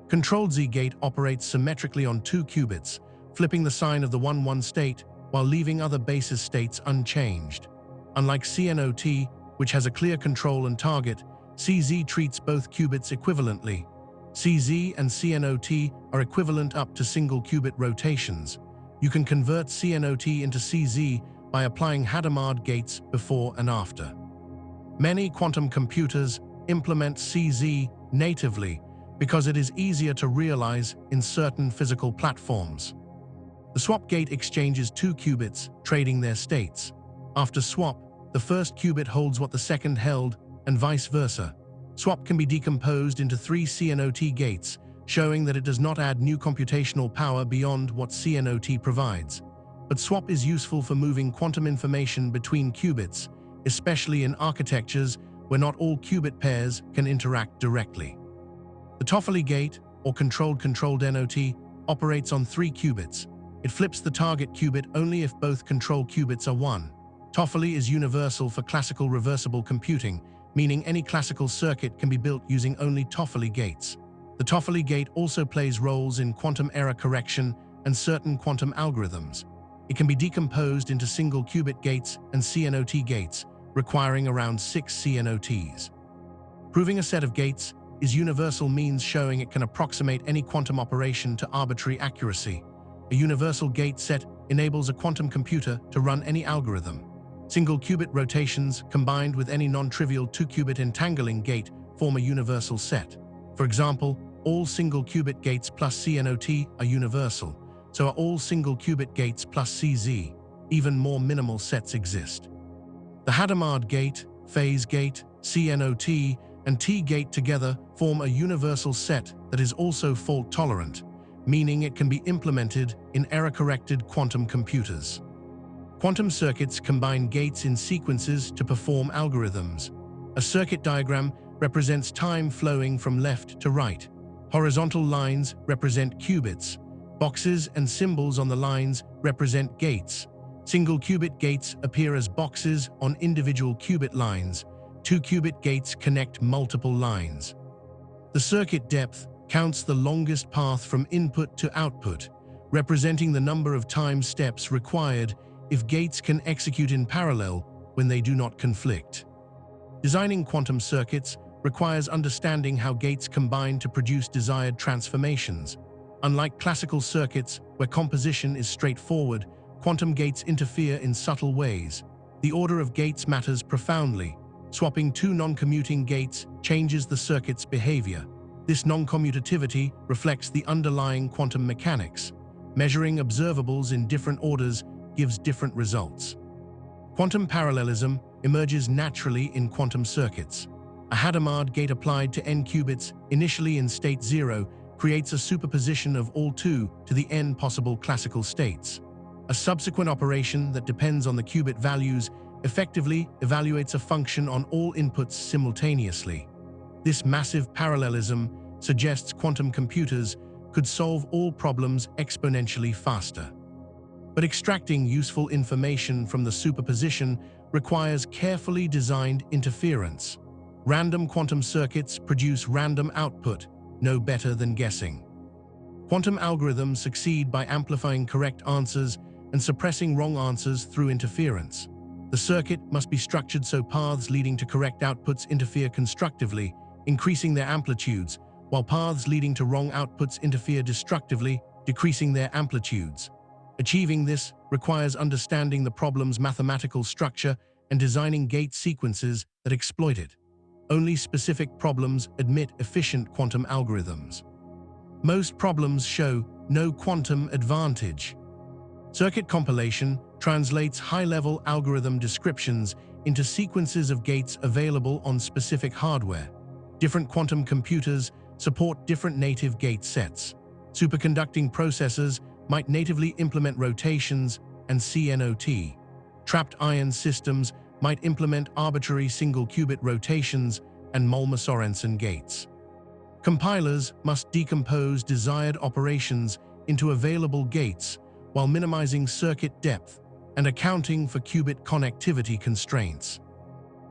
Controlled Z-gate operates symmetrically on 2 qubits, flipping the sign of the 1-1 state while leaving other basis states unchanged. Unlike CNOT, which has a clear control and target, CZ treats both qubits equivalently. CZ and CNOT are equivalent up to single-qubit rotations. You can convert CNOT into CZ by applying Hadamard gates before and after. Many quantum computers implement CZ natively because it is easier to realize in certain physical platforms. The swap gate exchanges 2 qubits, trading their states. After swap, the first qubit holds what the second held, and vice versa. Swap can be decomposed into 3 CNOT gates, showing that it does not add new computational power beyond what CNOT provides. But swap is useful for moving quantum information between qubits, especially in architectures where not all qubit pairs can interact directly. The Toffoli gate, or controlled NOT, operates on 3 qubits. It flips the target qubit only if both control qubits are 1. Toffoli is universal for classical reversible computing, meaning any classical circuit can be built using only Toffoli gates. The Toffoli gate also plays roles in quantum error correction and certain quantum algorithms. It can be decomposed into single qubit gates and CNOT gates, requiring around 6 CNOTs. Proving a set of gates is universal means showing it can approximate any quantum operation to arbitrary accuracy. A universal gate set enables a quantum computer to run any algorithm. Single qubit rotations combined with any non-trivial 2-qubit entangling gate form a universal set. For example, all single qubit gates plus CNOT are universal, so are all single qubit gates plus CZ. Even more minimal sets exist. The Hadamard gate, phase gate, CNOT, and T-gate together form a universal set that is also fault-tolerant, meaning it can be implemented in error-corrected quantum computers. Quantum circuits combine gates in sequences to perform algorithms. A circuit diagram represents time flowing from left to right. Horizontal lines represent qubits. Boxes and symbols on the lines represent gates. Single qubit gates appear as boxes on individual qubit lines. 2-qubit gates connect multiple lines. The circuit depth counts the longest path from input to output, representing the number of time steps required if gates can execute in parallel when they do not conflict. Designing quantum circuits requires understanding how gates combine to produce desired transformations. Unlike classical circuits where composition is straightforward, quantum gates interfere in subtle ways. The order of gates matters profoundly. Swapping 2 non-commuting gates changes the circuit's behavior. This non-commutativity reflects the underlying quantum mechanics. Measuring observables in different orders gives different results. Quantum parallelism emerges naturally in quantum circuits. A Hadamard gate applied to n qubits, initially in state 0, creates a superposition of all 2 to the n possible classical states. A subsequent operation that depends on the qubit values effectively evaluates a function on all inputs simultaneously. This massive parallelism suggests quantum computers could solve all problems exponentially faster. But extracting useful information from the superposition requires carefully designed interference. Random quantum circuits produce random output, no better than guessing. Quantum algorithms succeed by amplifying correct answers and suppressing wrong answers through interference. The circuit must be structured so paths leading to correct outputs interfere constructively, increasing their amplitudes, while paths leading to wrong outputs interfere destructively, decreasing their amplitudes. Achieving this requires understanding the problem's mathematical structure and designing gate sequences that exploit it. Only specific problems admit efficient quantum algorithms. Most problems show no quantum advantage. Circuit compilation translates high-level algorithm descriptions into sequences of gates available on specific hardware. Different quantum computers support different native gate sets. Superconducting processors might natively implement rotations and CNOT. Trapped ion systems might implement arbitrary single-qubit rotations and Molmer-Sorensen gates. Compilers must decompose desired operations into available gates while minimizing circuit depth and accounting for qubit connectivity constraints.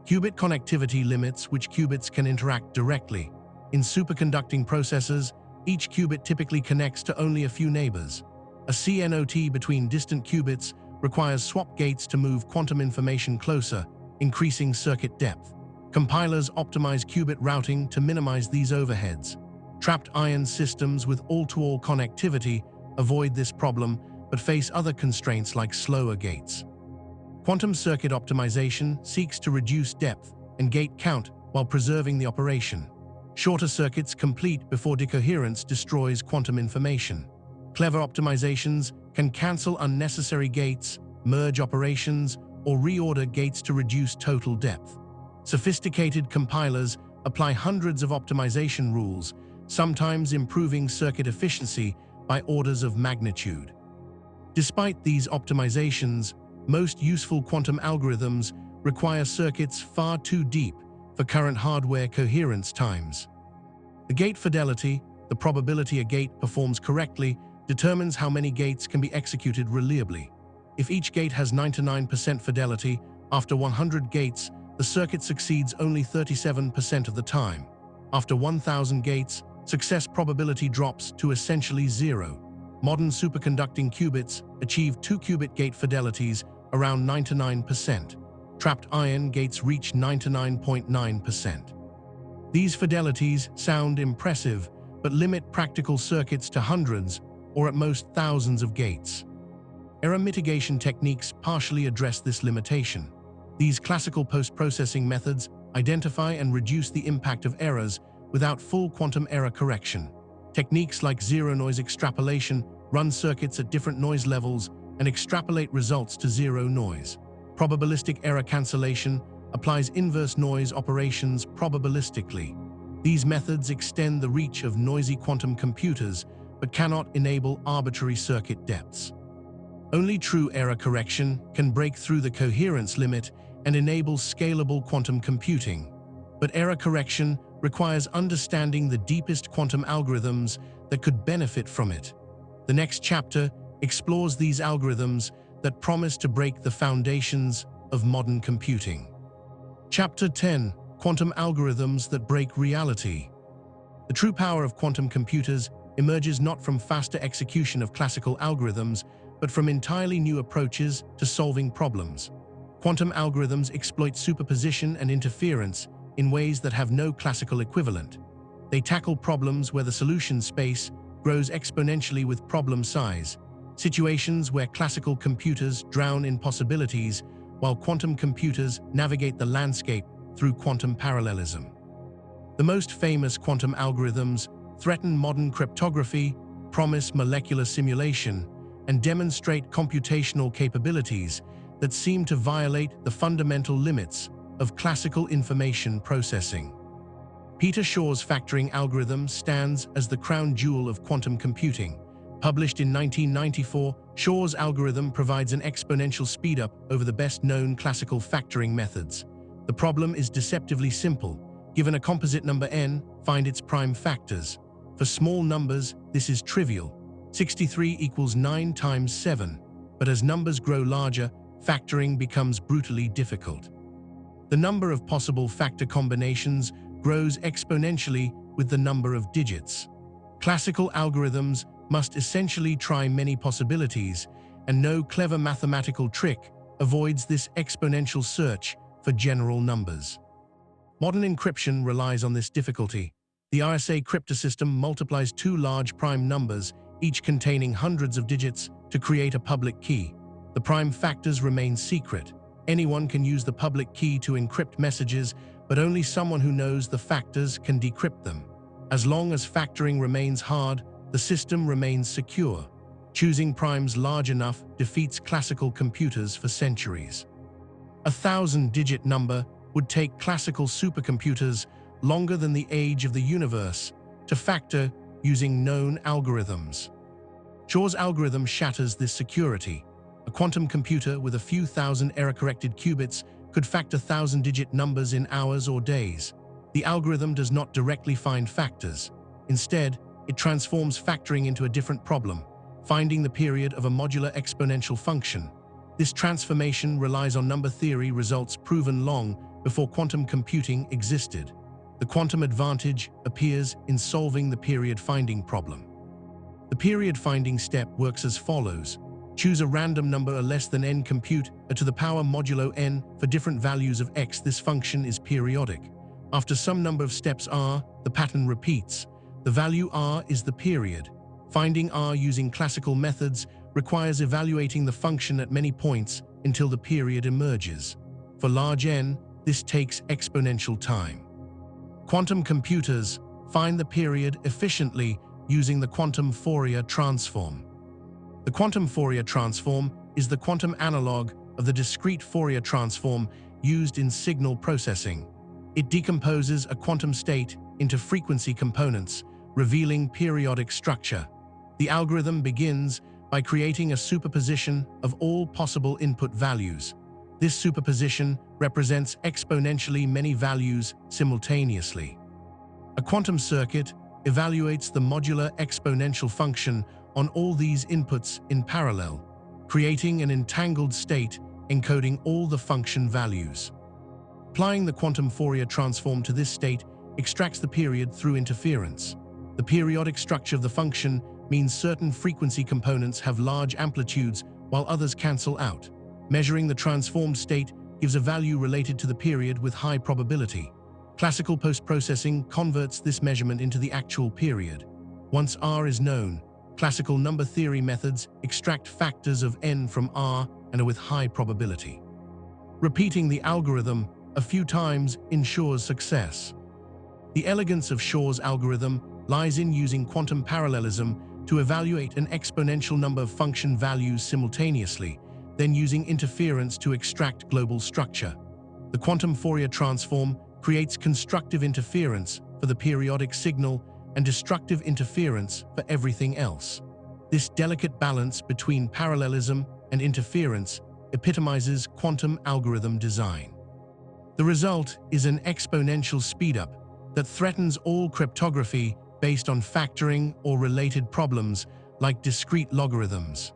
Qubit connectivity limits which qubits can interact directly. In superconducting processors, each qubit typically connects to only a few neighbors. A CNOT between distant qubits requires swap gates to move quantum information closer, increasing circuit depth. Compilers optimize qubit routing to minimize these overheads. Trapped ion systems with all-to-all connectivity avoid this problem but face other constraints like slower gates. Quantum circuit optimization seeks to reduce depth and gate count while preserving the operation. Shorter circuits complete before decoherence destroys quantum information. Clever optimizations can cancel unnecessary gates, merge operations, or reorder gates to reduce total depth. Sophisticated compilers apply hundreds of optimization rules, sometimes improving circuit efficiency by orders of magnitude. Despite these optimizations, most useful quantum algorithms require circuits far too deep for current hardware coherence times. The gate fidelity, the probability a gate performs correctly, determines how many gates can be executed reliably. If each gate has 99% fidelity, after 100 gates, the circuit succeeds only 37% of the time. After 1,000 gates, success probability drops to essentially zero. Modern superconducting qubits achieve 2-qubit gate fidelities around 99%. Trapped ion gates reach 99.9%. These fidelities sound impressive, but limit practical circuits to hundreds or at most thousands of gates. Error mitigation techniques partially address this limitation. These classical post-processing methods identify and reduce the impact of errors without full quantum error correction. Techniques like zero-noise extrapolation run circuits at different noise levels and extrapolate results to zero noise. Probabilistic error cancellation applies inverse noise operations probabilistically. These methods extend the reach of noisy quantum computers but cannot enable arbitrary circuit depths. Only true error correction can break through the coherence limit and enable scalable quantum computing. But error correction requires understanding the deepest quantum algorithms that could benefit from it. The next chapter explores these algorithms that promise to break the foundations of modern computing. Chapter 10: Quantum Algorithms that Break Reality. The true power of quantum computers emerges not from faster execution of classical algorithms, but from entirely new approaches to solving problems. Quantum algorithms exploit superposition and interference in ways that have no classical equivalent. They tackle problems where the solution space grows exponentially with problem size, situations where classical computers drown in possibilities, while quantum computers navigate the landscape through quantum parallelism. The most famous quantum algorithms threaten modern cryptography, promise molecular simulation, and demonstrate computational capabilities that seem to violate the fundamental limits of classical information processing. Peter Shor's factoring algorithm stands as the crown jewel of quantum computing. Published in 1994, Shor's algorithm provides an exponential speedup over the best-known classical factoring methods. The problem is deceptively simple. Given a composite number n, find its prime factors. For small numbers, this is trivial. 63 equals 9 times 7. But as numbers grow larger, factoring becomes brutally difficult. The number of possible factor combinations grows exponentially with the number of digits. Classical algorithms must essentially try many possibilities, and no clever mathematical trick avoids this exponential search for general numbers. Modern encryption relies on this difficulty. The RSA cryptosystem multiplies two large prime numbers, each containing hundreds of digits, to create a public key. The prime factors remain secret. Anyone can use the public key to encrypt messages, but only someone who knows the factors can decrypt them. As long as factoring remains hard, the system remains secure. Choosing primes large enough defeats classical computers for centuries. A 1,000-digit number would take classical supercomputers longer than the age of the universe to factor using known algorithms. Shor's algorithm shatters this security. A quantum computer with a few thousand error-corrected qubits could factor 1,000-digit numbers in hours or days. The algorithm does not directly find factors. Instead, it transforms factoring into a different problem, finding the period of a modular exponential function. This transformation relies on number theory results proven long before quantum computing existed. The quantum advantage appears in solving the period finding problem. The period finding step works as follows. Choose a random number less than n, compute a to the power modulo n for different values of x. This function is periodic. After some number of steps r, the pattern repeats. The value r is the period. Finding r using classical methods requires evaluating the function at many points until the period emerges. For large n, this takes exponential time. Quantum computers find the period efficiently using the quantum Fourier transform. The quantum Fourier transform is the quantum analog of the discrete Fourier transform used in signal processing. It decomposes a quantum state into frequency components, revealing periodic structure. The algorithm begins by creating a superposition of all possible input values. This superposition represents exponentially many values simultaneously. A quantum circuit evaluates the modular exponential function on all these inputs in parallel, creating an entangled state encoding all the function values. Applying the quantum Fourier transform to this state extracts the period through interference. The periodic structure of the function means certain frequency components have large amplitudes while others cancel out. Measuring the transformed state gives a value related to the period with high probability. Classical post-processing converts this measurement into the actual period. Once r is known, classical number theory methods extract factors of n from r and are with high probability. Repeating the algorithm a few times ensures success. The elegance of Shor's algorithm lies in using quantum parallelism to evaluate an exponential number of function values simultaneously, then using interference to extract global structure. The quantum Fourier transform creates constructive interference for the periodic signal and destructive interference for everything else. This delicate balance between parallelism and interference epitomizes quantum algorithm design. The result is an exponential speedup that threatens all cryptography based on factoring or related problems like discrete logarithms.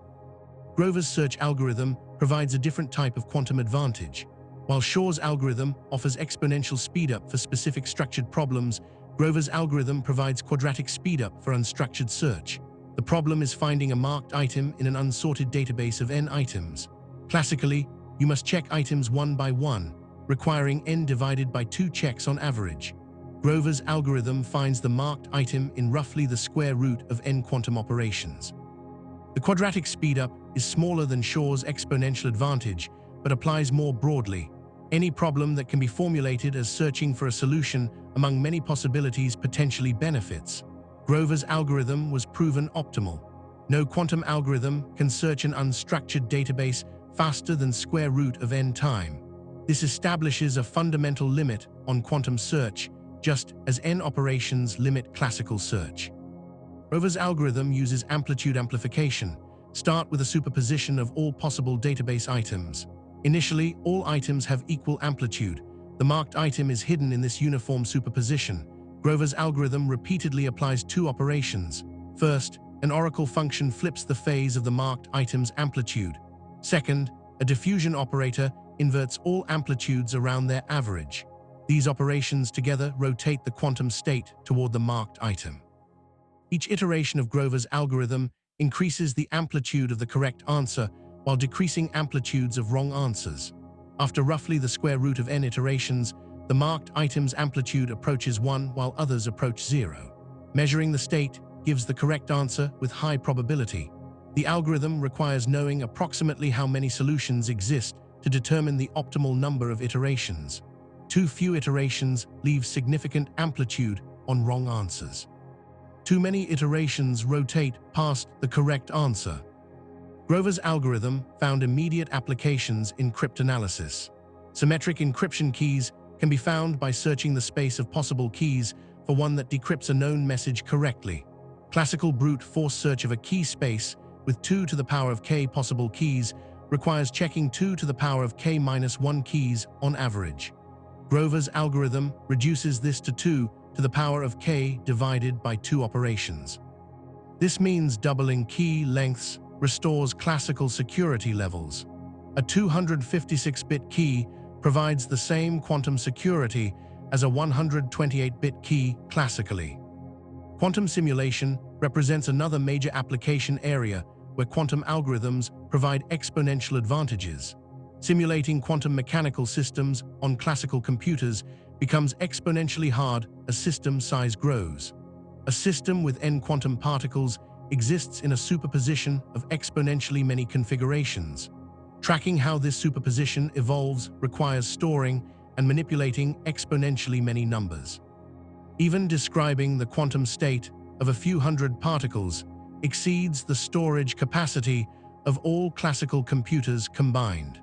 Grover's search algorithm provides a different type of quantum advantage. While Shor's algorithm offers exponential speedup for specific structured problems, Grover's algorithm provides quadratic speedup for unstructured search. The problem is finding a marked item in an unsorted database of n items. Classically, you must check items one by one, requiring n divided by 2 checks on average. Grover's algorithm finds the marked item in roughly the square root of n quantum operations. The quadratic speedup is smaller than Shor's exponential advantage, but applies more broadly. Any problem that can be formulated as searching for a solution among many possibilities potentially benefits. Grover's algorithm was proven optimal. No quantum algorithm can search an unstructured database faster than square root of n time. This establishes a fundamental limit on quantum search, just as n operations limit classical search. Grover's algorithm uses amplitude amplification. Start with a superposition of all possible database items. Initially, all items have equal amplitude, The marked item is hidden in this uniform superposition. Grover's algorithm repeatedly applies two operations. First, an oracle function flips the phase of the marked item's amplitude. Second, a diffusion operator inverts all amplitudes around their average. These operations together rotate the quantum state toward the marked item. Each iteration of Grover's algorithm increases the amplitude of the correct answer while decreasing amplitudes of wrong answers. After roughly the square root of n iterations, the marked item's amplitude approaches 1 while others approach 0. Measuring the state gives the correct answer with high probability. The algorithm requires knowing approximately how many solutions exist to determine the optimal number of iterations. Too few iterations leave significant amplitude on wrong answers. Too many iterations rotate past the correct answer. Grover's algorithm found immediate applications in cryptanalysis. Symmetric encryption keys can be found by searching the space of possible keys for one that decrypts a known message correctly. Classical brute force search of a key space with 2 to the power of k possible keys requires checking 2 to the power of k minus 1 keys on average. Grover's algorithm reduces this to 2 to the power of k divided by 2 operations. This means doubling key lengths restores classical security levels. A 256-bit key provides the same quantum security as a 128-bit key classically. Quantum simulation represents another major application area where quantum algorithms provide exponential advantages. Simulating quantum mechanical systems on classical computers becomes exponentially hard as system size grows. A system with n quantum particles exists in a superposition of exponentially many configurations. Tracking how this superposition evolves requires storing and manipulating exponentially many numbers. Even describing the quantum state of a few hundred particles exceeds the storage capacity of all classical computers combined.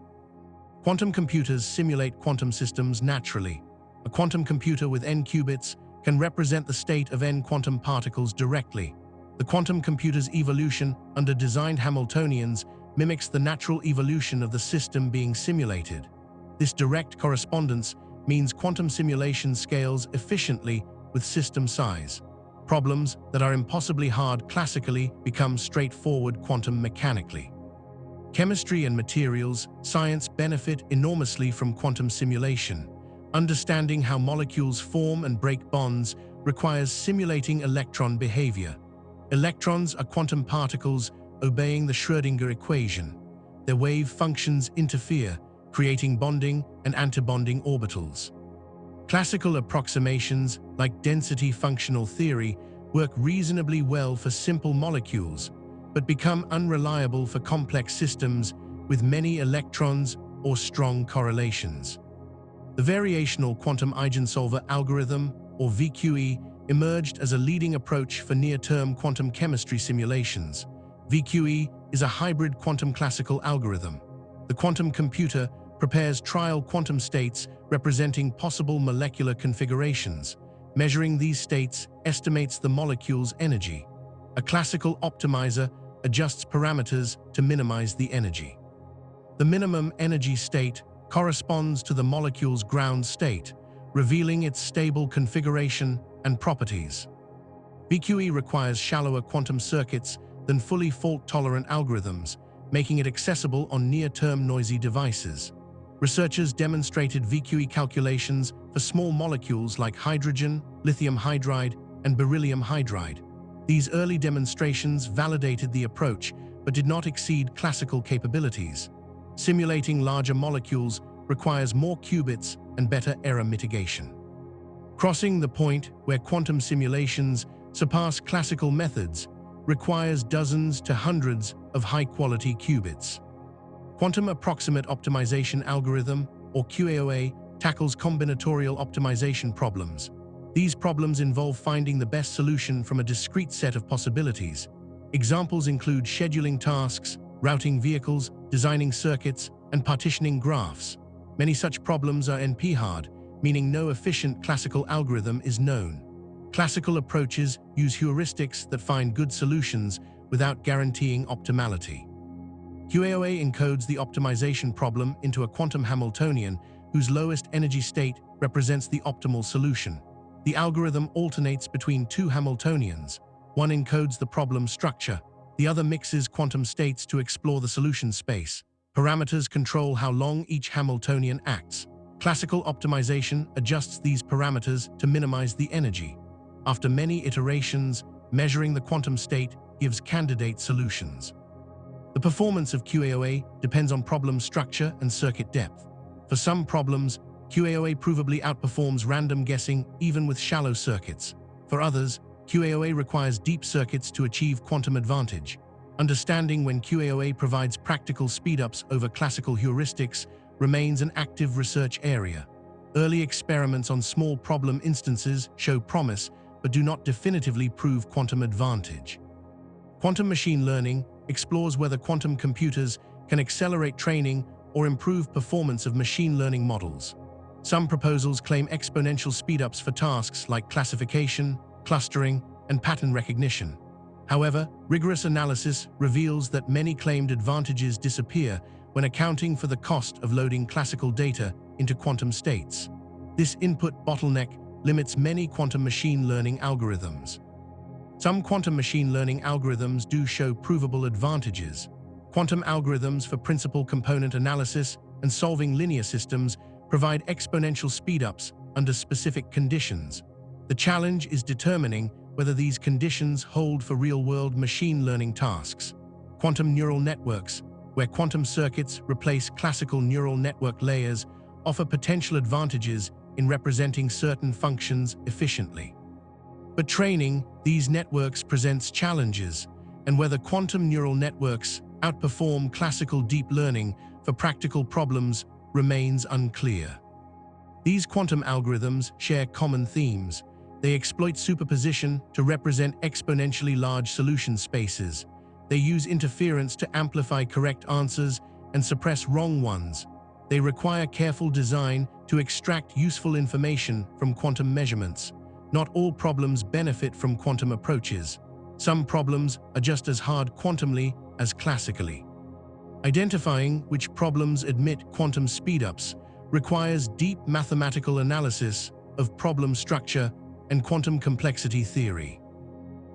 Quantum computers simulate quantum systems naturally. A quantum computer with n qubits can represent the state of n quantum particles directly. The quantum computer's evolution under designed Hamiltonians mimics the natural evolution of the system being simulated. This direct correspondence means quantum simulation scales efficiently with system size. Problems that are impossibly hard classically become straightforward quantum mechanically. Chemistry and materials science benefit enormously from quantum simulation. Understanding how molecules form and break bonds requires simulating electron behavior. Electrons are quantum particles obeying the Schrödinger equation. Their wave functions interfere, creating bonding and antibonding orbitals. Classical approximations like density functional theory work reasonably well for simple molecules, but become unreliable for complex systems with many electrons or strong correlations. The variational quantum eigensolver algorithm, or VQE, emerged as a leading approach for near-term quantum chemistry simulations. VQE is a hybrid quantum classical algorithm. The quantum computer prepares trial quantum states representing possible molecular configurations. Measuring these states estimates the molecule's energy. A classical optimizer adjusts parameters to minimize the energy. The minimum energy state corresponds to the molecule's ground state, revealing its stable configuration and properties. VQE requires shallower quantum circuits than fully fault-tolerant algorithms, making it accessible on near-term noisy devices. Researchers demonstrated VQE calculations for small molecules like hydrogen, lithium hydride, and beryllium hydride. These early demonstrations validated the approach, but did not exceed classical capabilities. Simulating larger molecules requires more qubits and better error mitigation. Crossing the point where quantum simulations surpass classical methods requires dozens to hundreds of high-quality qubits. Quantum Approximate Optimization Algorithm, or QAOA, tackles combinatorial optimization problems. These problems involve finding the best solution from a discrete set of possibilities. Examples include scheduling tasks, routing vehicles, designing circuits, and partitioning graphs. Many such problems are NP-hard, meaning no efficient classical algorithm is known. Classical approaches use heuristics that find good solutions without guaranteeing optimality. QAOA encodes the optimization problem into a quantum Hamiltonian, whose lowest energy state represents the optimal solution. The algorithm alternates between two Hamiltonians. One encodes the problem structure, the other mixes quantum states to explore the solution space. Parameters control how long each Hamiltonian acts. Classical optimization adjusts these parameters to minimize the energy. After many iterations, measuring the quantum state gives candidate solutions. The performance of QAOA depends on problem structure and circuit depth. For some problems, QAOA provably outperforms random guessing even with shallow circuits. For others, QAOA requires deep circuits to achieve quantum advantage. Understanding when QAOA provides practical speedups over classical heuristics remains an active research area. Early experiments on small problem instances show promise, but do not definitively prove quantum advantage. Quantum machine learning explores whether quantum computers can accelerate training or improve performance of machine learning models. Some proposals claim exponential speedups for tasks like classification, clustering, and pattern recognition. However, rigorous analysis reveals that many claimed advantages disappear when accounting for the cost of loading classical data into quantum states. This input bottleneck limits many quantum machine learning algorithms. Some quantum machine learning algorithms do show provable advantages. Quantum algorithms for principal component analysis and solving linear systems provide exponential speedups under specific conditions. The challenge is determining whether these conditions hold for real-world machine learning tasks. Quantum neural networks, where quantum circuits replace classical neural network layers, offer potential advantages in representing certain functions efficiently. But training these networks presents challenges, and whether quantum neural networks outperform classical deep learning for practical problems remains unclear. These quantum algorithms share common themes. They exploit superposition to represent exponentially large solution spaces. They use interference to amplify correct answers and suppress wrong ones. They require careful design to extract useful information from quantum measurements. Not all problems benefit from quantum approaches. Some problems are just as hard quantumly as classically. Identifying which problems admit quantum speedups requires deep mathematical analysis of problem structure and quantum complexity theory.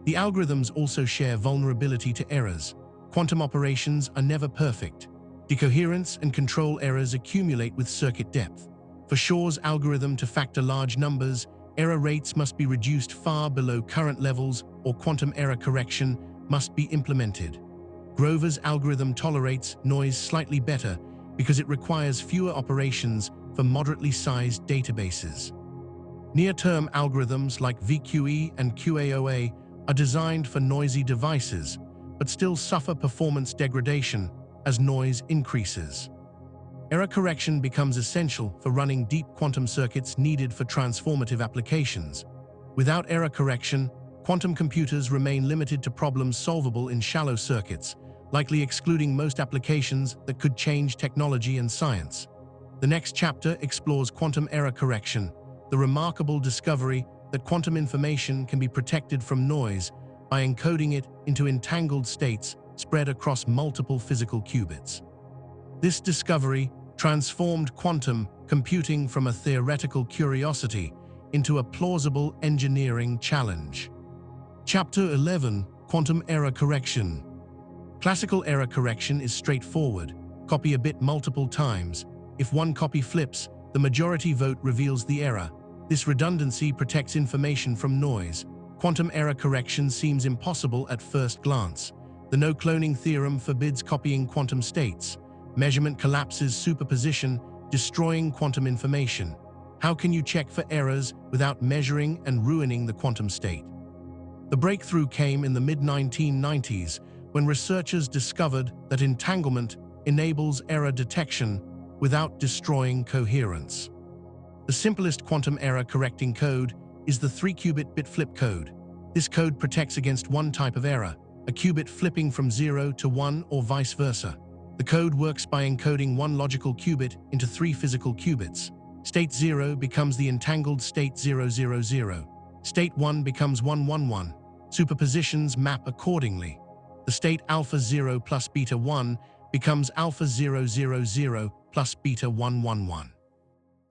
The algorithms also share vulnerability to errors. Quantum operations are never perfect. Decoherence and control errors accumulate with circuit depth. For Shor's algorithm to factor large numbers, error rates must be reduced far below current levels, or quantum error correction must be implemented. Grover's algorithm tolerates noise slightly better because it requires fewer operations for moderately sized databases. Near-term algorithms like VQE and QAOA are designed for noisy devices, but still suffer performance degradation as noise increases. Error correction becomes essential for running deep quantum circuits needed for transformative applications. Without error correction, quantum computers remain limited to problems solvable in shallow circuits, likely excluding most applications that could change technology and science. The next chapter explores quantum error correction, the remarkable discovery that quantum information can be protected from noise by encoding it into entangled states spread across multiple physical qubits. This discovery transformed quantum computing from a theoretical curiosity into a plausible engineering challenge. Chapter 11: Quantum Error Correction. Classical error correction is straightforward. Copy a bit multiple times. If one copy flips, the majority vote reveals the error. This redundancy protects information from noise. Quantum error correction seems impossible at first glance. The no-cloning theorem forbids copying quantum states. Measurement collapses superposition, destroying quantum information. How can you check for errors without measuring and ruining the quantum state? The breakthrough came in the mid-1990s when researchers discovered that entanglement enables error detection without destroying coherence. The simplest quantum error correcting code is the 3-qubit bit flip code. This code protects against one type of error, a qubit flipping from 0 to 1 or vice versa. The code works by encoding one logical qubit into 3 physical qubits. State 0 becomes the entangled state 000. State 1 becomes 111. Superpositions map accordingly. The state alpha 0 plus beta 1 becomes alpha 000 plus beta 111.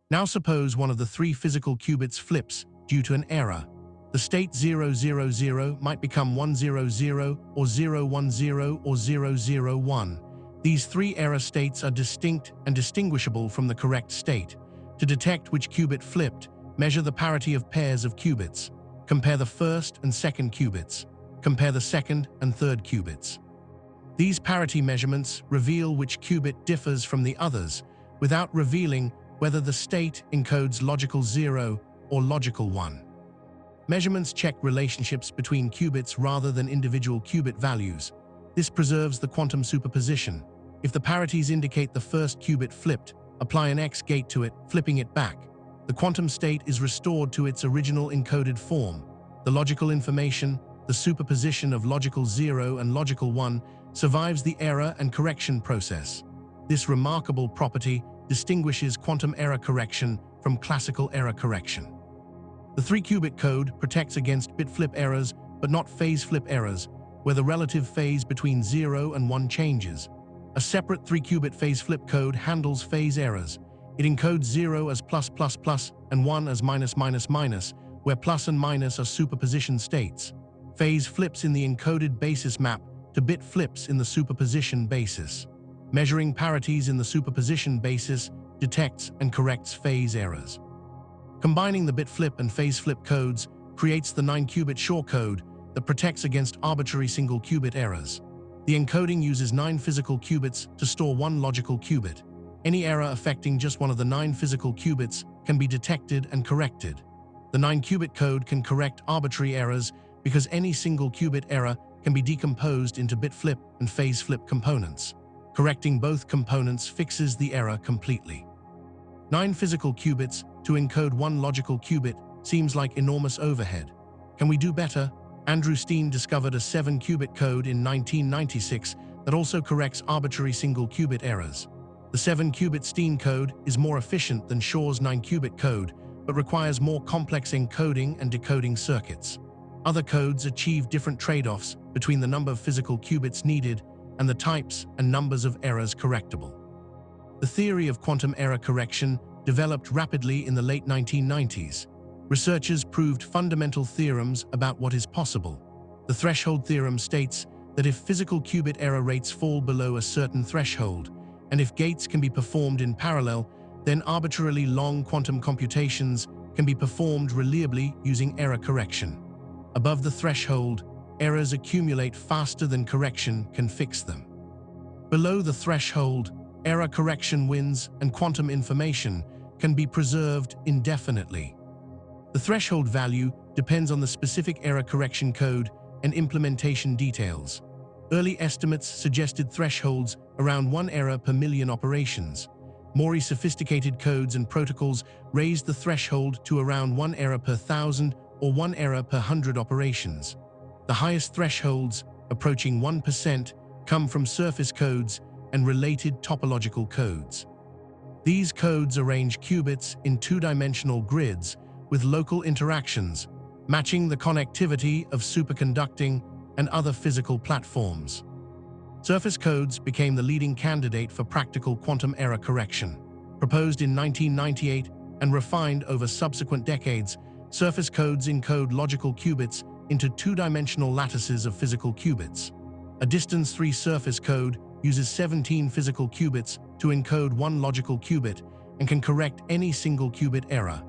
Now suppose one of the three physical qubits flips due to an error. The state 000 might become 100 or 010 or 001. These three error states are distinct and distinguishable from the correct state. To detect which qubit flipped, measure the parity of pairs of qubits. Compare the first and second qubits. Compare the second and third qubits. These parity measurements reveal which qubit differs from the others, without revealing whether the state encodes logical 0 or logical 1. Measurements check relationships between qubits rather than individual qubit values. This preserves the quantum superposition. If the parities indicate the first qubit flipped, apply an X gate to it, flipping it back. The quantum state is restored to its original encoded form. The logical information, the superposition of logical 0 and logical 1, survives the error and correction process. This remarkable property distinguishes quantum error correction from classical error correction. The 3-qubit code protects against bit flip errors, but not phase flip errors, where the relative phase between 0 and 1 changes. A separate 3-qubit phase flip code handles phase errors. It encodes 0 as plus plus plus and 1 as minus minus minus, where plus and minus are superposition states. Phase flips in the encoded basis map to bit flips in the superposition basis. Measuring parities in the superposition basis detects and corrects phase errors. Combining the bit flip and phase flip codes creates the 9-qubit Shor code that protects against arbitrary single qubit errors. The encoding uses 9 physical qubits to store 1 logical qubit. Any error affecting just one of the 9 physical qubits can be detected and corrected. The 9-qubit code can correct arbitrary errors because any single qubit error can be decomposed into bit flip and phase flip components. Correcting both components fixes the error completely. 9 physical qubits to encode 1 logical qubit seems like enormous overhead. Can we do better? Andrew Steen discovered a 7-qubit code in 1996 that also corrects arbitrary single qubit errors. The 7-qubit Steen code is more efficient than Shor's 9-qubit code, but requires more complex encoding and decoding circuits. Other codes achieve different trade-offs between the number of physical qubits needed and the types and numbers of errors correctable. The theory of quantum error correction developed rapidly in the late 1990s. Researchers proved fundamental theorems about what is possible. The threshold theorem states that if physical qubit error rates fall below a certain threshold, and if gates can be performed in parallel, then arbitrarily long quantum computations can be performed reliably using error correction. Above the threshold, errors accumulate faster than correction can fix them. Below the threshold, error correction wins and quantum information can be preserved indefinitely. The threshold value depends on the specific error correction code and implementation details. Early estimates suggested thresholds around 1 error per million operations. More sophisticated codes and protocols raised the threshold to around 1 error per 1,000 or 1 error per 100 operations. The highest thresholds, approaching 1%, come from surface codes and related topological codes. These codes arrange qubits in 2-dimensional grids with local interactions, matching the connectivity of superconducting and other physical platforms. Surface codes became the leading candidate for practical quantum error correction. Proposed in 1998 and refined over subsequent decades, surface codes encode logical qubits into 2-dimensional lattices of physical qubits. A distance 3 surface code uses 17 physical qubits to encode 1 logical qubit and can correct any single qubit error.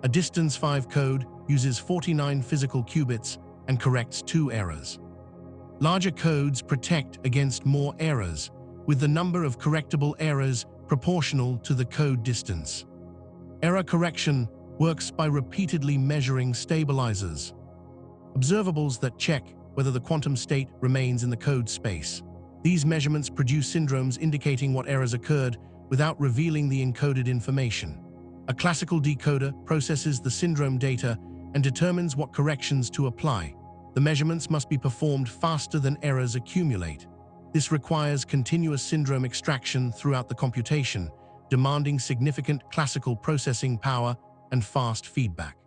A distance 5 code uses 49 physical qubits and corrects 2 errors. Larger codes protect against more errors, with the number of correctable errors proportional to the code distance. Error correction works by repeatedly measuring stabilizers, observables that check whether the quantum state remains in the code space. These measurements produce syndromes indicating what errors occurred without revealing the encoded information. A classical decoder processes the syndrome data and determines what corrections to apply. The measurements must be performed faster than errors accumulate. This requires continuous syndrome extraction throughout the computation, demanding significant classical processing power and fast feedback.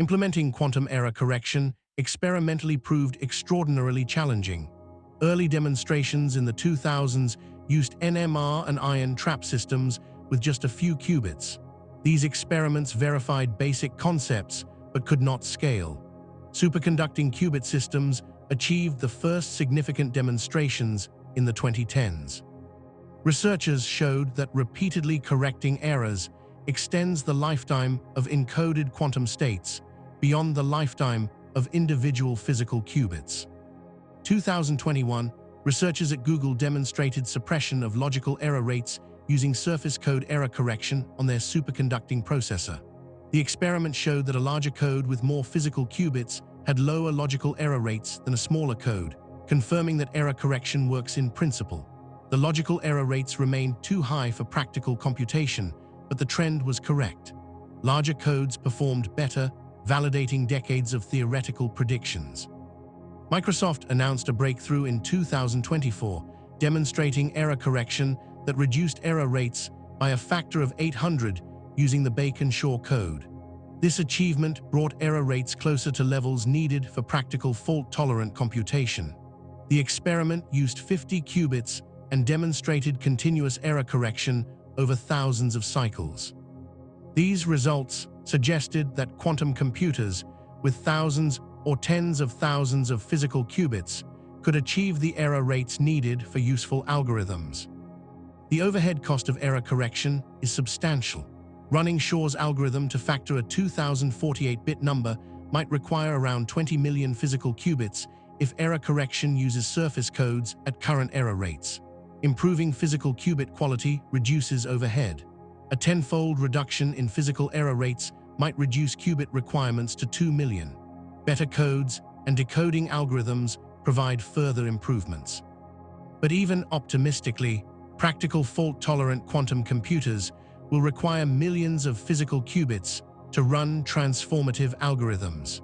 Implementing quantum error correction experimentally proved extraordinarily challenging. Early demonstrations in the 2000s used NMR and ion trap systems with just a few qubits. These experiments verified basic concepts but could not scale. Superconducting qubit systems achieved the first significant demonstrations in the 2010s. Researchers showed that repeatedly correcting errors extends the lifetime of encoded quantum states beyond the lifetime of individual physical qubits. 2021, researchers at Google demonstrated suppression of logical error rates using surface code error correction on their superconducting processor. The experiment showed that a larger code with more physical qubits had lower logical error rates than a smaller code, confirming that error correction works in principle. The logical error rates remained too high for practical computation, but the trend was correct. Larger codes performed better, validating decades of theoretical predictions. Microsoft announced a breakthrough in 2024, demonstrating error correction that reduced error rates by a factor of 800 using the Shor code. This achievement brought error rates closer to levels needed for practical fault-tolerant computation. The experiment used 50 qubits and demonstrated continuous error correction over thousands of cycles. These results suggested that quantum computers with thousands or tens of thousands of physical qubits could achieve the error rates needed for useful algorithms. The overhead cost of error correction is substantial. Running Shor's algorithm to factor a 2048-bit number might require around 20 million physical qubits if error correction uses surface codes at current error rates. Improving physical qubit quality reduces overhead. A tenfold reduction in physical error rates might reduce qubit requirements to 2 million. Better codes and decoding algorithms provide further improvements. But even optimistically, practical fault-tolerant quantum computers will require millions of physical qubits to run transformative algorithms.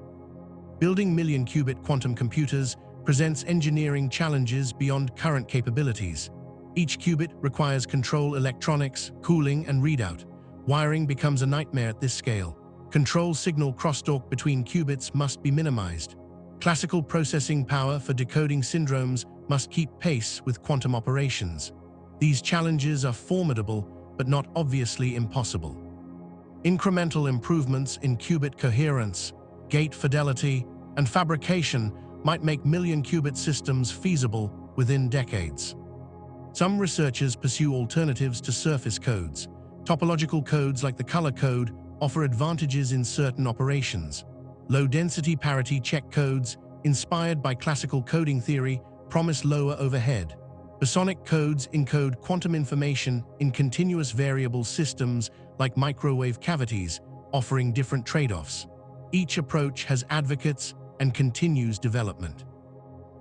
Building million-qubit quantum computers presents engineering challenges beyond current capabilities. Each qubit requires control electronics, cooling, and readout. Wiring becomes a nightmare at this scale. Control signal crosstalk between qubits must be minimized. Classical processing power for decoding syndromes must keep pace with quantum operations. These challenges are formidable, but not obviously impossible. Incremental improvements in qubit coherence, gate fidelity, and fabrication might make million-qubit systems feasible within decades. Some researchers pursue alternatives to surface codes. Topological codes like the color code offer advantages in certain operations. Low-density parity check codes, inspired by classical coding theory, promise lower overhead. Bosonic codes encode quantum information in continuous variable systems like microwave cavities, offering different trade-offs. Each approach has advocates and continues development.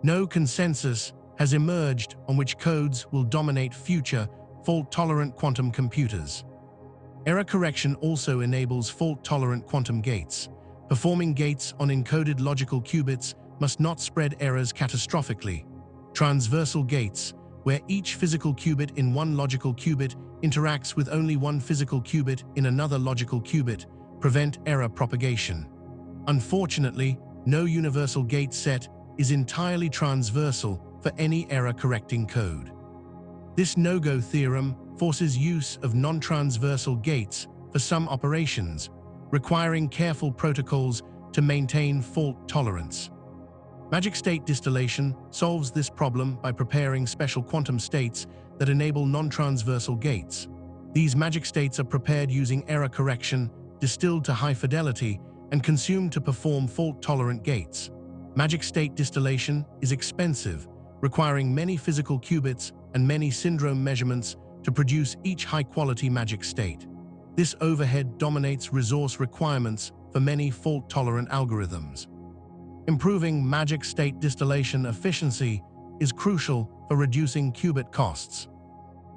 No consensus has emerged on which codes will dominate future fault-tolerant quantum computers. Error correction also enables fault-tolerant quantum gates. Performing gates on encoded logical qubits must not spread errors catastrophically. Transversal gates, where each physical qubit in one logical qubit interacts with only one physical qubit in another logical qubit, prevent error propagation. Unfortunately, no universal gate set is entirely transversal for any error-correcting code. This no-go theorem forces use of non-transversal gates for some operations, requiring careful protocols to maintain fault tolerance. Magic state distillation solves this problem by preparing special quantum states that enable non-transversal gates. These magic states are prepared using error correction, distilled to high fidelity, and consumed to perform fault-tolerant gates. Magic state distillation is expensive, requiring many physical qubits and many syndrome measurements to produce each high-quality magic state. This overhead dominates resource requirements for many fault-tolerant algorithms. Improving magic state distillation efficiency is crucial for reducing qubit costs.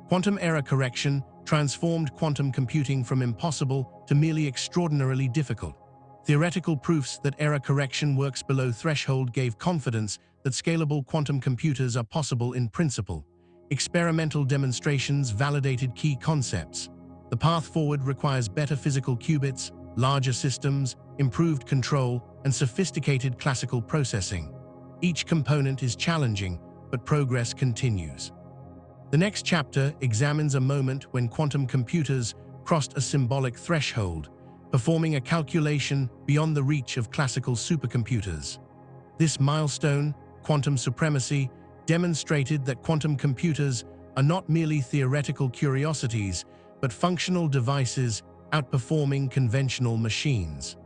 Quantum error correction transformed quantum computing from impossible to merely extraordinarily difficult. Theoretical proofs that error correction works below threshold gave confidence that scalable quantum computers are possible in principle. Experimental demonstrations validated key concepts. The path forward requires better physical qubits, larger systems, improved control, and sophisticated classical processing. Each component is challenging, but progress continues. The next chapter examines a moment when quantum computers crossed a symbolic threshold, performing a calculation beyond the reach of classical supercomputers. This milestone, quantum supremacy, demonstrated that quantum computers are not merely theoretical curiosities, but functional devices outperforming conventional machines.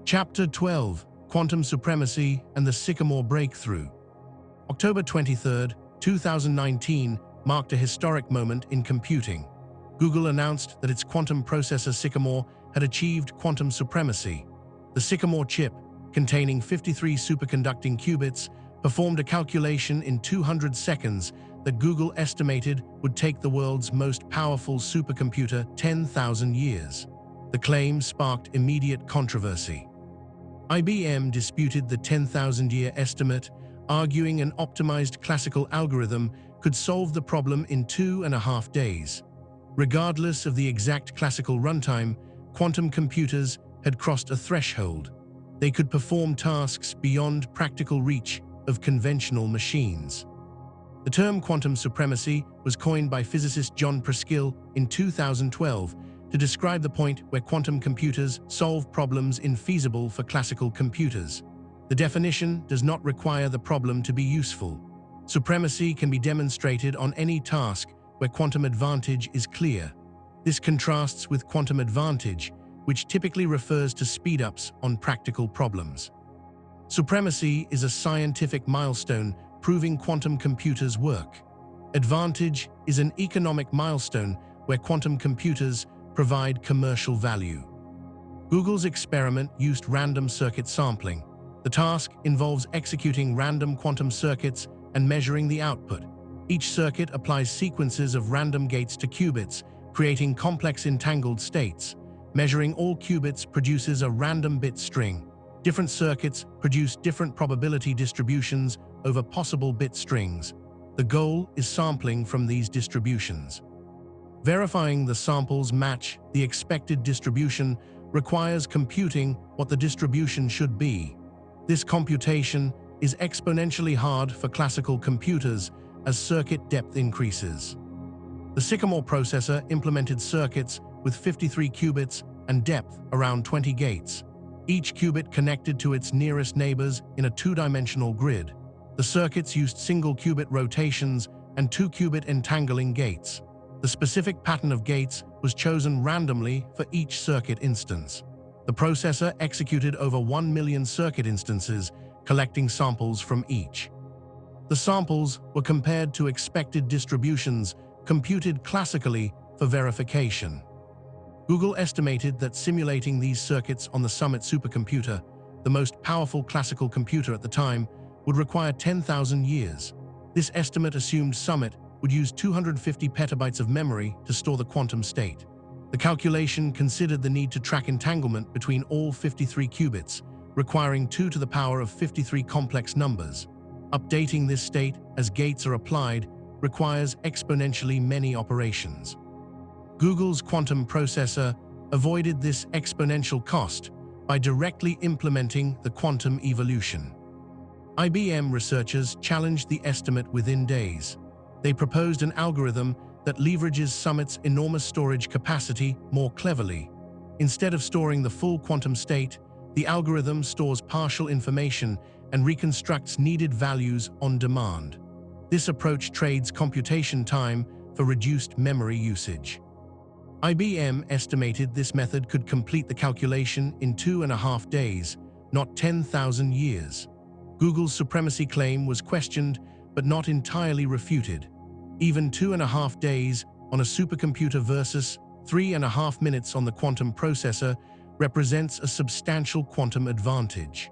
Chapter 12: Quantum Supremacy and the Sycamore Breakthrough. October 23, 2019 marked a historic moment in computing. Google announced that its quantum processor Sycamore had achieved quantum supremacy. The Sycamore chip, containing 53 superconducting qubits, performed a calculation in 200 seconds that Google estimated would take the world's most powerful supercomputer 10,000 years. The claim sparked immediate controversy. IBM disputed the 10,000-year estimate, arguing an optimized classical algorithm could solve the problem in 2.5 days. Regardless of the exact classical runtime, quantum computers had crossed a threshold. They could perform tasks beyond practical reach of conventional machines. The term quantum supremacy was coined by physicist John Preskill in 2012 to describe the point where quantum computers solve problems infeasible for classical computers. The definition does not require the problem to be useful. Supremacy can be demonstrated on any task where quantum advantage is clear. This contrasts with quantum advantage, which typically refers to speedups on practical problems. Supremacy is a scientific milestone proving quantum computers work. Advantage is an economic milestone where quantum computers provide commercial value. Google's experiment used random circuit sampling. The task involves executing random quantum circuits and measuring the output. Each circuit applies sequences of random gates to qubits, creating complex entangled states. Measuring all qubits produces a random bit string. Different circuits produce different probability distributions over possible bit strings. The goal is sampling from these distributions. Verifying the samples match the expected distribution requires computing what the distribution should be. This computation is exponentially hard for classical computers as circuit depth increases. The Sycamore processor implemented circuits with 53 qubits and depth around 20 gates. Each qubit connected to its nearest neighbors in a two-dimensional grid. The circuits used single qubit rotations and 2-qubit entangling gates. The specific pattern of gates was chosen randomly for each circuit instance. The processor executed over 1 million circuit instances, collecting samples from each. The samples were compared to expected distributions, computed classically for verification. Google estimated that simulating these circuits on the Summit supercomputer, the most powerful classical computer at the time, would require 10,000 years. This estimate assumed Summit would use 250 petabytes of memory to store the quantum state. The calculation considered the need to track entanglement between all 53 qubits, requiring 2 to the power of 53 complex numbers. Updating this state as gates are applied requires exponentially many operations. Google's quantum processor avoided this exponential cost by directly implementing the quantum evolution. IBM researchers challenged the estimate within days. They proposed an algorithm that leverages Summit's enormous storage capacity more cleverly. Instead of storing the full quantum state, the algorithm stores partial information and reconstructs needed values on demand. This approach trades computation time for reduced memory usage. IBM estimated this method could complete the calculation in 2.5 days, not 10,000 years. Google's supremacy claim was questioned but not entirely refuted. Even 2.5 days on a supercomputer versus 3.5 minutes on the quantum processor represents a substantial quantum advantage.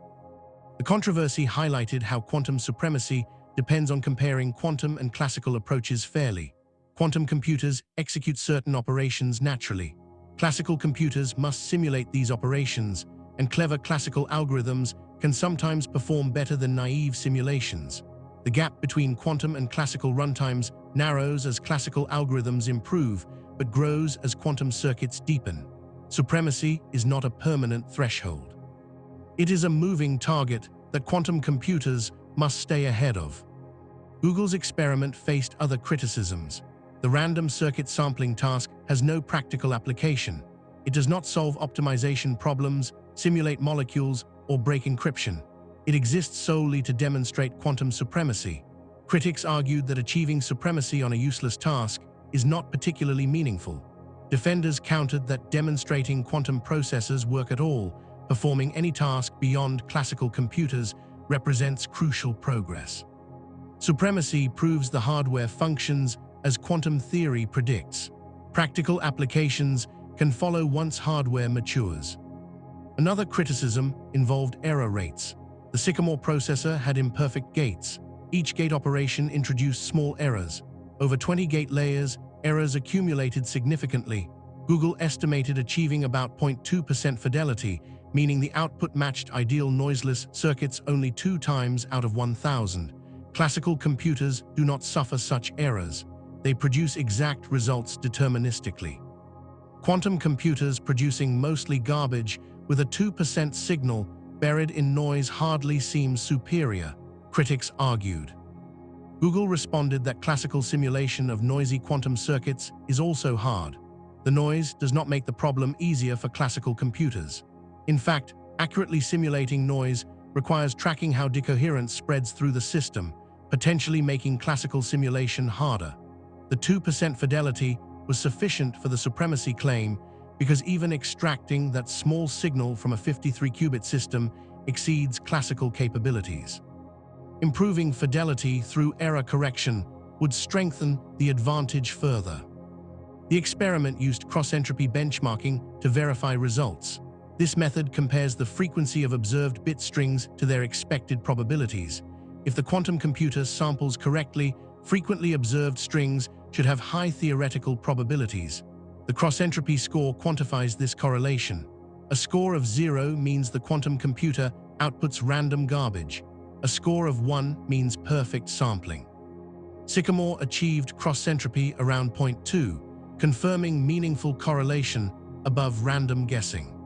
The controversy highlighted how quantum supremacy depends on comparing quantum and classical approaches fairly. Quantum computers execute certain operations naturally. Classical computers must simulate these operations, and clever classical algorithms can sometimes perform better than naive simulations. The gap between quantum and classical runtimes narrows as classical algorithms improve, but grows as quantum circuits deepen. Supremacy is not a permanent threshold. It is a moving target that quantum computers must stay ahead of. Google's experiment faced other criticisms. The random circuit sampling task has no practical application. It does not solve optimization problems, simulate molecules, or break encryption. It exists solely to demonstrate quantum supremacy. Critics argued that achieving supremacy on a useless task is not particularly meaningful. Defenders countered that demonstrating quantum processors work at all, performing any task beyond classical computers, represents crucial progress. Supremacy proves the hardware functions as quantum theory predicts. Practical applications can follow once hardware matures. Another criticism involved error rates. The Sycamore processor had imperfect gates. Each gate operation introduced small errors. Over 20 gate layers, errors accumulated significantly. Google estimated achieving about 0.2% fidelity, meaning the output matched ideal noiseless circuits only 2 times out of 1,000. Classical computers do not suffer such errors. They produce exact results deterministically. Quantum computers producing mostly garbage with a 2% signal buried in noise hardly seems superior, critics argued. Google responded that classical simulation of noisy quantum circuits is also hard. The noise does not make the problem easier for classical computers. In fact, accurately simulating noise requires tracking how decoherence spreads through the system, potentially making classical simulation harder. The 2% fidelity was sufficient for the supremacy claim because even extracting that small signal from a 53-qubit system exceeds classical capabilities. Improving fidelity through error correction would strengthen the advantage further. The experiment used cross-entropy benchmarking to verify results. This method compares the frequency of observed bit strings to their expected probabilities. If the quantum computer samples correctly, frequently observed strings should have high theoretical probabilities. The cross-entropy score quantifies this correlation. A score of 0 means the quantum computer outputs random garbage. A score of 1 means perfect sampling. Sycamore achieved cross-entropy around 0.2, confirming meaningful correlation above random guessing.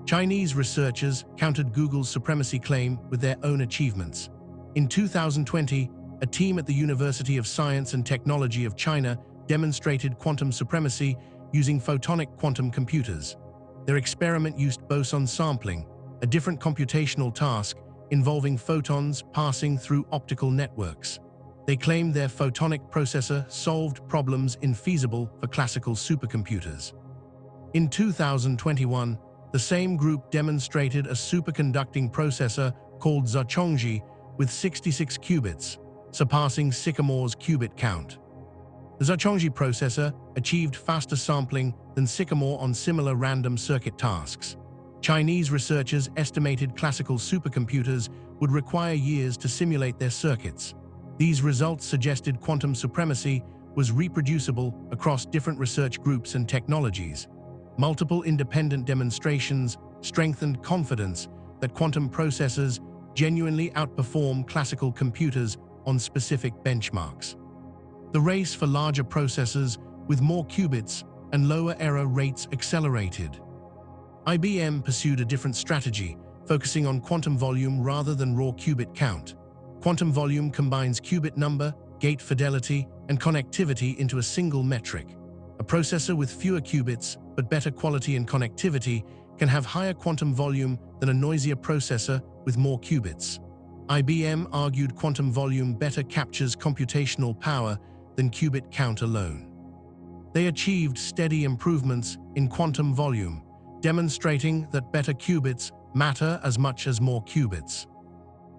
Chinese researchers countered Google's supremacy claim with their own achievements. In 2020, a team at the University of Science and Technology of China demonstrated quantum supremacy using photonic quantum computers. Their experiment used boson sampling, a different computational task involving photons passing through optical networks. They claimed their photonic processor solved problems infeasible for classical supercomputers. In 2021, the same group demonstrated a superconducting processor called Zhongji with 66 qubits, surpassing Sycamore's qubit count. The Zhongji processor achieved faster sampling than Sycamore on similar random circuit tasks. Chinese researchers estimated classical supercomputers would require years to simulate their circuits. These results suggested quantum supremacy was reproducible across different research groups and technologies. Multiple independent demonstrations strengthened confidence that quantum processors genuinely outperform classical computers on specific benchmarks. The race for larger processors with more qubits and lower error rates accelerated. IBM pursued a different strategy, focusing on quantum volume rather than raw qubit count. Quantum volume combines qubit number, gate fidelity, and connectivity into a single metric. A processor with fewer qubits but better quality and connectivity can have higher quantum volume than a noisier processor with more qubits. IBM argued quantum volume better captures computational power than qubit count alone. They achieved steady improvements in quantum volume, demonstrating that better qubits matter as much as more qubits.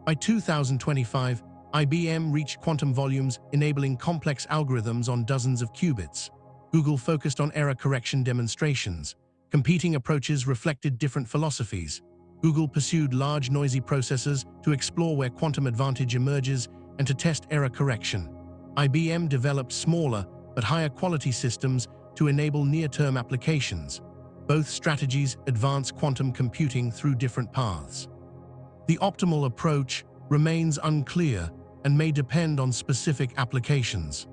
By 2025, IBM reached quantum volumes enabling complex algorithms on dozens of qubits. Google focused on error correction demonstrations. Competing approaches reflected different philosophies. Google pursued large noisy processors to explore where quantum advantage emerges and to test error correction. IBM developed smaller but higher quality systems to enable near-term applications. Both strategies advance quantum computing through different paths. The optimal approach remains unclear and may depend on specific applications.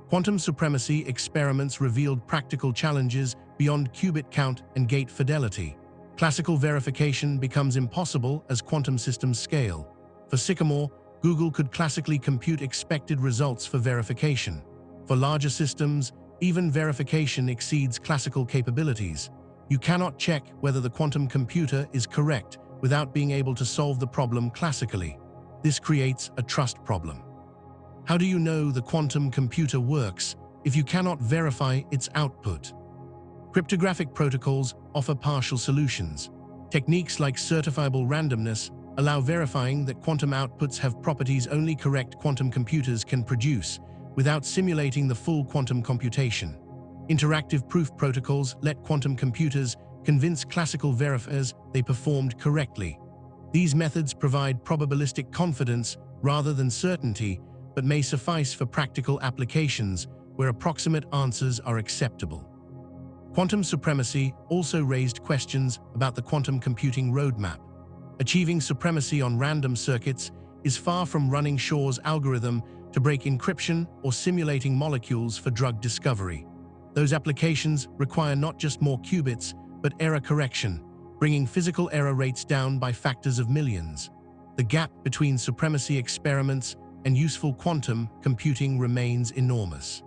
Quantum supremacy experiments revealed practical challenges beyond qubit count and gate fidelity. Classical verification becomes impossible as quantum systems scale. For Sycamore, Google could classically compute expected results for verification. For larger systems, even verification exceeds classical capabilities. You cannot check whether the quantum computer is correct without being able to solve the problem classically. This creates a trust problem. How do you know the quantum computer works if you cannot verify its output? Cryptographic protocols offer partial solutions. Techniques like certifiable randomness allow verifying that quantum outputs have properties only correct quantum computers can produce, without simulating the full quantum computation. Interactive proof protocols let quantum computers convince classical verifiers they performed correctly. These methods provide probabilistic confidence rather than certainty, but may suffice for practical applications where approximate answers are acceptable. Quantum supremacy also raised questions about the quantum computing roadmap. Achieving supremacy on random circuits is far from running Shor's algorithm to break encryption or simulating molecules for drug discovery. Those applications require not just more qubits, but error correction, bringing physical error rates down by factors of millions. The gap between supremacy experiments and useful quantum computing remains enormous.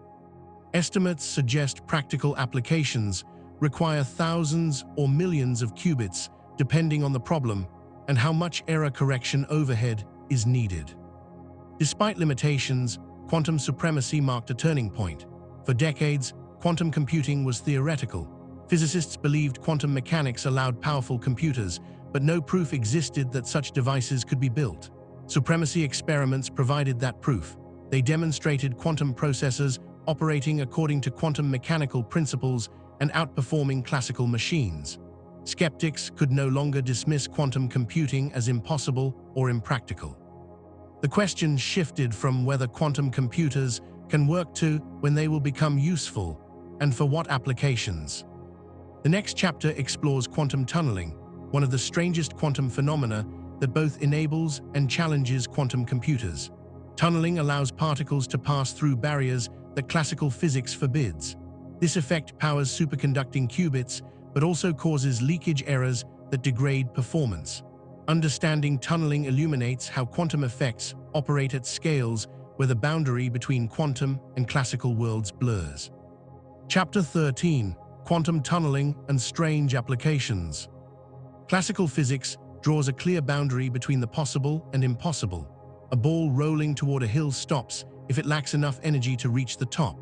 Estimates suggest practical applications require thousands or millions of qubits, depending on the problem and how much error correction overhead is needed. Despite limitations, quantum supremacy marked a turning point. For decades, quantum computing was theoretical. Physicists believed quantum mechanics allowed powerful computers, but no proof existed that such devices could be built. Supremacy experiments provided that proof. They demonstrated quantum processors operating according to quantum mechanical principles and outperforming classical machines. Skeptics could no longer dismiss quantum computing as impossible or impractical. The question shifted from whether quantum computers can work to when they will become useful, and for what applications. The next chapter explores quantum tunneling, one of the strangest quantum phenomena that both enables and challenges quantum computers. Tunneling allows particles to pass through barriers that classical physics forbids. This effect powers superconducting qubits, but also causes leakage errors that degrade performance. Understanding tunneling illuminates how quantum effects operate at scales where the boundary between quantum and classical worlds blurs. Chapter 13: Quantum Tunneling and Strange Applications. Classical physics draws a clear boundary between the possible and impossible. A ball rolling toward a hill stops if it lacks enough energy to reach the top.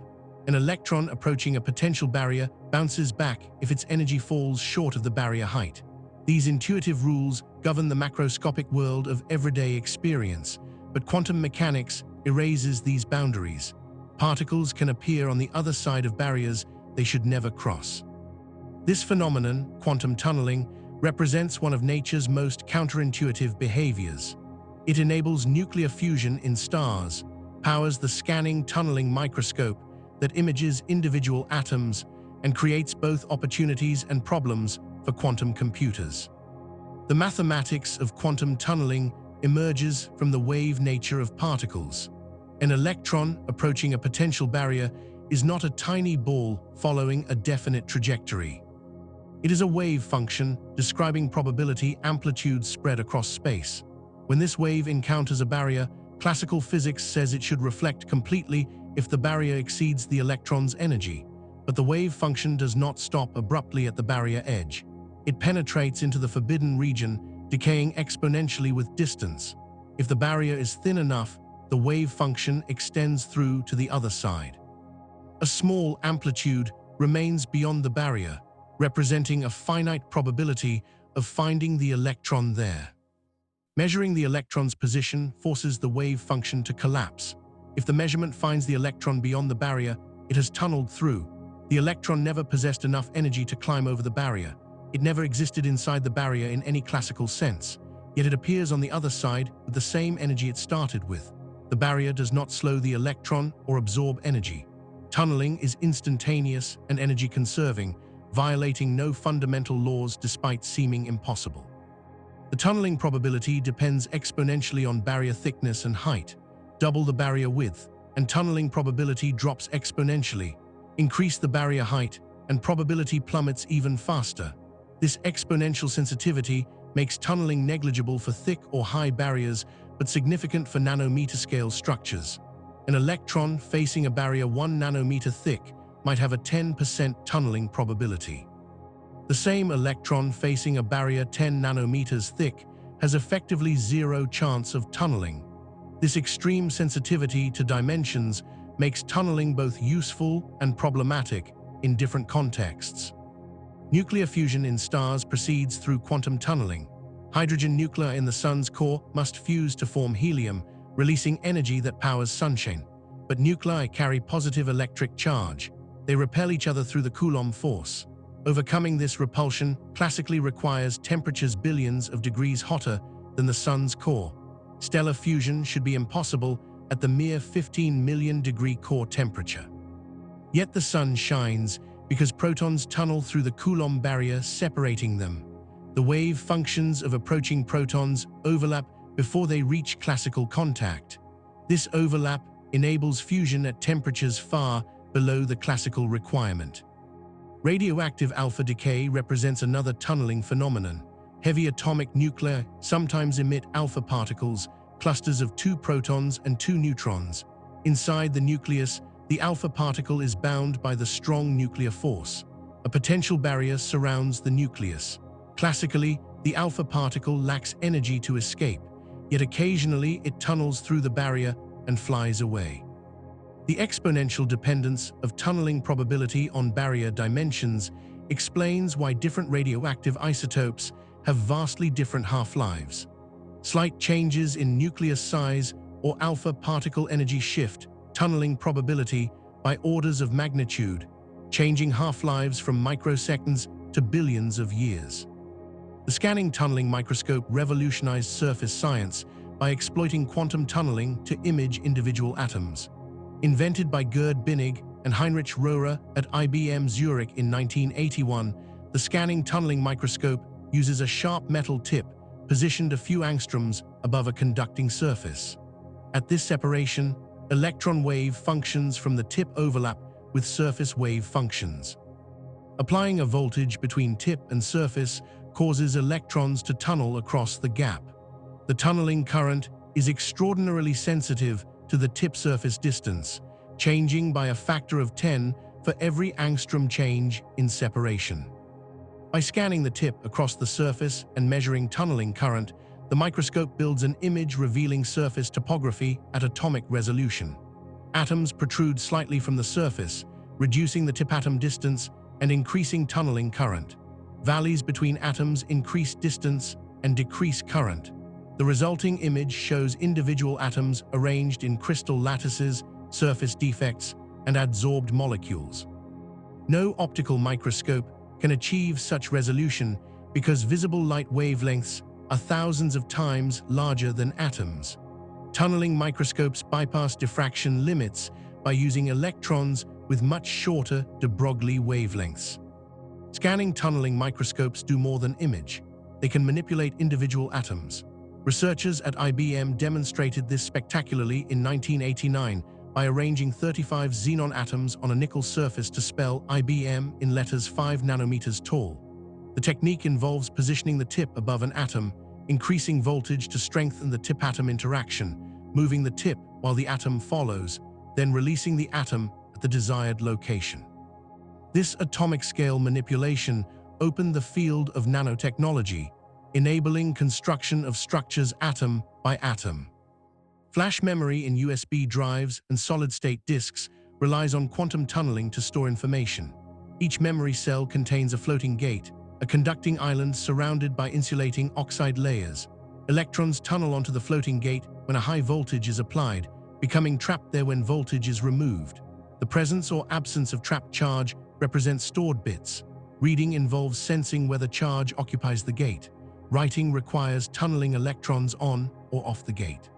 An electron approaching a potential barrier bounces back if its energy falls short of the barrier height. These intuitive rules govern the macroscopic world of everyday experience, but quantum mechanics erases these boundaries. Particles can appear on the other side of barriers they should never cross. This phenomenon, quantum tunneling, represents one of nature's most counterintuitive behaviors. It enables nuclear fusion in stars, powers the scanning tunneling microscope that images individual atoms, and creates both opportunities and problems for quantum computers. The mathematics of quantum tunneling emerges from the wave nature of particles. An electron approaching a potential barrier is not a tiny ball following a definite trajectory. It is a wave function describing probability amplitudes spread across space. When this wave encounters a barrier, classical physics says it should reflect completely if the barrier exceeds the electron's energy. But the wave function does not stop abruptly at the barrier edge. It penetrates into the forbidden region, decaying exponentially with distance. If the barrier is thin enough, the wave function extends through to the other side. A small amplitude remains beyond the barrier, representing a finite probability of finding the electron there. Measuring the electron's position forces the wave function to collapse. If the measurement finds the electron beyond the barrier, it has tunneled through. The electron never possessed enough energy to climb over the barrier. It never existed inside the barrier in any classical sense, yet it appears on the other side with the same energy it started with. The barrier does not slow the electron or absorb energy. Tunneling is instantaneous and energy-conserving, violating no fundamental laws despite seeming impossible. The tunneling probability depends exponentially on barrier thickness and height. Double the barrier width, and tunneling probability drops exponentially. Increase the barrier height, and probability plummets even faster. This exponential sensitivity makes tunneling negligible for thick or high barriers, but significant for nanometer-scale structures. An electron facing a barrier 1 nanometer thick might have a 10% tunneling probability. The same electron facing a barrier 10 nanometers thick has effectively zero chance of tunneling. This extreme sensitivity to dimensions makes tunneling both useful and problematic in different contexts. Nuclear fusion in stars proceeds through quantum tunneling. Hydrogen nuclei in the sun's core must fuse to form helium, releasing energy that powers sunshine. But nuclei carry positive electric charge. They repel each other through the Coulomb force. Overcoming this repulsion classically requires temperatures billions of degrees hotter than the sun's core. Stellar fusion should be impossible at the mere 15 million degree core temperature. Yet the sun shines because protons tunnel through the Coulomb barrier, separating them. The wave functions of approaching protons overlap before they reach classical contact. This overlap enables fusion at temperatures far below the classical requirement. Radioactive alpha decay represents another tunneling phenomenon. Heavy atomic nuclei sometimes emit alpha particles, clusters of 2 protons and 2 neutrons. Inside the nucleus, the alpha particle is bound by the strong nuclear force. A potential barrier surrounds the nucleus. Classically, the alpha particle lacks energy to escape, yet occasionally it tunnels through the barrier and flies away. The exponential dependence of tunneling probability on barrier dimensions explains why different radioactive isotopes have vastly different half-lives. Slight changes in nucleus size or alpha particle energy shift tunneling probability by orders of magnitude, changing half-lives from microseconds to billions of years. The scanning tunneling microscope revolutionized surface science by exploiting quantum tunneling to image individual atoms. Invented by Gerd Binnig and Heinrich Rohrer at IBM Zurich in 1981, the scanning tunneling microscope uses a sharp metal tip positioned a few angstroms above a conducting surface. At this separation, electron wave functions from the tip overlap with surface wave functions. Applying a voltage between tip and surface causes electrons to tunnel across the gap. The tunneling current is extraordinarily sensitive to the tip surface distance, changing by a factor of 10 for every angstrom change in separation. By scanning the tip across the surface and measuring tunneling current, the microscope builds an image revealing surface topography at atomic resolution. Atoms protrude slightly from the surface, reducing the tip-atom distance and increasing tunneling current. Valleys between atoms increase distance and decrease current. The resulting image shows individual atoms arranged in crystal lattices, surface defects, and adsorbed molecules. No optical microscope can achieve such resolution because visible light wavelengths are thousands of times larger than atoms. Tunneling microscopes bypass diffraction limits by using electrons with much shorter de Broglie wavelengths. Scanning tunneling microscopes do more than image. They can manipulate individual atoms. Researchers at IBM demonstrated this spectacularly in 1989 by arranging 35 xenon atoms on a nickel surface to spell IBM in letters 5 nanometers tall. The technique involves positioning the tip above an atom, increasing voltage to strengthen the tip-atom interaction, moving the tip while the atom follows, then releasing the atom at the desired location. This atomic-scale manipulation opened the field of nanotechnology, enabling construction of structures atom by atom. Flash memory in USB drives and solid-state disks relies on quantum tunneling to store information. Each memory cell contains a floating gate, a conducting island surrounded by insulating oxide layers. Electrons tunnel onto the floating gate when a high voltage is applied, becoming trapped there when voltage is removed. The presence or absence of trapped charge represents stored bits. Reading involves sensing whether charge occupies the gate. Writing requires tunneling electrons on or off the gate.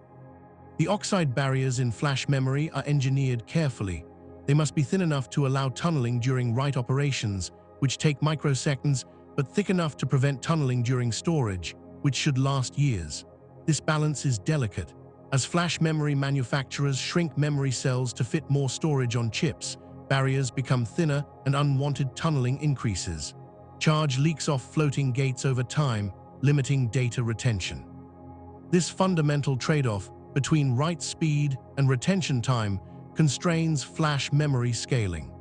The oxide barriers in flash memory are engineered carefully. They must be thin enough to allow tunneling during write operations, which take microseconds, but thick enough to prevent tunneling during storage, which should last years. This balance is delicate. As flash memory manufacturers shrink memory cells to fit more storage on chips, barriers become thinner and unwanted tunneling increases. Charge leaks off floating gates over time, limiting data retention. This fundamental trade-off between write speed and retention time constrains flash memory scaling.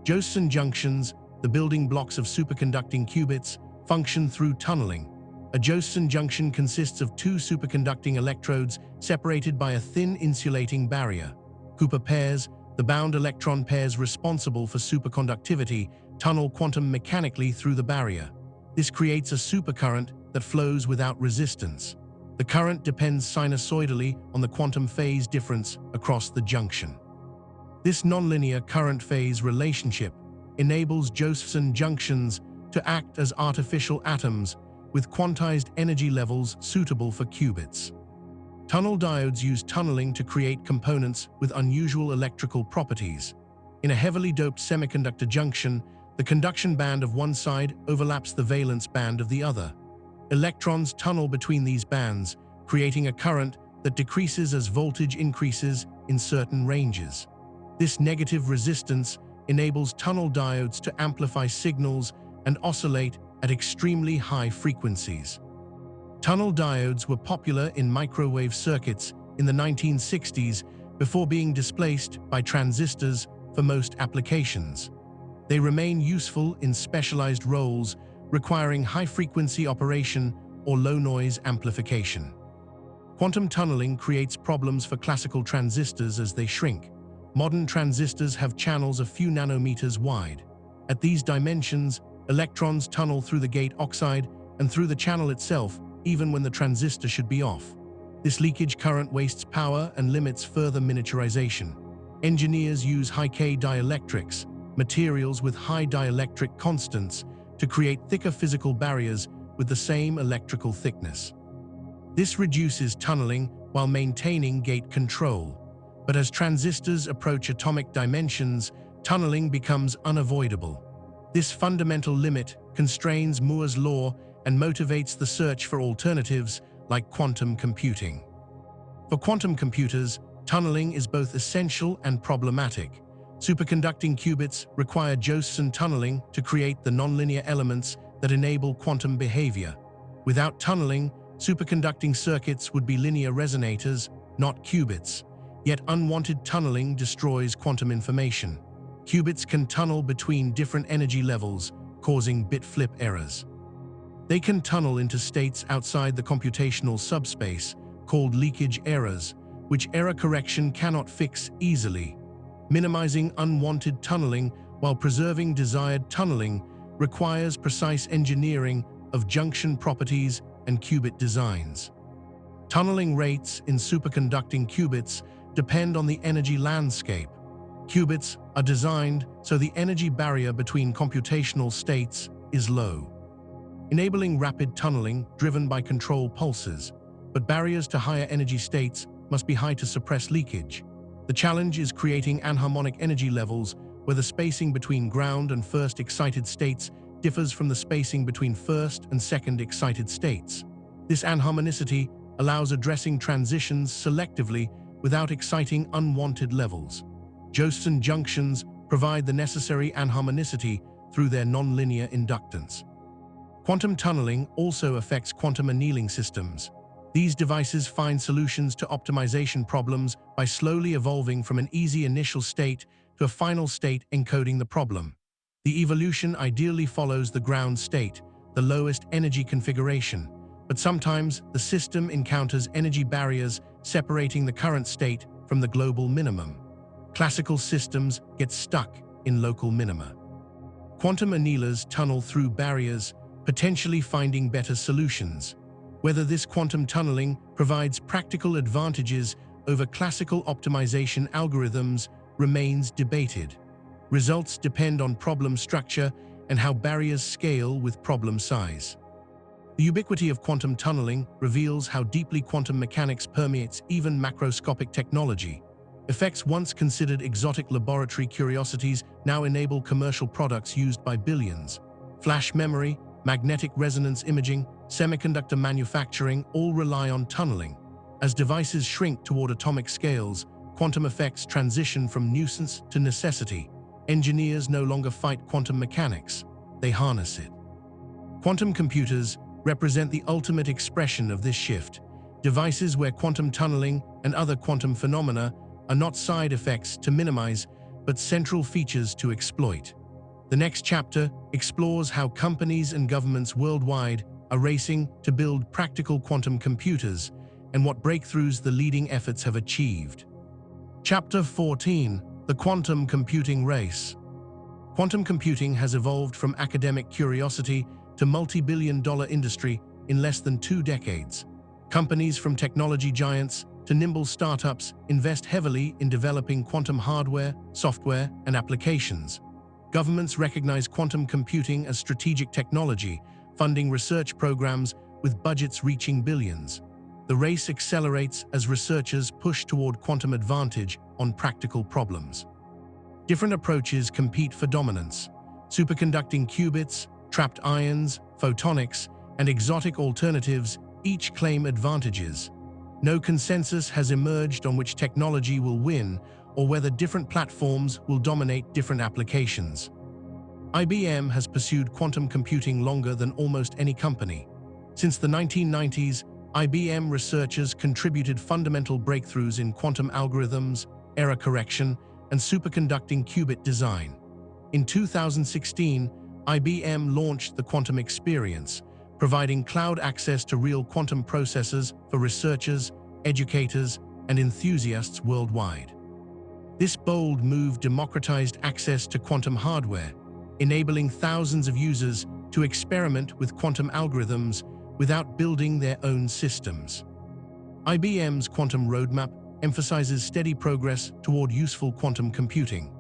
Josephson junctions, the building blocks of superconducting qubits, function through tunneling. A Josephson junction consists of two superconducting electrodes separated by a thin insulating barrier. Cooper pairs, the bound electron pairs responsible for superconductivity, tunnel quantum mechanically through the barrier. This creates a supercurrent that flows without resistance. The current depends sinusoidally on the quantum phase difference across the junction. This nonlinear current phase relationship enables Josephson junctions to act as artificial atoms with quantized energy levels suitable for qubits. Tunnel diodes use tunneling to create components with unusual electrical properties. In a heavily doped semiconductor junction, the conduction band of one side overlaps the valence band of the other. Electrons tunnel between these bands, creating a current that decreases as voltage increases in certain ranges. This negative resistance enables tunnel diodes to amplify signals and oscillate at extremely high frequencies. Tunnel diodes were popular in microwave circuits in the 1960s before being displaced by transistors for most applications. They remain useful in specialized roles requiring high-frequency operation or low-noise amplification. Quantum tunneling creates problems for classical transistors as they shrink. Modern transistors have channels a few nanometers wide. At these dimensions, electrons tunnel through the gate oxide and through the channel itself, even when the transistor should be off. This leakage current wastes power and limits further miniaturization. Engineers use high-K dielectrics, materials with high dielectric constants, to create thicker physical barriers with the same electrical thickness. This reduces tunneling while maintaining gate control. But as transistors approach atomic dimensions, tunneling becomes unavoidable. This fundamental limit constrains Moore's law and motivates the search for alternatives like quantum computing. For quantum computers, tunneling is both essential and problematic. Superconducting qubits require Josephson tunneling to create the nonlinear elements that enable quantum behavior. Without tunneling, superconducting circuits would be linear resonators, not qubits. Yet unwanted tunneling destroys quantum information. Qubits can tunnel between different energy levels, causing bit flip errors. They can tunnel into states outside the computational subspace, called leakage errors, which error correction cannot fix easily. Minimizing unwanted tunneling while preserving desired tunneling requires precise engineering of junction properties and qubit designs. Tunneling rates in superconducting qubits depend on the energy landscape. Qubits are designed so the energy barrier between computational states is low, enabling rapid tunneling driven by control pulses, but barriers to higher energy states must be high to suppress leakage. The challenge is creating anharmonic energy levels where the spacing between ground and first excited states differs from the spacing between first and second excited states. This anharmonicity allows addressing transitions selectively without exciting unwanted levels. Josephson junctions provide the necessary anharmonicity through their nonlinear inductance. Quantum tunneling also affects quantum annealing systems. These devices find solutions to optimization problems by slowly evolving from an easy initial state to a final state encoding the problem. The evolution ideally follows the ground state, the lowest energy configuration, but sometimes the system encounters energy barriers separating the current state from the global minimum. Classical systems get stuck in local minima. Quantum annealers tunnel through barriers, potentially finding better solutions. Whether this quantum tunneling provides practical advantages over classical optimization algorithms remains debated. Results depend on problem structure and how barriers scale with problem size. The ubiquity of quantum tunneling reveals how deeply quantum mechanics permeates even macroscopic technology. Effects once considered exotic laboratory curiosities now enable commercial products used by billions. Flash memory, magnetic resonance imaging, semiconductor manufacturing all rely on tunneling. As devices shrink toward atomic scales, quantum effects transition from nuisance to necessity. Engineers no longer fight quantum mechanics, they harness it. Quantum computers represent the ultimate expression of this shift, devices where quantum tunneling and other quantum phenomena are not side effects to minimize, but central features to exploit. The next chapter explores how companies and governments worldwide are racing to build practical quantum computers and what breakthroughs the leading efforts have achieved. Chapter 14: The Quantum Computing Race. Quantum computing has evolved from academic curiosity to multi-billion-dollar industry in less than 2 decades. Companies from technology giants to nimble startups invest heavily in developing quantum hardware, software, and applications. Governments recognize quantum computing as strategic technology, funding research programs with budgets reaching billions. The race accelerates as researchers push toward quantum advantage on practical problems. Different approaches compete for dominance. Superconducting qubits, trapped ions, photonics, and exotic alternatives each claim advantages. No consensus has emerged on which technology will win or whether different platforms will dominate different applications. IBM has pursued quantum computing longer than almost any company. Since the 1990s, IBM researchers contributed fundamental breakthroughs in quantum algorithms, error correction, and superconducting qubit design. In 2016, IBM launched the Quantum Experience, providing cloud access to real quantum processors for researchers, educators, and enthusiasts worldwide. This bold move democratized access to quantum hardware, enabling thousands of users to experiment with quantum algorithms without building their own systems. IBM's quantum roadmap emphasizes steady progress toward useful quantum computing.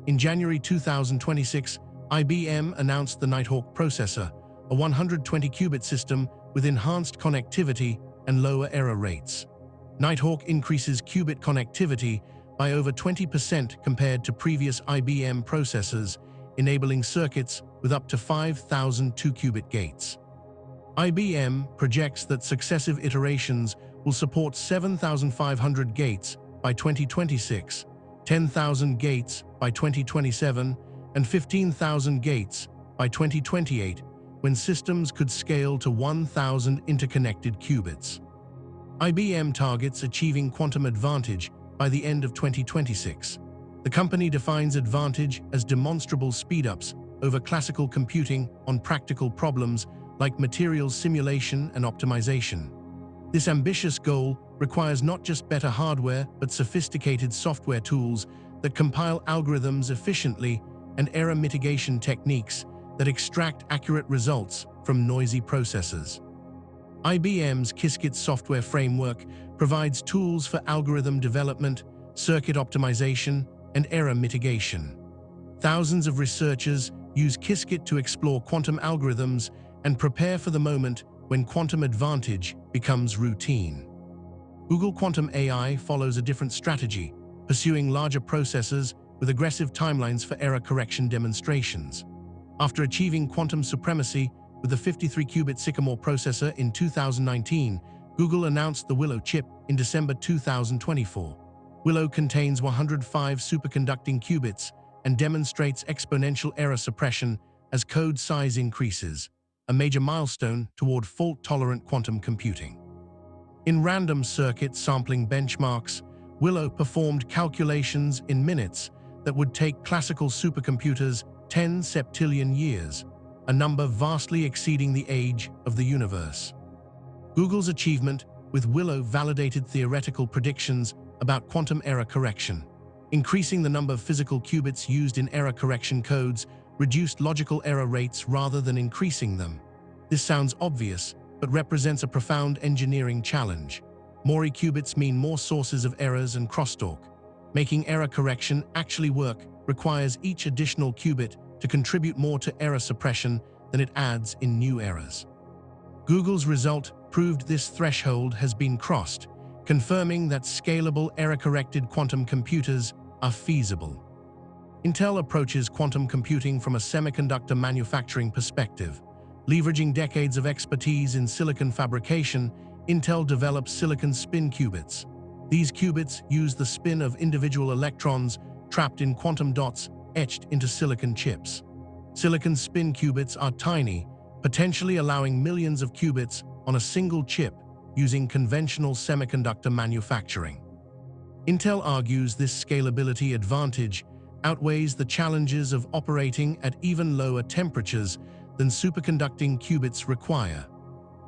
In January 2026, IBM announced the Nighthawk processor, a 120-qubit system with enhanced connectivity and lower error rates. Nighthawk increases qubit connectivity by over 20% compared to previous IBM processors, enabling circuits with up to 5,000 2-qubit gates. IBM projects that successive iterations will support 7,500 gates by 2026, 10,000 gates by 2027, and 15,000 gates by 2028, when systems could scale to 1,000 interconnected qubits. IBM targets achieving quantum advantage by the end of 2026. The company defines advantage as demonstrable speedups over classical computing on practical problems like materials simulation and optimization. This ambitious goal requires not just better hardware but sophisticated software tools that compile algorithms efficiently and error mitigation techniques that extract accurate results from noisy processors. IBM's Qiskit software framework provides tools for algorithm development, circuit optimization, and error mitigation. Thousands of researchers use Qiskit to explore quantum algorithms and prepare for the moment when quantum advantage becomes routine. Google Quantum AI follows a different strategy, pursuing larger processors with aggressive timelines for error correction demonstrations. After achieving quantum supremacy with the 53-qubit Sycamore processor in 2019, Google announced the Willow chip in December 2024. Willow contains 105 superconducting qubits and demonstrates exponential error suppression as code size increases, a major milestone toward fault-tolerant quantum computing. In random circuit sampling benchmarks, Willow performed calculations in minutes that would take classical supercomputers 10 septillion years, a number vastly exceeding the age of the universe. Google's achievement with Willow validated theoretical predictions about quantum error correction. Increasing the number of physical qubits used in error correction codes reduced logical error rates rather than increasing them. This sounds obvious, but represents a profound engineering challenge. More qubits mean more sources of errors and crosstalk. Making error correction actually work requires each additional qubit to contribute more to error suppression than it adds in new errors. Google's result proved this threshold has been crossed, confirming that scalable error-corrected quantum computers are feasible. Intel approaches quantum computing from a semiconductor manufacturing perspective. Leveraging decades of expertise in silicon fabrication, Intel develops silicon spin qubits. These qubits use the spin of individual electrons trapped in quantum dots etched into silicon chips. Silicon spin qubits are tiny, potentially allowing millions of qubits on a single chip using conventional semiconductor manufacturing. Intel argues this scalability advantage outweighs the challenges of operating at even lower temperatures than superconducting qubits require.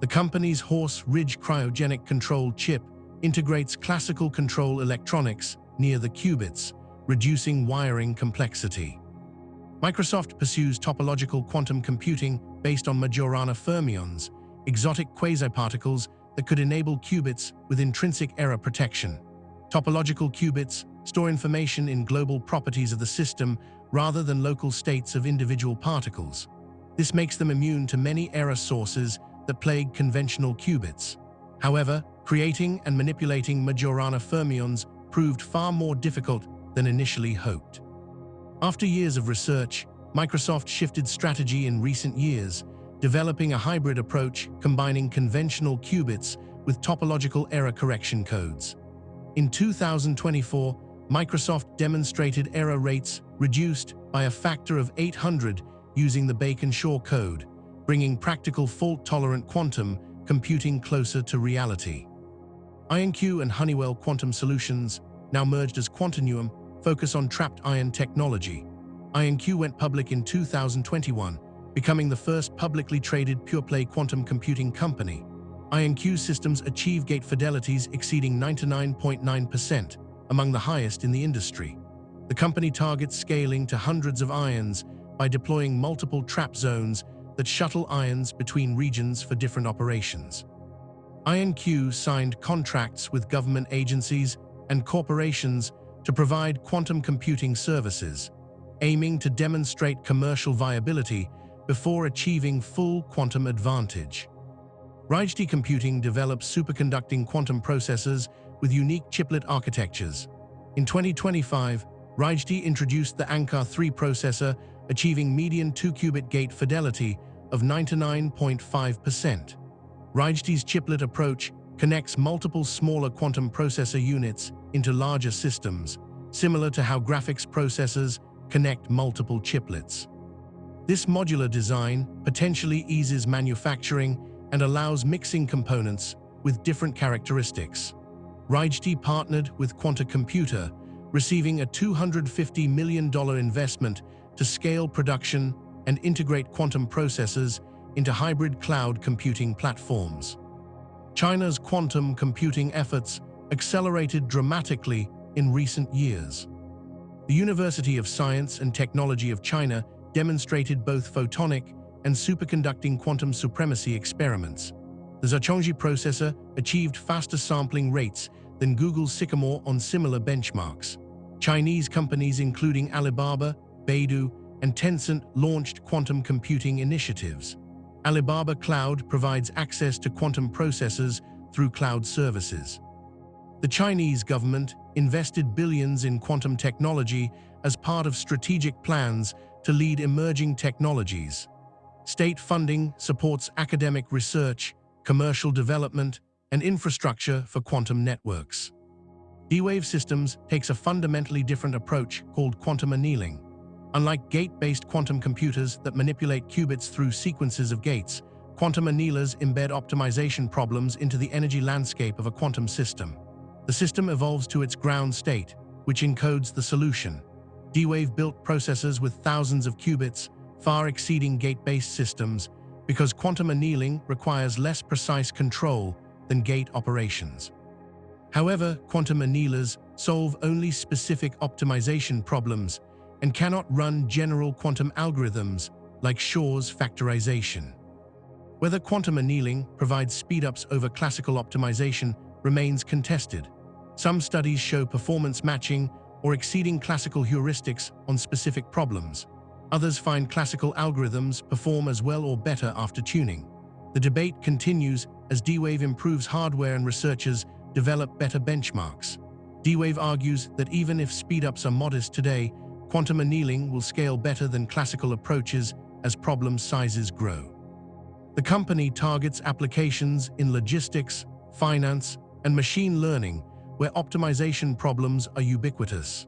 The company's Horse Ridge cryogenic control chip integrates classical control electronics near the qubits, reducing wiring complexity. Microsoft pursues topological quantum computing based on Majorana fermions, exotic quasiparticles that could enable qubits with intrinsic error protection. Topological qubits store information in global properties of the system rather than local states of individual particles. This makes them immune to many error sources that plague conventional qubits. However, creating and manipulating Majorana fermions proved far more difficult than initially hoped. After years of research, Microsoft shifted strategy in recent years, developing a hybrid approach combining conventional qubits with topological error correction codes. In 2024, Microsoft demonstrated error rates reduced by a factor of 800 using the Shor code, bringing practical fault-tolerant quantum computing closer to reality. IonQ and Honeywell Quantum Solutions, now merged as Quantinuum, focus on trapped ion technology. IonQ went public in 2021, becoming the first publicly traded pure-play quantum computing company. IonQ systems achieve gate fidelities exceeding 99.9%, among the highest in the industry. The company targets scaling to hundreds of ions by deploying multiple trap zones that shuttle ions between regions for different operations. IonQ signed contracts with government agencies and corporations to provide quantum computing services, aiming to demonstrate commercial viability before achieving full quantum advantage. Rigetti Computing develops superconducting quantum processors with unique chiplet architectures. In 2025, Rigetti introduced the Ankaa 3 processor, achieving median 2-qubit gate fidelity of 99.5%. Rigetti's chiplet approach connects multiple smaller quantum processor units into larger systems, similar to how graphics processors connect multiple chiplets. This modular design potentially eases manufacturing and allows mixing components with different characteristics. Rigetti partnered with Quanta Computer, receiving a $250 million investment to scale production and integrate quantum processors into hybrid cloud computing platforms. China's quantum computing efforts accelerated dramatically in recent years. The University of Science and Technology of China demonstrated both photonic and superconducting quantum supremacy experiments. The Zhongzhi processor achieved faster sampling rates than Google's Sycamore on similar benchmarks. Chinese companies including Alibaba, Baidu, and Tencent launched quantum computing initiatives. Alibaba Cloud provides access to quantum processors through cloud services. The Chinese government invested billions in quantum technology as part of strategic plans to lead emerging technologies. State funding supports academic research, commercial development, and infrastructure for quantum networks. D-Wave Systems takes a fundamentally different approach called quantum annealing. Unlike gate-based quantum computers that manipulate qubits through sequences of gates, quantum annealers embed optimization problems into the energy landscape of a quantum system. The system evolves to its ground state, which encodes the solution. D-Wave built processors with thousands of qubits, far exceeding gate-based systems, because quantum annealing requires less precise control than gate operations. However, quantum annealers solve only specific optimization problems and cannot run general quantum algorithms like Shor's factorization. Whether quantum annealing provides speedups over classical optimization remains contested. Some studies show performance matching or exceeding classical heuristics on specific problems. Others find classical algorithms perform as well or better after tuning. The debate continues as D-Wave improves hardware and researchers develop better benchmarks. D-Wave argues that even if speedups are modest today, quantum annealing will scale better than classical approaches as problem sizes grow. The company targets applications in logistics, finance, and machine learning, where optimization problems are ubiquitous.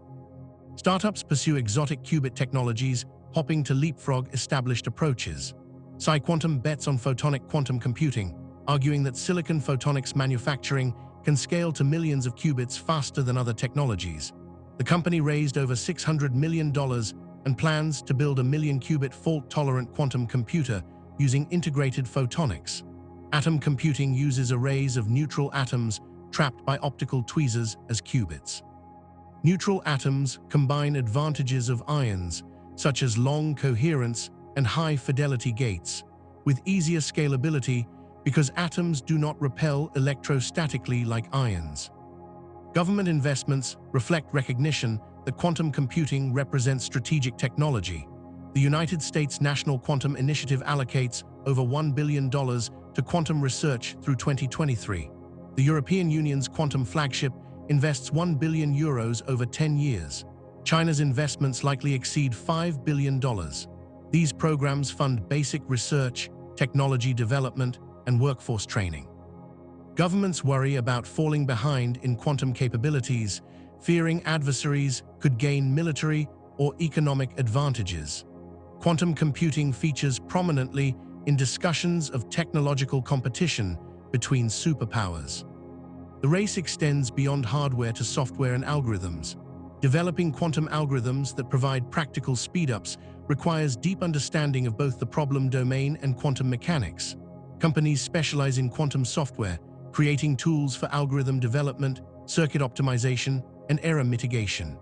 Startups pursue exotic qubit technologies, hoping to leapfrog established approaches. PsiQuantum bets on photonic quantum computing, arguing that silicon photonics manufacturing can scale to millions of qubits faster than other technologies. The company raised over $600 million and plans to build a million-qubit fault-tolerant quantum computer using integrated photonics. Atom computing uses arrays of neutral atoms trapped by optical tweezers as qubits. Neutral atoms combine advantages of ions, such as long coherence and high-fidelity gates, with easier scalability because atoms do not repel electrostatically like ions. Government investments reflect recognition that quantum computing represents strategic technology. The United States National Quantum Initiative allocates over $1 billion to quantum research through 2023. The European Union's quantum flagship invests €1 billion over 10 years. China's investments likely exceed $5 billion. These programs fund basic research, technology development, and workforce training. Governments worry about falling behind in quantum capabilities, fearing adversaries could gain military or economic advantages. Quantum computing features prominently in discussions of technological competition between superpowers. The race extends beyond hardware to software and algorithms. Developing quantum algorithms that provide practical speedups requires deep understanding of both the problem domain and quantum mechanics. Companies specialize in quantum software, creating tools for algorithm development, circuit optimization, and error mitigation.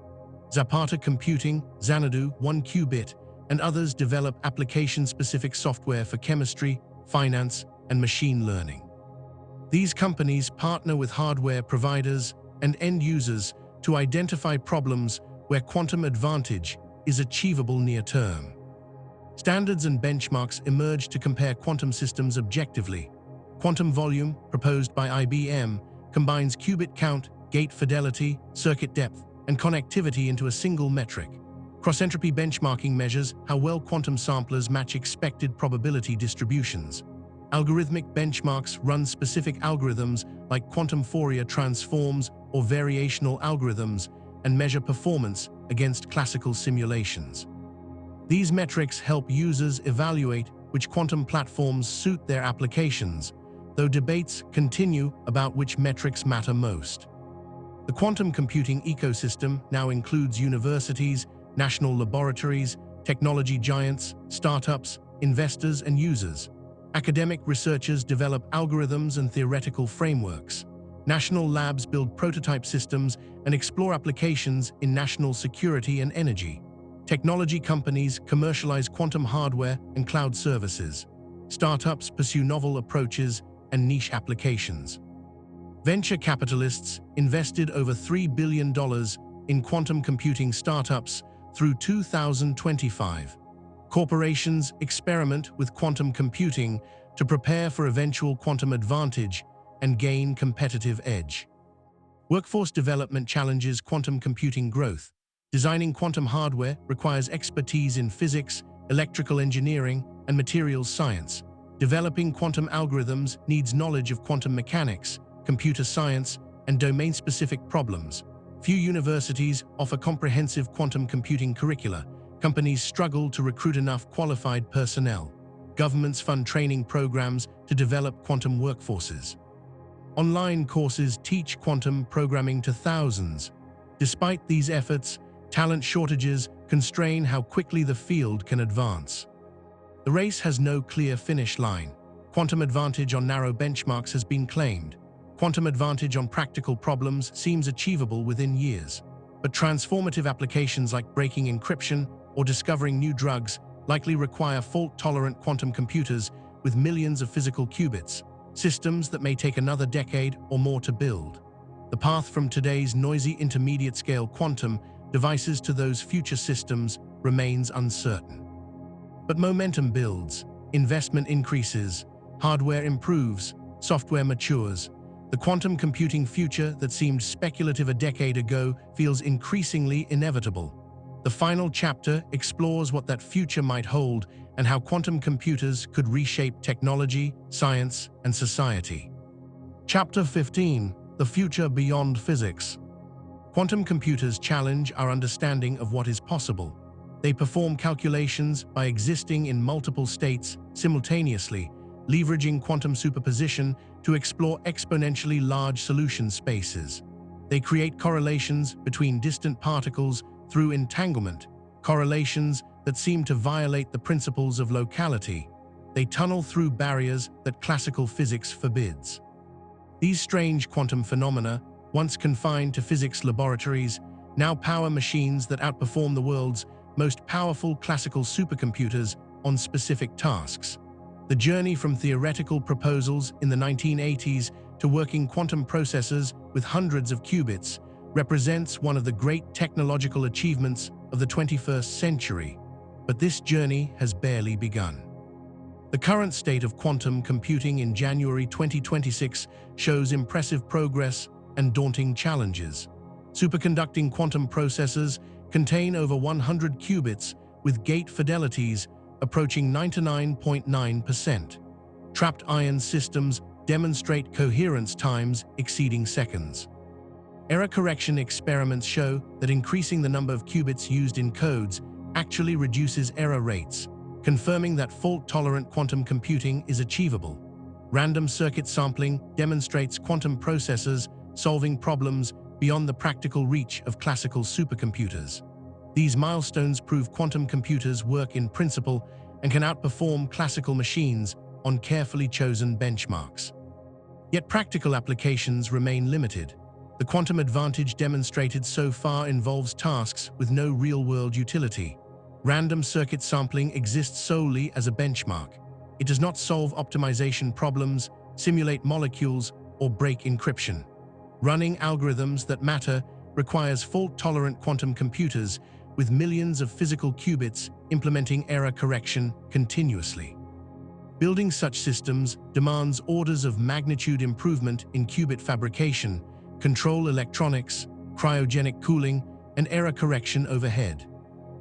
Zapata Computing, Xanadu, 1Qubit, and others develop application-specific software for chemistry, finance, and machine learning. These companies partner with hardware providers and end users to identify problems where quantum advantage is achievable near-term. Standards and benchmarks emerge to compare quantum systems objectively. Quantum volume, proposed by IBM, combines qubit count, gate fidelity, circuit depth, and connectivity into a single metric. Cross-entropy benchmarking measures how well quantum samplers match expected probability distributions. Algorithmic benchmarks run specific algorithms like quantum Fourier transforms or variational algorithms and measure performance against classical simulations. These metrics help users evaluate which quantum platforms suit their applications, though debates continue about which metrics matter most. The quantum computing ecosystem now includes universities, national laboratories, technology giants, startups, investors, and users. Academic researchers develop algorithms and theoretical frameworks. National labs build prototype systems and explore applications in national security and energy. Technology companies commercialize quantum hardware and cloud services. Startups pursue novel approaches and niche applications. Venture capitalists invested over $3 billion in quantum computing startups through 2025. Corporations experiment with quantum computing to prepare for eventual quantum advantage and gain competitive edge. Workforce development challenges quantum computing growth. Designing quantum hardware requires expertise in physics, electrical engineering, and materials science. Developing quantum algorithms needs knowledge of quantum mechanics, computer science, and domain-specific problems. Few universities offer comprehensive quantum computing curricula. Companies struggle to recruit enough qualified personnel. Governments fund training programs to develop quantum workforces. Online courses teach quantum programming to thousands. Despite these efforts, talent shortages constrain how quickly the field can advance. The race has no clear finish line. Quantum advantage on narrow benchmarks has been claimed. Quantum advantage on practical problems seems achievable within years. But transformative applications like breaking encryption or discovering new drugs likely require fault-tolerant quantum computers with millions of physical qubits, systems that may take another decade or more to build. The path from today's noisy intermediate-scale quantum devices to those future systems remains uncertain. But momentum builds, investment increases, hardware improves, software matures. The quantum computing future that seemed speculative a decade ago feels increasingly inevitable. The final chapter explores what that future might hold and how quantum computers could reshape technology, science, and society. Chapter 15: The Future Beyond Physics. Quantum computers challenge our understanding of what is possible. They perform calculations by existing in multiple states simultaneously, leveraging quantum superposition to explore exponentially large solution spaces. They create correlations between distant particles through entanglement, correlations that seem to violate the principles of locality. They tunnel through barriers that classical physics forbids. These strange quantum phenomena, once confined to physics laboratories, now power machines that outperform the world's most powerful classical supercomputers on specific tasks. The journey from theoretical proposals in the 1980s to working quantum processors with hundreds of qubits represents one of the great technological achievements of the 21st century. But this journey has barely begun. The current state of quantum computing in January 2026 shows impressive progress and daunting challenges. Superconducting quantum processors contain over 100 qubits with gate fidelities approaching 99.9%. Trapped ion systems demonstrate coherence times exceeding seconds. Error correction experiments show that increasing the number of qubits used in codes actually reduces error rates, confirming that fault-tolerant quantum computing is achievable. Random circuit sampling demonstrates quantum processors solving problems beyond the practical reach of classical supercomputers. These milestones prove quantum computers work in principle and can outperform classical machines on carefully chosen benchmarks. Yet practical applications remain limited. The quantum advantage demonstrated so far involves tasks with no real-world utility. Random circuit sampling exists solely as a benchmark. It does not solve optimization problems, simulate molecules, or break encryption. Running algorithms that matter requires fault-tolerant quantum computers with millions of physical qubits implementing error correction continuously. Building such systems demands orders of magnitude improvement in qubit fabrication, control electronics, cryogenic cooling, and error correction overhead.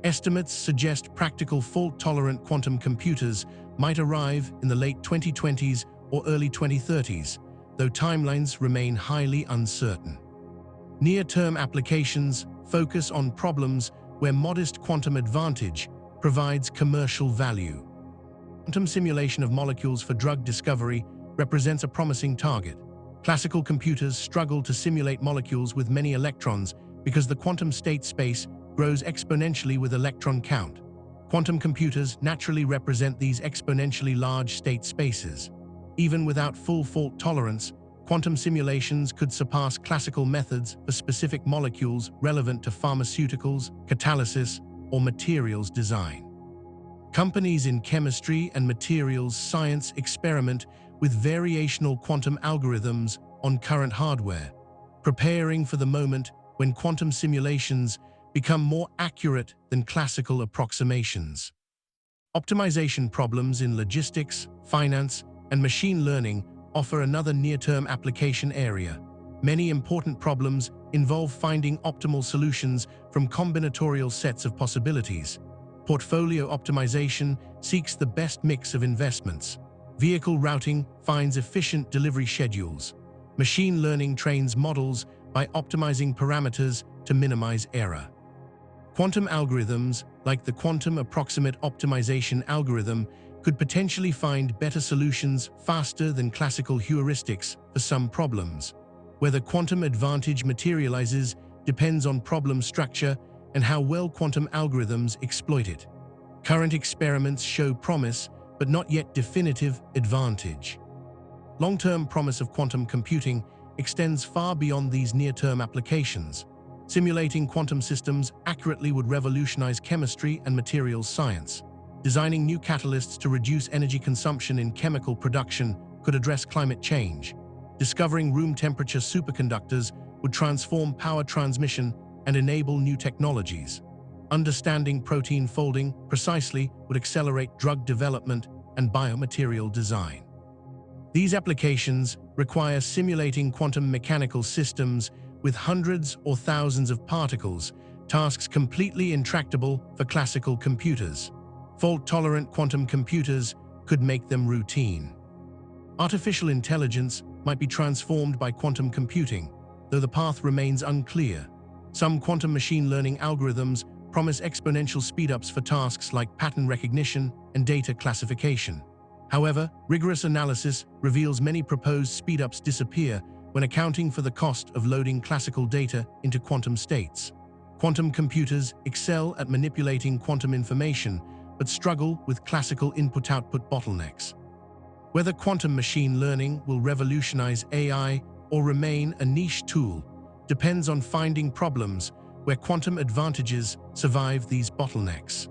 Estimates suggest practical fault-tolerant quantum computers might arrive in the late 2020s or early 2030s, though timelines remain highly uncertain. Near-term applications focus on problems where modest quantum advantage provides commercial value. Quantum simulation of molecules for drug discovery represents a promising target. Classical computers struggle to simulate molecules with many electrons because the quantum state space grows exponentially with electron count. Quantum computers naturally represent these exponentially large state spaces. Even without full fault tolerance, quantum simulations could surpass classical methods for specific molecules relevant to pharmaceuticals, catalysis, or materials design. Companies in chemistry and materials science experiment with variational quantum algorithms on current hardware, preparing for the moment when quantum simulations become more accurate than classical approximations. Optimization problems in logistics, finance, and machine learning offer another near-term application area. Many important problems involve finding optimal solutions from combinatorial sets of possibilities. Portfolio optimization seeks the best mix of investments. Vehicle routing finds efficient delivery schedules. Machine learning trains models by optimizing parameters to minimize error. Quantum algorithms, like the quantum approximate optimization algorithm, could potentially find better solutions faster than classical heuristics for some problems. Whether quantum advantage materializes depends on problem structure and how well quantum algorithms exploit it. Current experiments show promise, but not yet definitive advantage. Long-term promise of quantum computing extends far beyond these near-term applications. Simulating quantum systems accurately would revolutionize chemistry and materials science. Designing new catalysts to reduce energy consumption in chemical production could address climate change. Discovering room-temperature superconductors would transform power transmission and enable new technologies. Understanding protein folding precisely would accelerate drug development and biomaterial design. These applications require simulating quantum mechanical systems with hundreds or thousands of particles, tasks completely intractable for classical computers. Fault-tolerant quantum computers could make them routine. Artificial intelligence might be transformed by quantum computing, though the path remains unclear. Some quantum machine learning algorithms promise exponential speedups for tasks like pattern recognition and data classification. However, rigorous analysis reveals many proposed speedups disappear when accounting for the cost of loading classical data into quantum states. Quantum computers excel at manipulating quantum information, but struggle with classical input-output bottlenecks. Whether quantum machine learning will revolutionize AI or remain a niche tool depends on finding problems where quantum advantages survive these bottlenecks.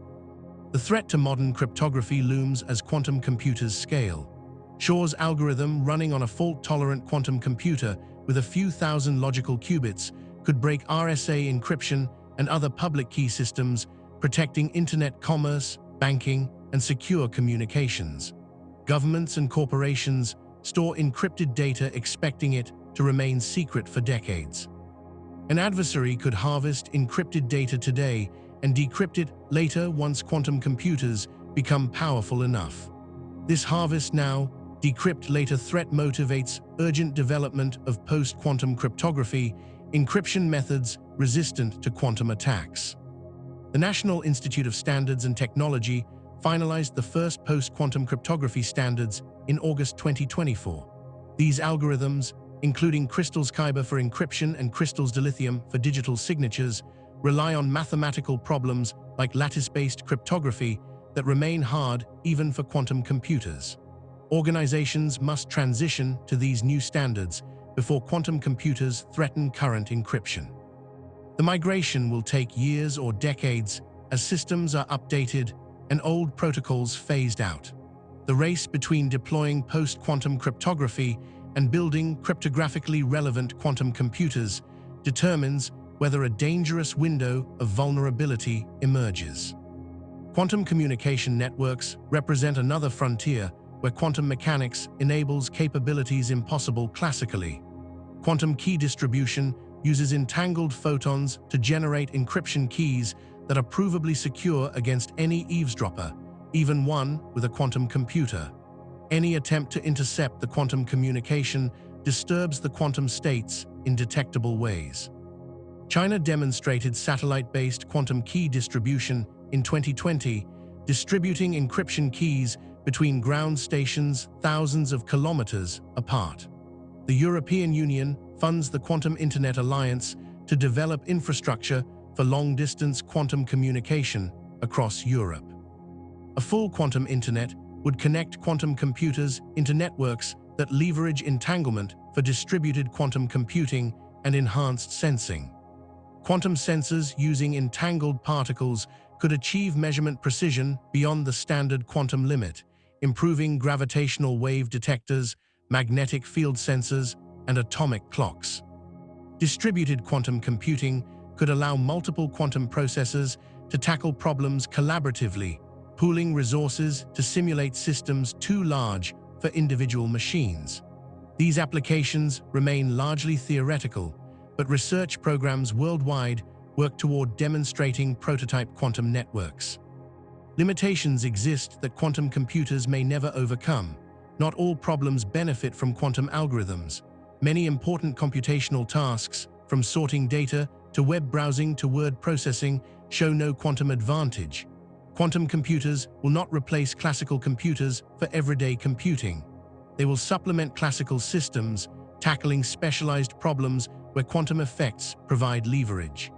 The threat to modern cryptography looms as quantum computers scale. Shor's algorithm, running on a fault-tolerant quantum computer with a few thousand logical qubits, could break RSA encryption and other public key systems, protecting internet commerce, banking, and secure communications. Governments and corporations store encrypted data, expecting it to remain secret for decades. An adversary could harvest encrypted data today and decrypt it later once quantum computers become powerful enough. This harvest now, decrypt later threat motivates urgent development of post-quantum cryptography, encryption methods resistant to quantum attacks. The National Institute of Standards and Technology finalized the first post-quantum cryptography standards in August 2024. These algorithms, including Crystal's Kyber for encryption and Crystal's dilithium for digital signatures, rely on mathematical problems like lattice-based cryptography that remain hard even for quantum computers. Organizations must transition to these new standards before quantum computers threaten current encryption. The migration will take years or decades as systems are updated and old protocols phased out. The race between deploying post-quantum cryptography and building cryptographically relevant quantum computers determines whether a dangerous window of vulnerability emerges. Quantum communication networks represent another frontier where quantum mechanics enables capabilities impossible classically. Quantum key distribution uses entangled photons to generate encryption keys that are provably secure against any eavesdropper, even one with a quantum computer. Any attempt to intercept the quantum communication disturbs the quantum states in detectable ways. China demonstrated satellite-based quantum key distribution in 2020, distributing encryption keys between ground stations thousands of kilometers apart. The European Union funds the Quantum Internet Alliance to develop infrastructure for long-distance quantum communication across Europe. A full quantum internet would connect quantum computers into networks that leverage entanglement for distributed quantum computing and enhanced sensing. Quantum sensors using entangled particles could achieve measurement precision beyond the standard quantum limit, improving gravitational wave detectors, magnetic field sensors, and atomic clocks. Distributed quantum computing could allow multiple quantum processors to tackle problems collaboratively, pooling resources to simulate systems too large for individual machines. These applications remain largely theoretical, but research programs worldwide work toward demonstrating prototype quantum networks. Limitations exist that quantum computers may never overcome. Not all problems benefit from quantum algorithms. Many important computational tasks, from sorting data to web browsing to word processing, show no quantum advantage. Quantum computers will not replace classical computers for everyday computing. They will supplement classical systems, tackling specialized problems where quantum effects provide leverage.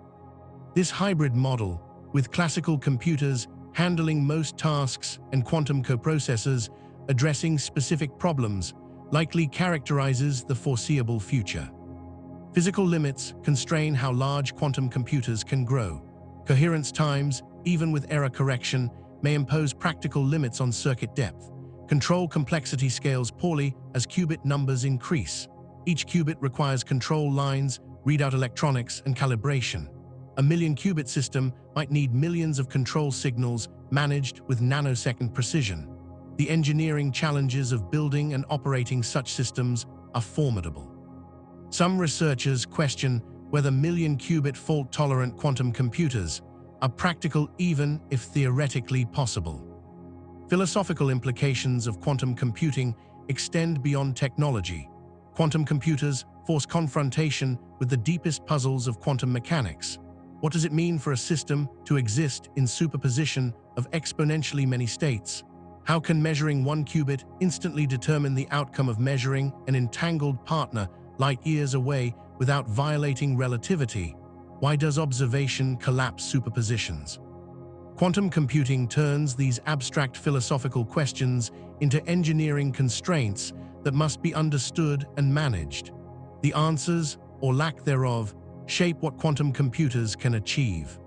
This hybrid model, with classical computers handling most tasks and quantum coprocessors addressing specific problems, likely characterizes the foreseeable future. Physical limits constrain how large quantum computers can grow. Coherence times, even with error correction, may impose practical limits on circuit depth. Control complexity scales poorly as qubit numbers increase. Each qubit requires control lines, readout electronics, and calibration. A million-qubit system might need millions of control signals managed with nanosecond precision. The engineering challenges of building and operating such systems are formidable. Some researchers question whether million-qubit fault-tolerant quantum computers are practical even if theoretically possible. Philosophical implications of quantum computing extend beyond technology. Quantum computers force confrontation with the deepest puzzles of quantum mechanics. What does it mean for a system to exist in superposition of exponentially many states? How can measuring one qubit instantly determine the outcome of measuring an entangled partner light years away without violating relativity? Why does observation collapse superpositions? Quantum computing turns these abstract philosophical questions into engineering constraints that must be understood and managed. The answers, or lack thereof, shape what quantum computers can achieve.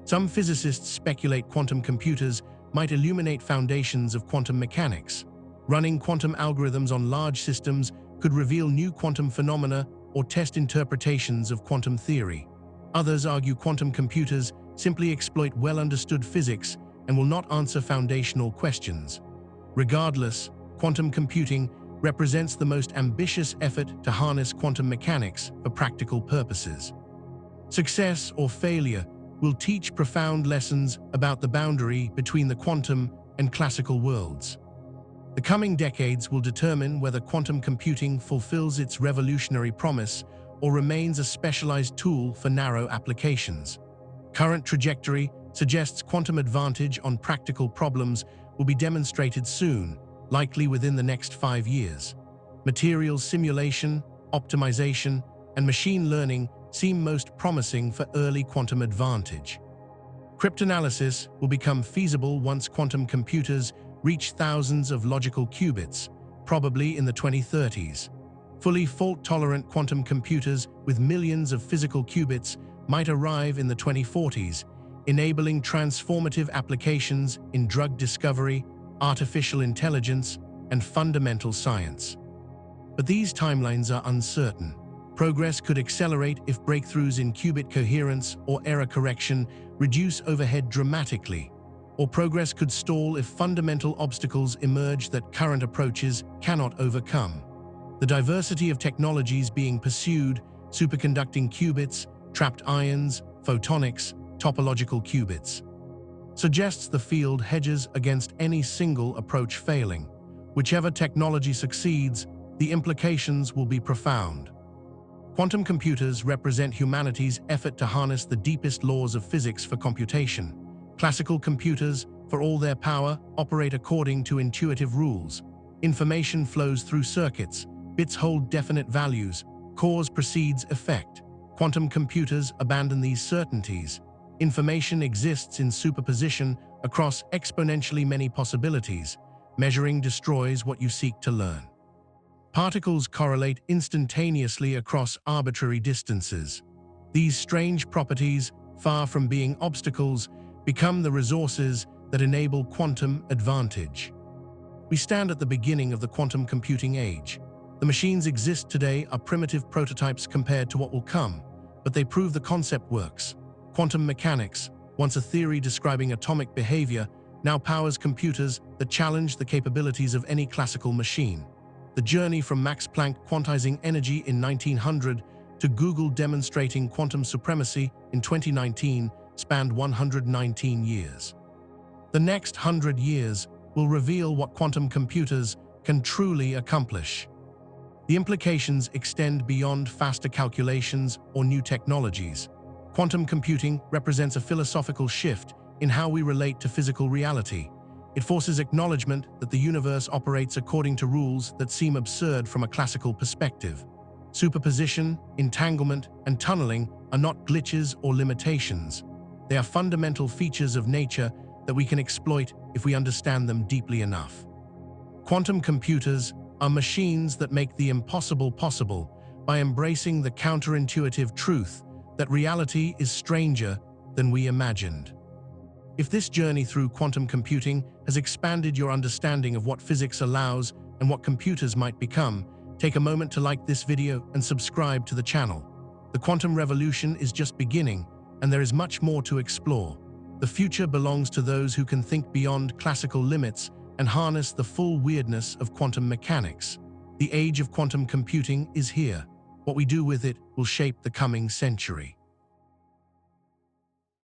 Some physicists speculate quantum computers might illuminate foundations of quantum mechanics. Running quantum algorithms on large systems could reveal new quantum phenomena or test interpretations of quantum theory. Others argue quantum computers simply exploit well-understood physics and will not answer foundational questions. Regardless, quantum computing represents the most ambitious effort to harness quantum mechanics for practical purposes. Success or failure will teach profound lessons about the boundary between the quantum and classical worlds. The coming decades will determine whether quantum computing fulfills its revolutionary promise or remains a specialized tool for narrow applications. Current trajectory suggests quantum advantage on practical problems will be demonstrated soon, likely within the next 5 years. Materials simulation, optimization, and machine learning seem most promising for early quantum advantage. Cryptanalysis will become feasible once quantum computers reach thousands of logical qubits, probably in the 2030s. Fully fault-tolerant quantum computers with millions of physical qubits might arrive in the 2040s, enabling transformative applications in drug discovery, artificial intelligence, and fundamental science. But these timelines are uncertain. Progress could accelerate if breakthroughs in qubit coherence or error correction reduce overhead dramatically, or progress could stall if fundamental obstacles emerge that current approaches cannot overcome. The diversity of technologies being pursued, superconducting qubits, trapped ions, photonics, topological qubits, suggests the field hedges against any single approach failing. Whichever technology succeeds, the implications will be profound. Quantum computers represent humanity's effort to harness the deepest laws of physics for computation. Classical computers, for all their power, operate according to intuitive rules. Information flows through circuits, bits hold definite values, cause precedes effect. Quantum computers abandon these certainties. Information exists in superposition across exponentially many possibilities. Measuring destroys what you seek to learn. Particles correlate instantaneously across arbitrary distances. These strange properties, far from being obstacles, become the resources that enable quantum advantage. We stand at the beginning of the quantum computing age. The machines exist today are primitive prototypes compared to what will come, but they prove the concept works. Quantum mechanics, once a theory describing atomic behavior, now powers computers that challenge the capabilities of any classical machine. The journey from Max Planck quantizing energy in 1900 to Google demonstrating quantum supremacy in 2019 spanned 119 years. The next 100 years will reveal what quantum computers can truly accomplish. The implications extend beyond faster calculations or new technologies. Quantum computing represents a philosophical shift in how we relate to physical reality. It forces acknowledgement that the universe operates according to rules that seem absurd from a classical perspective. Superposition, entanglement, and tunneling are not glitches or limitations. They are fundamental features of nature that we can exploit if we understand them deeply enough. Quantum computers are machines that make the impossible possible by embracing the counterintuitive truth that reality is stranger than we imagined. If this journey through quantum computing has expanded your understanding of what physics allows and what computers might become, take a moment to like this video and subscribe to the channel. The quantum revolution is just beginning, and there is much more to explore. The future belongs to those who can think beyond classical limits and harness the full weirdness of quantum mechanics. The age of quantum computing is here. What we do with it will shape the coming century.